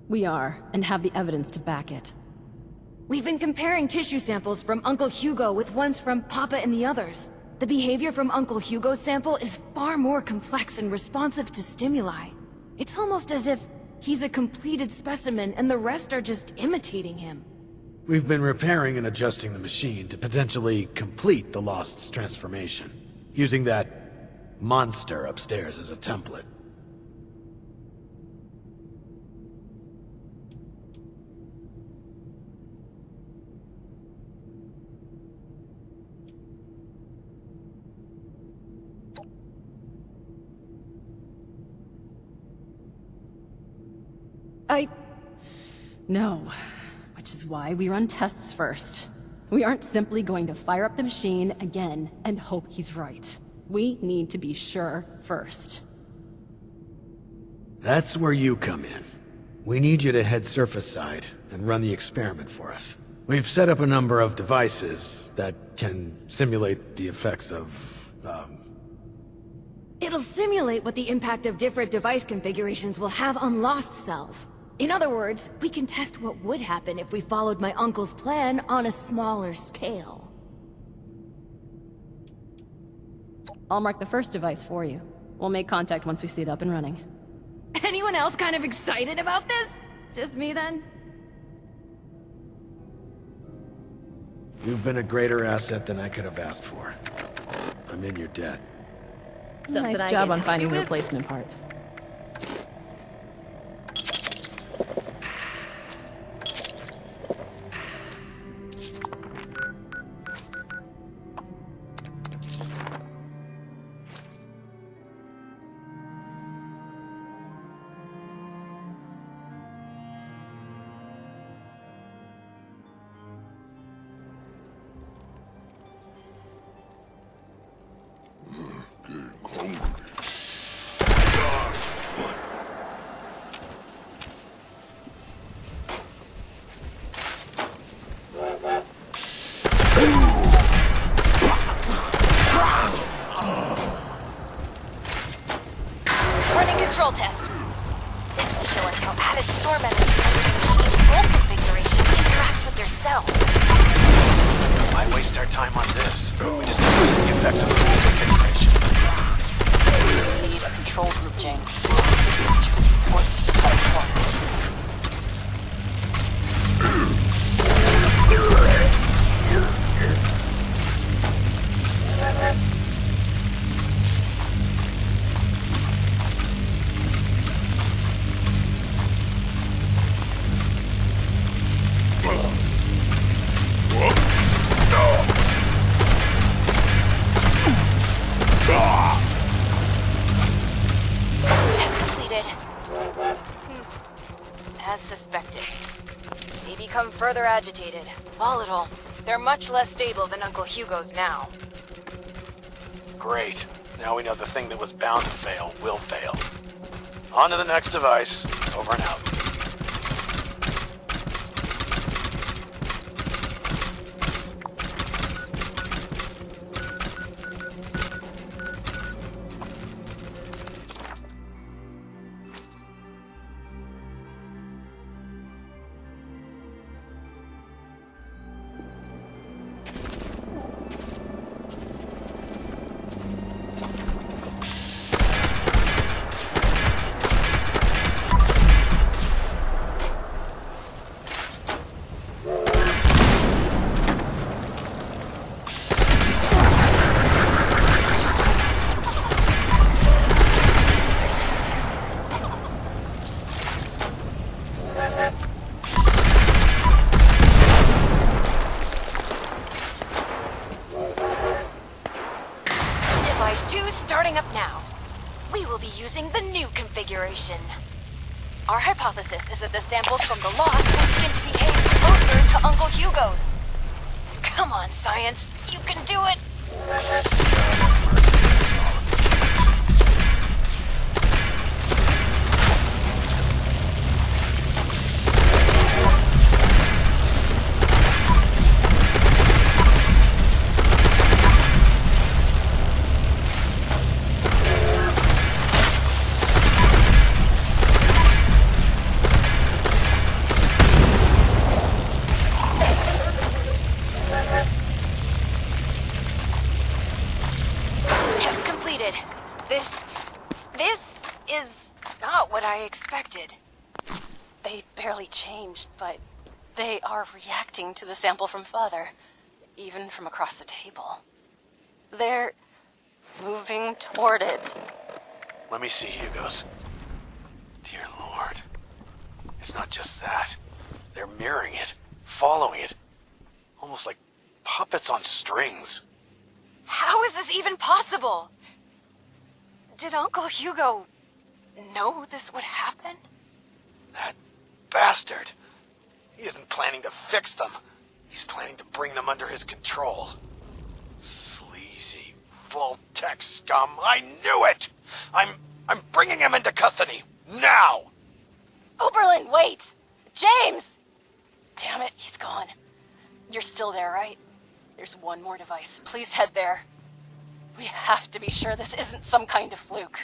We are, and have the evidence to back it. We've been comparing tissue samples from Uncle Hugo with ones from Papa and the others. The behavior from Uncle Hugo's sample is far more complex and responsive to stimuli. It's almost as if he's a completed specimen and the rest are just imitating him. We've been repairing and adjusting the machine to potentially complete the Lost's transformation, using that monster upstairs as a template. No. Which is why we run tests first. We aren't simply going to fire up the machine again and hope he's right. We need to be sure first. That's where you come in. We need you to head surface side and run the experiment for us. We've set up a number of devices that can simulate the effects of, It'll simulate what the impact of different device configurations will have on lost cells. In other words, we can test what would happen if we followed my uncle's plan on a smaller scale. I'll mark the first device for you. We'll make contact once we see it up and running. Anyone else kind of excited about this? Just me then? You've been a greater asset than I could have asked for. I'm in your debt. Nice job on finding the replacement part. Running control test. This will show us how added storm energy under the machine's old configuration interacts with their cell. Why waste our time on this? We just have to see the effects of the old configuration. We need a control group, James. Report how it works. Test completed. As suspected. They become further agitated, volatile. They're much less stable than Uncle Hugo's now. Great. Now we know the thing that was bound to fail will fail. On to the next device. Over and out. Device 2 starting up now. We will be using the new configuration. Our hypothesis is that the samples from the lost will begin to behave closer to Uncle Hugo's. Come on, science. You can do it! Test completed. This is not what I expected. They barely changed, but they are reacting to the sample from Father, even from across the table. They're moving toward it. Let me see Hugo's. Dear Lord. It's not just that. They're mirroring it, following it. Almost like puppets on strings. How is this even possible? Did Uncle Hugo know this would happen? That bastard. He isn't planning to fix them. He's planning to bring them under his control. Sleazy, Vault-Tec scum. I knew it! I'm bringing him into custody. Now! Oberlin, wait! James! Damn it, he's gone. You're still there, right? There's one more device. Please head there. We have to be sure this isn't some kind of fluke.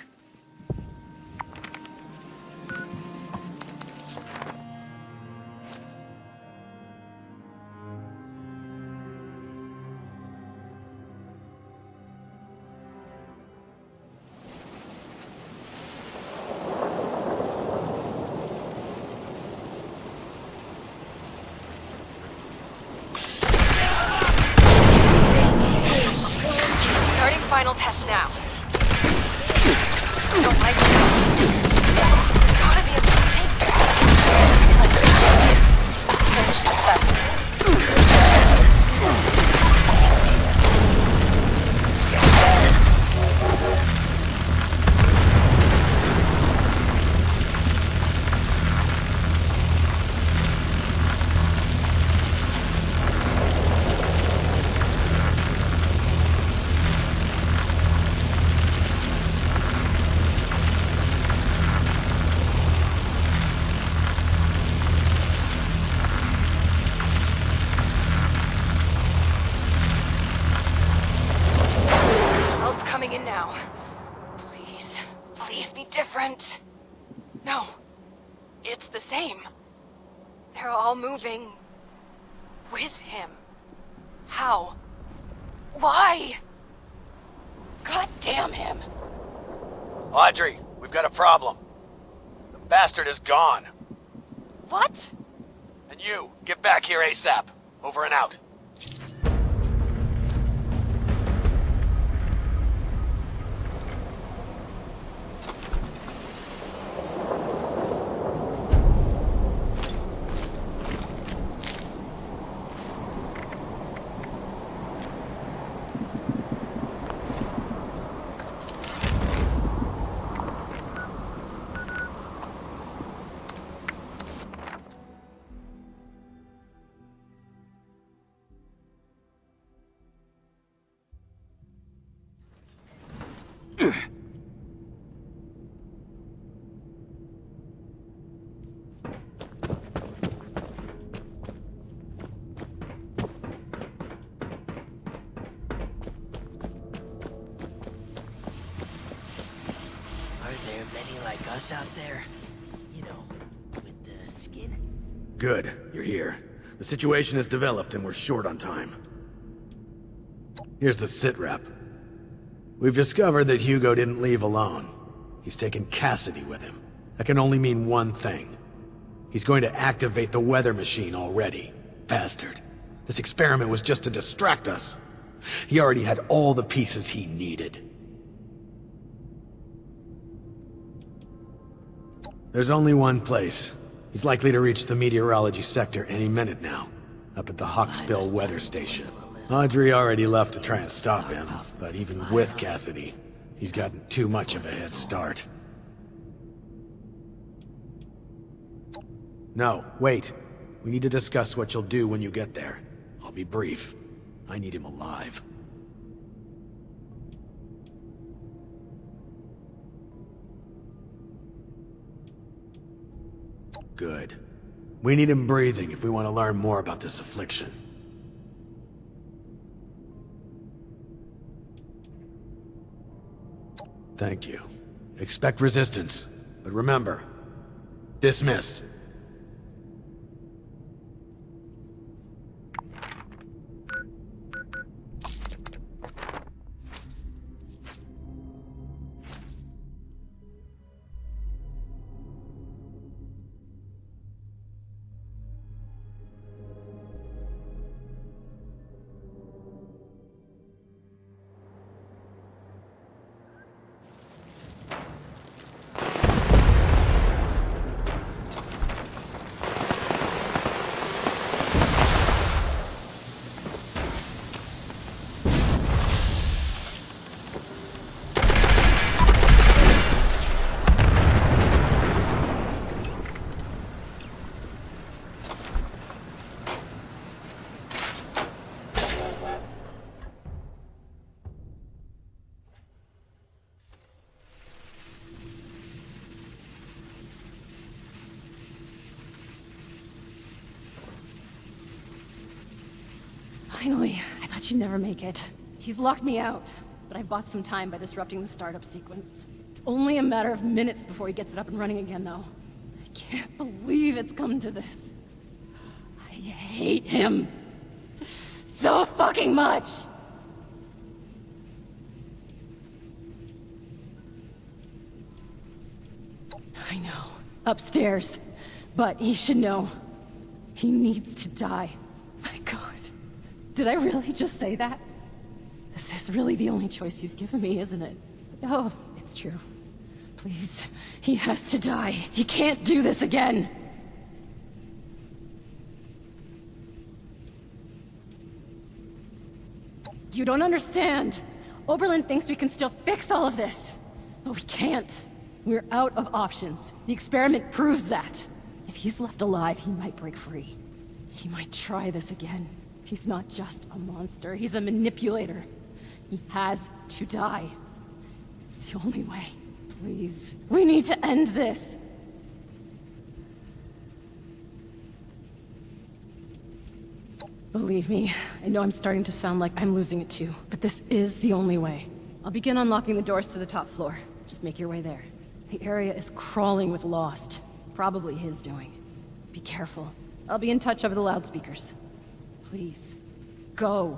Starting final test now. I don't like this. Gotta be able to take that. these be different? No. It's the same. They're all moving... with him. How? Why? God damn him. Audrey, we've got a problem. The bastard is gone. What? And you, get back here ASAP. Over and out. Us out there, you know, with the skin. Good, you're here. The situation has developed and we're short on time. Here's the sitrep. We've discovered that Hugo didn't leave alone. He's taken Cassidy with him. That can only mean one thing. He's going to activate the weather machine already. Bastard. This experiment was just to distract us. He already had all the pieces he needed. There's only one place. He's likely to reach the meteorology sector any minute now, up at the Hawksbill weather station. Audrey already left to try and stop him, but even with Cassidy, he's gotten too much of a head start. No, wait. We need to discuss what you'll do when you get there. I'll be brief. I need him alive. Good. We need him breathing if we want to learn more about this affliction. Thank you. Expect resistance, but remember, dismissed. Finally, I thought you'd never make it. He's locked me out, but I bought some time by disrupting the startup sequence. It's only a matter of minutes before he gets it up and running again, though. I can't believe it's come to this. I hate him. So fucking much! I know. Upstairs. But he should know. He needs to die. My God. Did I really just say that? This is really the only choice he's given me, isn't it? Oh, it's true. Please. He has to die. He can't do this again. You don't understand. Oberlin thinks we can still fix all of this. But we can't. We're out of options. The experiment proves that. If he's left alive, he might break free. He might try this again. He's not just a monster, he's a manipulator. He has to die. It's the only way. Please. We need to end this. Believe me, I know I'm starting to sound like I'm losing it too, but this is the only way. I'll begin unlocking the doors to the top floor. Just make your way there. The area is crawling with Lost. Probably his doing. Be careful. I'll be in touch over the loudspeakers. Please, go.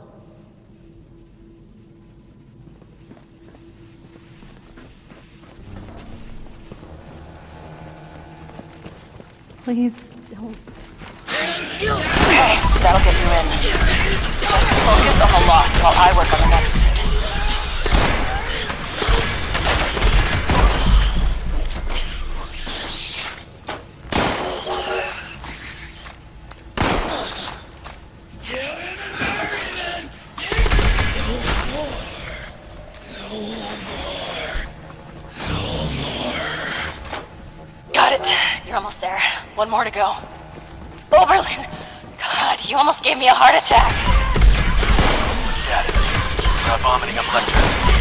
Please, don't. Okay, that'll get you in. Just focus on the Lost while I work on the next. Got it. You're almost there. One more to go. Oberlin! God, you almost gave me a heart attack. Status. Not vomiting up electricity.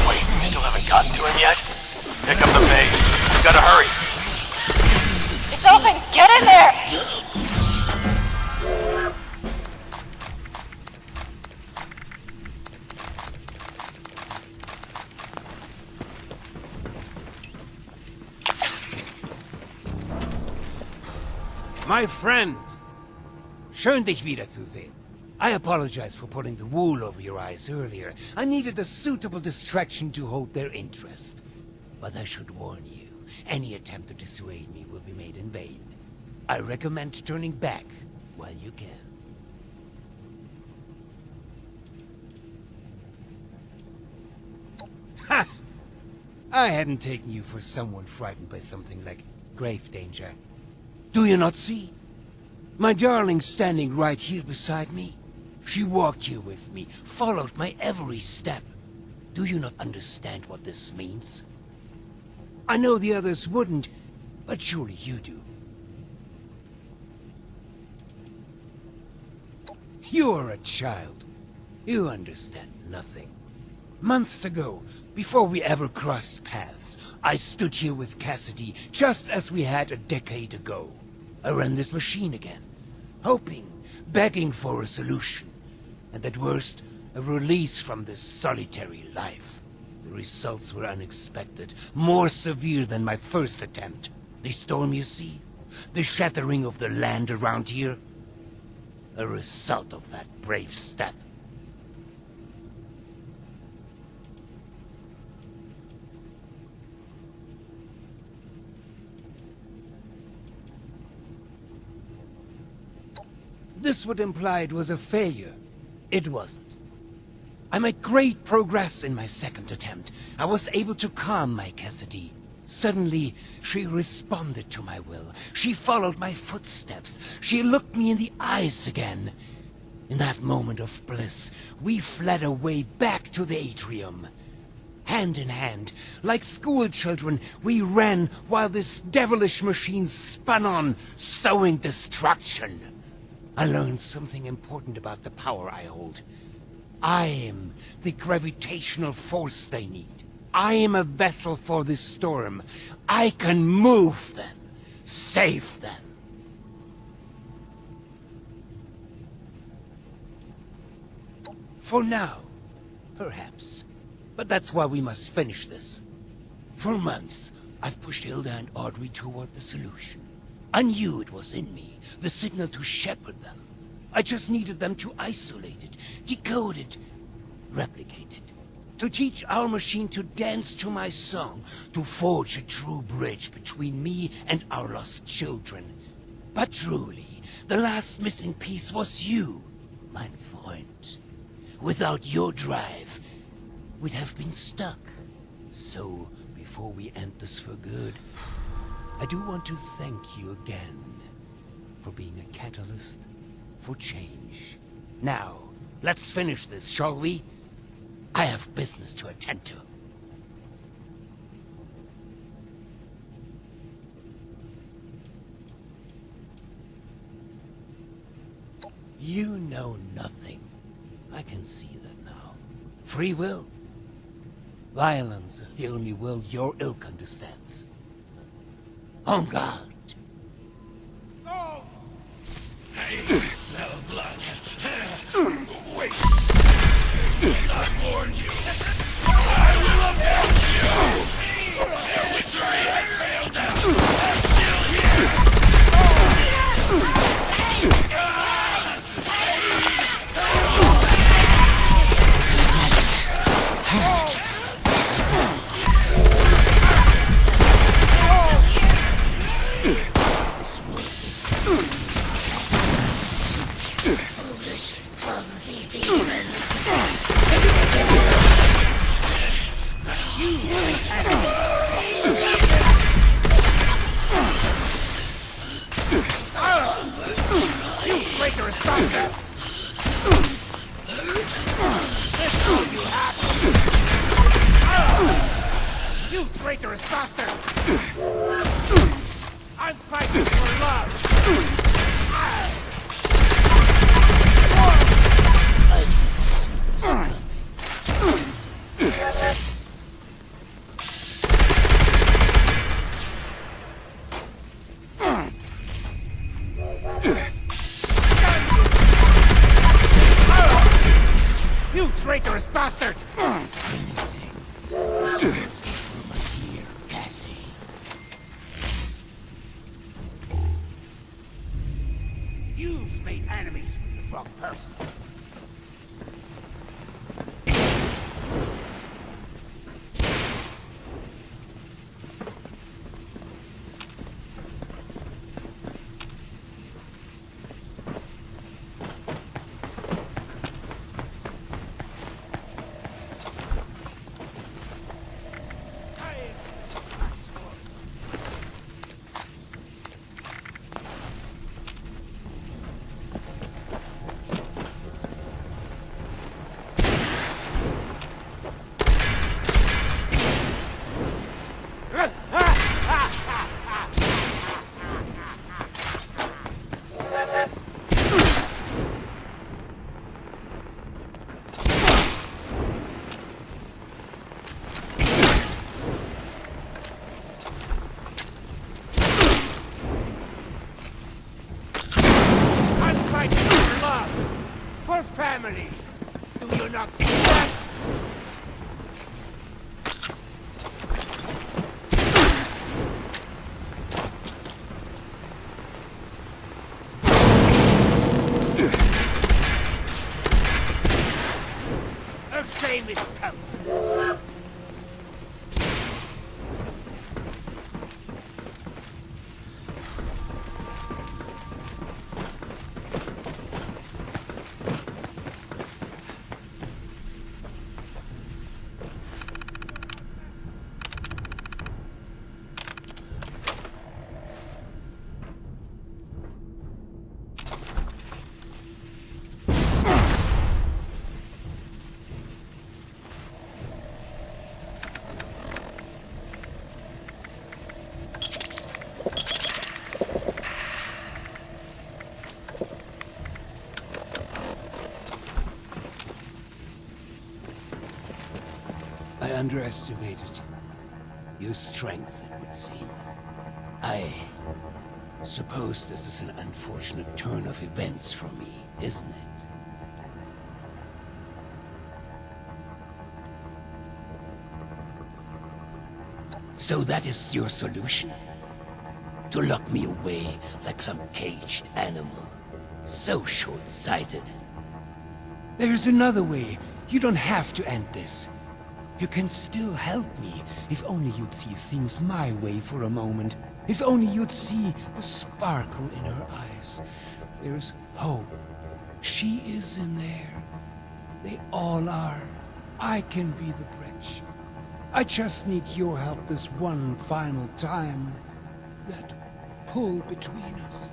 Wait, we still haven't gotten to him yet? Pick up the pace. We gotta hurry. It's open! Get in there! My friend! Schön, dich wiederzusehen. I apologize for putting the wool over your eyes earlier. I needed a suitable distraction to hold their interest. But I should warn you, any attempt to dissuade me will be made in vain. I recommend turning back while you can. Ha! I hadn't taken you for someone frightened by something like grave danger. Do you not see? My darling standing right here beside me. She walked here with me, followed my every step. Do you not understand what this means? I know the others wouldn't, but surely you do. You're a child. You understand nothing. Months ago, before we ever crossed paths, I stood here with Cassidy just as we had a decade ago. I ran this machine again, hoping, begging for a solution, and at worst, a release from this solitary life. The results were unexpected, more severe than my first attempt. The storm, you see? The shattering of the land around here? A result of that brave step. This would imply it was a failure. It wasn't. I made great progress in my second attempt. I was able to calm my Cassidy. Suddenly, she responded to my will. She followed my footsteps. She looked me in the eyes again. In that moment of bliss, we fled away back to the atrium. Hand in hand, like school children, we ran while this devilish machine spun on, sowing destruction. I learned something important about the power I hold. I am the gravitational force they need. I am a vessel for this storm. I can move them, save them. For now, perhaps. But that's why we must finish this. For months, I've pushed Hilda and Audrey toward the solution. I knew it was in me, the signal to shepherd them. I just needed them to isolate it, decode it, replicate it. To teach our machine to dance to my song, to forge a true bridge between me and our lost children. But truly, the last missing piece was you, mein Freund. Without your drive, we'd have been stuck. So, before we end this for good, I do want to thank you again for being a catalyst for change. Now, let's finish this, shall we? I have business to attend to. You know nothing. I can see that now. Free will? Violence is the only will your ilk understands. En garde. Oh! I smell blood. Wait. I warned you. I will avenge you! You traitorous bastard! This all you have! You traitorous bastard! I'm fighting for love! You traitorous bastard! You've made enemies with the wrong person. For family! Do you not see that? A shame it's come to this. I underestimated your strength, it would seem. I suppose this is an unfortunate turn of events for me, isn't it? So that is your solution? To lock me away like some caged animal? So short-sighted. There's another way. You don't have to end this. You can still help me, if only you'd see things my way for a moment. If only you'd see the sparkle in her eyes. There's hope. She is in there. They all are. I can be the bridge. I just need your help this one final time. That pull between us.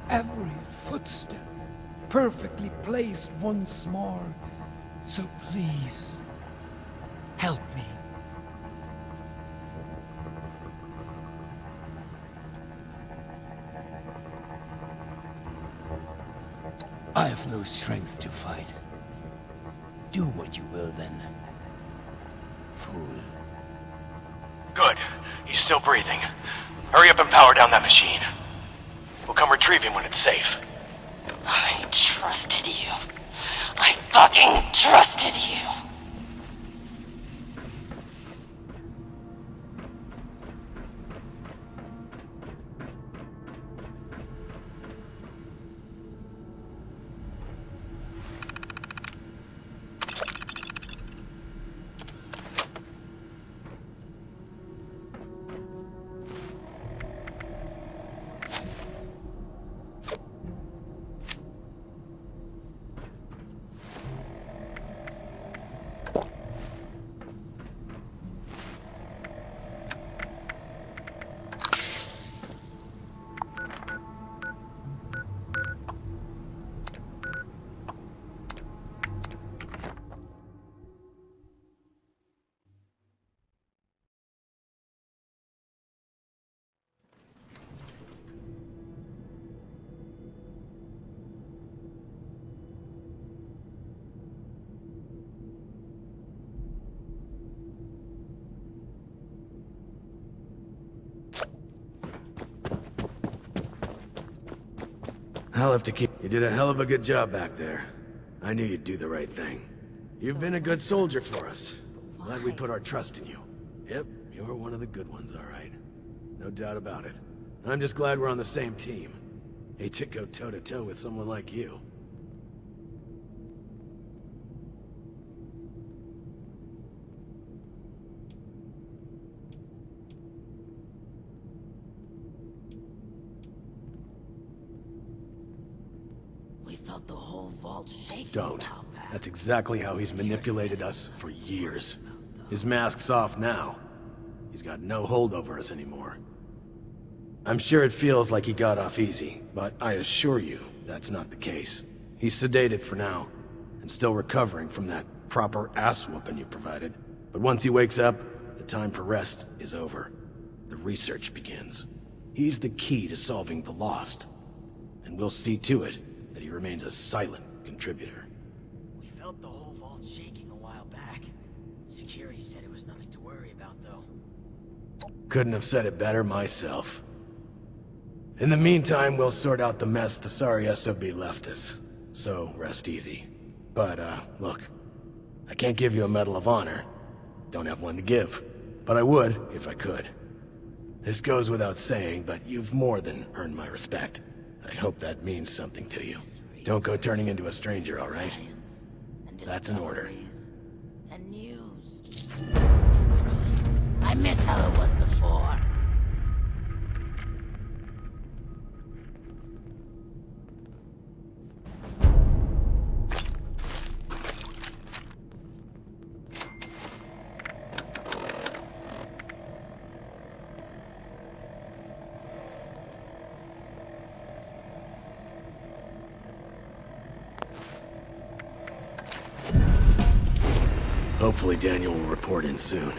Every footstep perfectly placed once more. So please, help me. I have no strength to fight. Do what you will then, fool. Good. He's still breathing. Hurry up and power down that machine. We'll come retrieve him when it's safe. I trusted you. I fucking trusted you. I'll have to keep... You did a hell of a good job back there. I knew you'd do the right thing. You've been a good soldier for us. Glad we put our trust in you. Yep, you're one of the good ones, all right. No doubt about it. I'm just glad we're on the same team. Hate to go toe-to-toe with someone like you. We felt the whole vault shake. Don't. That's exactly how he's manipulated us for years. His mask's off now. He's got no hold over us anymore. I'm sure it feels like he got off easy, but I assure you that's not the case. He's sedated for now, and still recovering from that proper ass-whooping you provided. But once he wakes up, the time for rest is over. The research begins. He's the key to solving the Lost, and we'll see to it that he remains a silent contributor. We felt the whole vault shaking a while back. Security said it was nothing to worry about, though. Couldn't have said it better myself. In the meantime, we'll sort out the mess the sorry SOB left us. So, rest easy. But, look. I can't give you a Medal of Honor. Don't have one to give. But I would, if I could. This goes without saying, but you've more than earned my respect. I hope that means something to you. Don't go turning into a stranger, all right? That's an order. And news. Screw it. I miss how it was before. Hopefully Daniel will report in soon.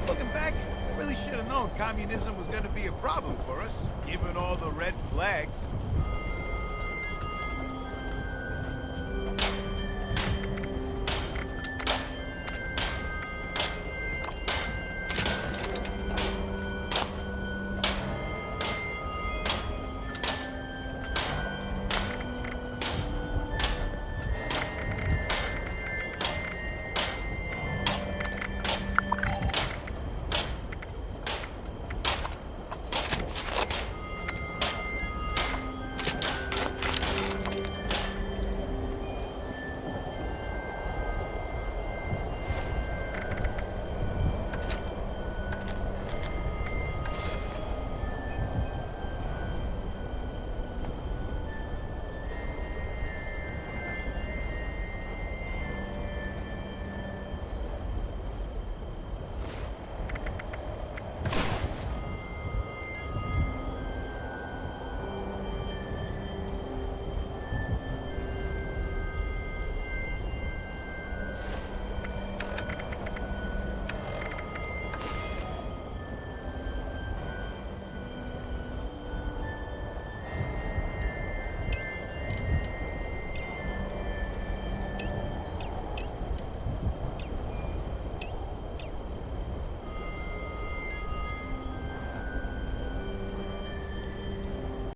Looking back, I really should have known communism was gonna be a problem for us, given all the red flags.